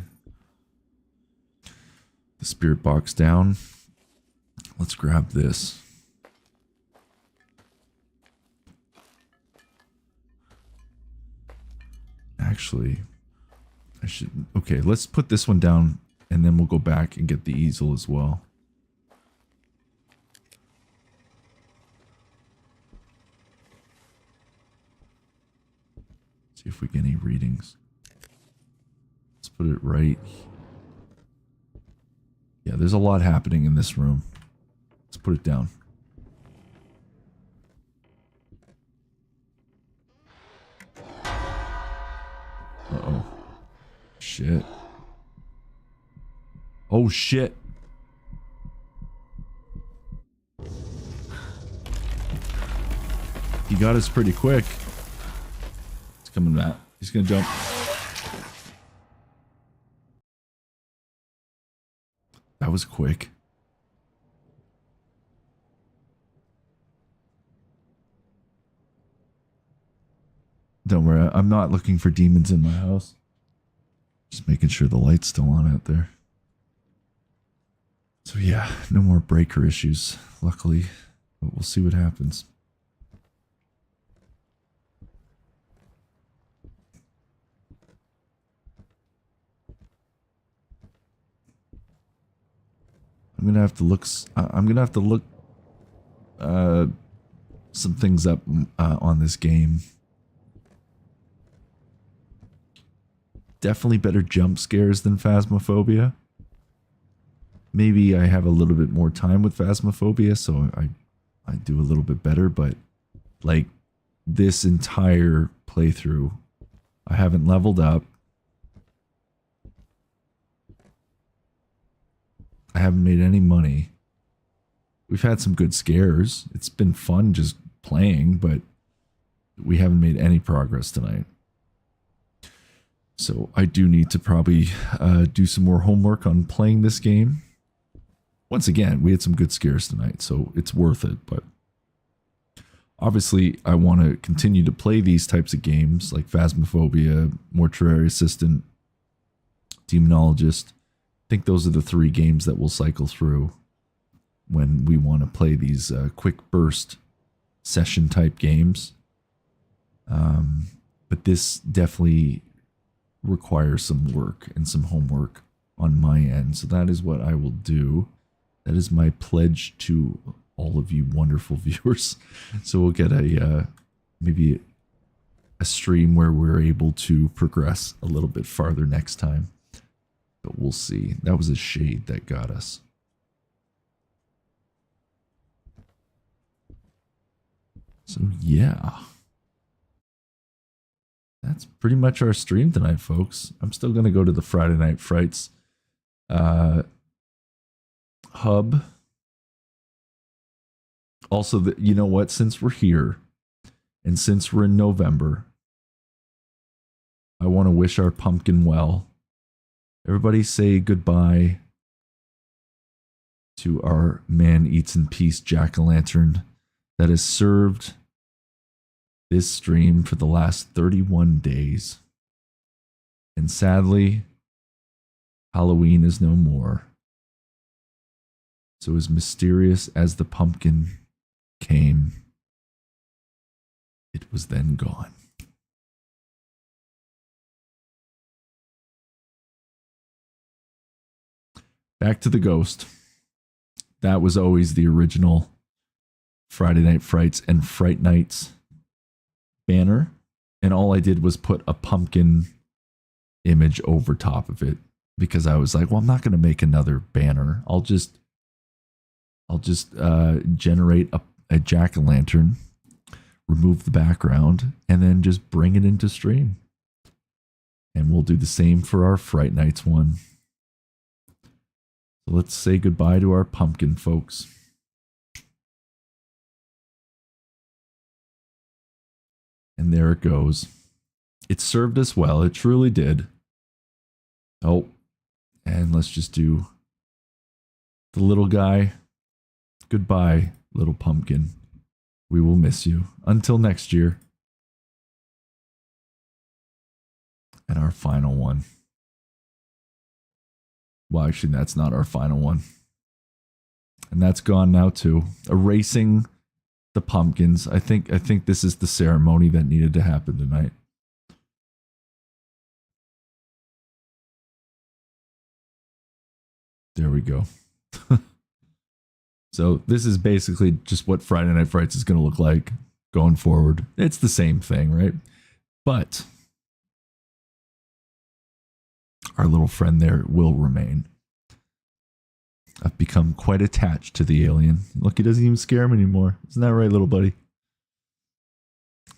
spirit box down. Let's grab this. Actually, I should... Okay, let's put this one down, and then we'll go back and get the easel as well. See if we get any readings. Let's put it right... Yeah, there's a lot happening in this room. Let's put it down. Uh-oh. Shit. Oh, shit. He got us pretty quick. He's coming back. He's gonna jump. That was quick. Don't worry, I'm not looking for demons in my house. Just making sure the light's still on out there. So yeah, no more breaker issues, luckily. But we'll see what happens. I'm gonna have to look. I'm gonna have to look some things up on this game. Definitely better jump scares than Phasmophobia. Maybe I have a little bit more time with Phasmophobia, so I do a little bit better. But like this entire playthrough, I haven't leveled up. I haven't made any money. We've had some good scares. It's been fun just playing, but we haven't made any progress tonight. So I do need to probably do some more homework on playing this game. Once again, we had some good scares tonight, so it's worth it. But obviously, I want to continue to play these types of games like Phasmophobia, Mortuary Assistant, Demonologist. I think those are the 3 games that we'll cycle through. when we want to play these quick burst session type games. But this definitely requires some work and some homework on my end. So that is what I will do. That is my pledge to all of you wonderful viewers. So we'll get a maybe a stream where we're able to progress a little bit farther next time. But we'll see. That was a shade that got us. So yeah. That's pretty much our stream tonight, folks. I'm still going to go to the Friday Night Frights hub. Also, you know what? Since we're here and since we're in November, I want to wish our pumpkin well. Everybody say goodbye to our man eats in peace jack-o'-lantern that has served this stream for the last 31 days. And sadly, Halloween is no more. So as mysterious as the pumpkin came, it was then gone. Back to the ghost. That was always the original Friday Night Frights and Fright Nights banner, and all I did was put a pumpkin image over top of it because I was like, well, I'm not going to make another banner. I'll just generate a jack-o'-lantern, remove the background, and then just bring it into stream. And we'll do the same for our Fright Nights one. So let's say goodbye to our pumpkin, folks. And there it goes. It served us well. It truly did. Oh, and let's just do the little guy. Goodbye, little pumpkin. We will miss you. Until next year. And our final one. Well, actually, that's not our final one. And that's gone now too. Erasing the pumpkins. I think this is the ceremony that needed to happen tonight. There we go. So this is basically just what Friday Night Frights is going to look like going forward. It's the same thing, right? But our little friend there will remain. I've become quite attached to the alien. Look, he doesn't even scare him anymore. Isn't that right, little buddy?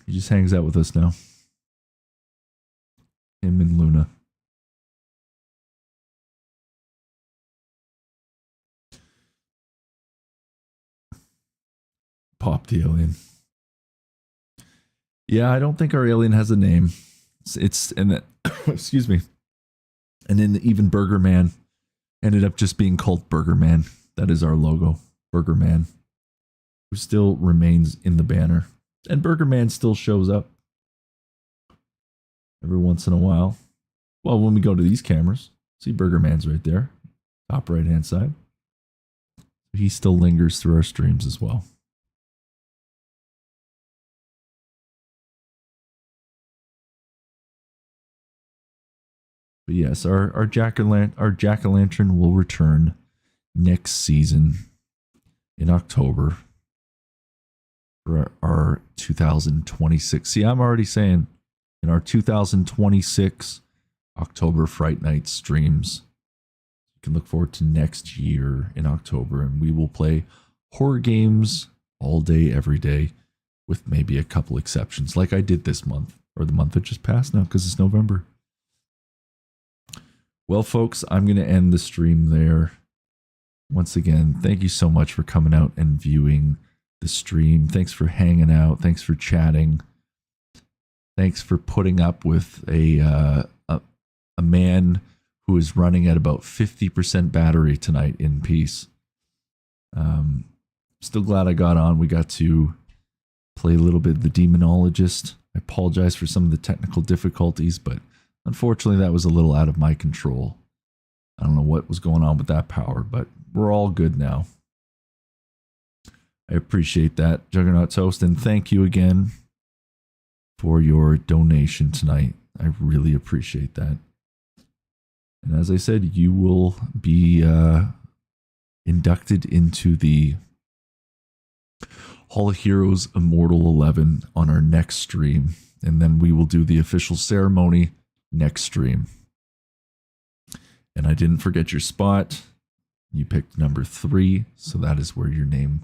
He just hangs out with us now. Him and Luna. Pop the alien. Yeah, I don't think our alien has a name. It's and that excuse me. And then even Burger Man ended up just being called Burger Man. That is our logo, Burger Man, who still remains in the banner. And Burger Man still shows up every once in a while. Well, when we go to these cameras, see Burger Man's right there, top right hand side. He still lingers through our streams as well. But yes, our jack-o'-lantern will return next season in October for our 2026. See, I'm already saying in our 2026 October Fright Night streams, you can look forward to next year in October, and we will play horror games all day, every day, with maybe a couple exceptions, like I did this month, or the month that just passed now, because it's November. Well, folks, I'm going to end the stream there. Once again, thank you so much for coming out and viewing the stream. Thanks for hanging out. Thanks for chatting. Thanks for putting up with a man who is running at about 50% battery tonight in peace. Still glad I got on. We got to play a little bit of the Demonologist. I apologize for some of the technical difficulties, but unfortunately, that was a little out of my control. I don't know what was going on with that power, but we're all good now. I appreciate that, Juggernaut Toast, and thank you again for your donation tonight. I really appreciate that. And as I said, you will be inducted into the Hall of Heroes Immortal 11 on our next stream. And then we will do the official ceremony next stream. And I didn't forget your spot. You picked number 3, so that is where your name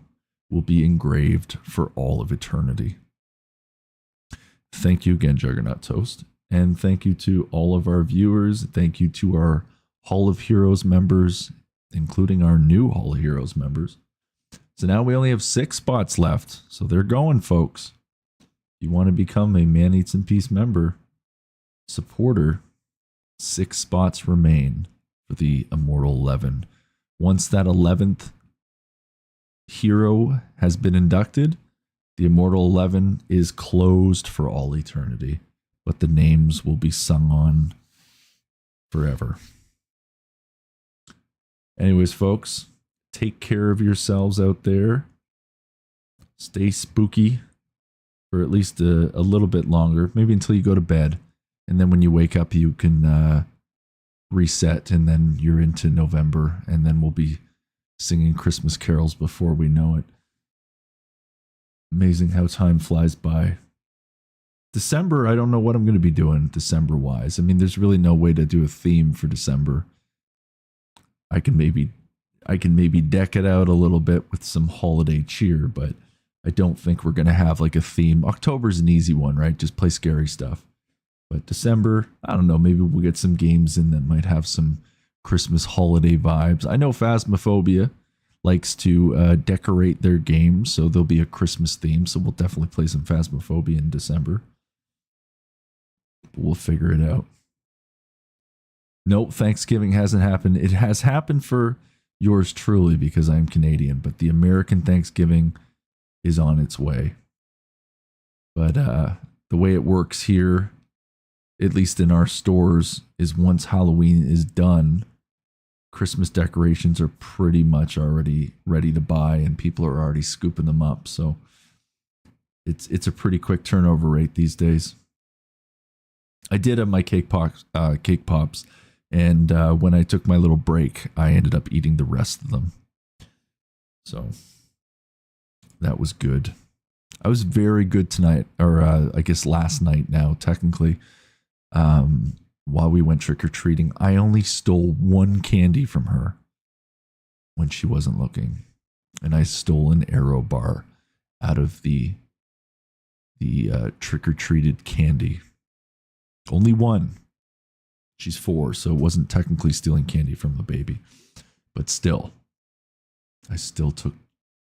will be engraved for all of eternity. Thank you again, Juggernaut Toast. And thank you to all of our viewers. Thank you to our Hall of Heroes members, including our new Hall of Heroes members. So now we only have 6 spots left. So they're going, folks. If you want to become a Man Eats in Peace member, supporter, 6 spots remain for the Immortal 11. Once that 11th hero has been inducted, the Immortal 11 is closed for all eternity, but the names will be sung on forever. Anyways, folks, take care of yourselves out there. Stay spooky for at least a little bit longer, maybe until you go to bed. And then when you wake up, you can reset, and then you're into November, and then we'll be singing Christmas carols before we know it. Amazing how time flies by. December, I don't know what I'm going to be doing December-wise. I mean, there's really no way to do a theme for December. I can maybe deck it out a little bit with some holiday cheer, but I don't think we're going to have like a theme. October's an easy one, right? Just play scary stuff. But December, I don't know, maybe we'll get some games in that might have some Christmas holiday vibes. I know Phasmophobia likes to decorate their games, so there'll be a Christmas theme, so we'll definitely play some Phasmophobia in December. But we'll figure it out. Nope, Thanksgiving hasn't happened. It has happened for yours truly because I'm Canadian, but the American Thanksgiving is on its way. But the way it works here, at least in our stores, is once Halloween is done, Christmas decorations are pretty much already ready to buy, and people are already scooping them up. So it's a pretty quick turnover rate these days. I did have my cake pops, and when I took my little break, I ended up eating the rest of them. So that was good. I was very good tonight, or I guess last night now, technically. While we went trick-or-treating, I only stole 1 candy from her when she wasn't looking. And I stole an Aero bar out of the trick-or-treated candy. Only 1. She's 4, so it wasn't technically stealing candy from the baby. But still, I still took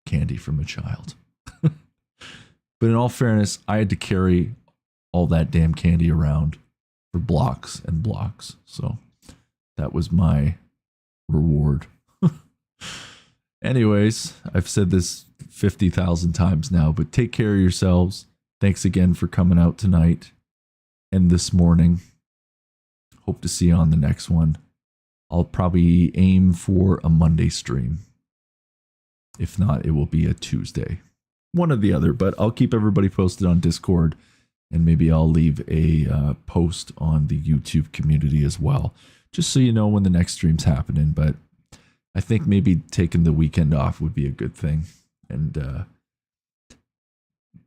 candy from a child. But in all fairness, I had to carry all that damn candy around for blocks and blocks. So that was my reward. Anyways, I've said this 50,000 times now, but take care of yourselves. Thanks again for coming out tonight and this morning. Hope to see you on the next one. I'll probably aim for a Monday stream. If not, it will be a Tuesday. One or the other, but I'll keep everybody posted on Discord. And maybe I'll leave a post on the YouTube community as well, just so you know when the next stream's happening. But I think maybe taking the weekend off would be a good thing, and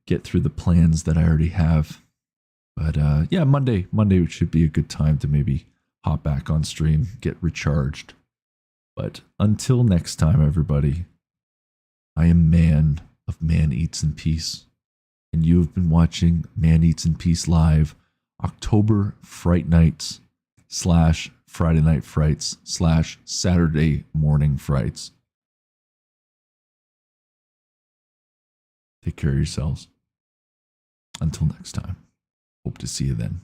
get through the plans that I already have. But yeah, Monday should be a good time to maybe hop back on stream, get recharged. But until next time, everybody, I am Man of Man Eats in Peace. And you have been watching Man Eats in Peace Live, October Fright Nights / Friday Night Frights / Saturday Morning Frights. Take care of yourselves. Until next time. Hope to see you then.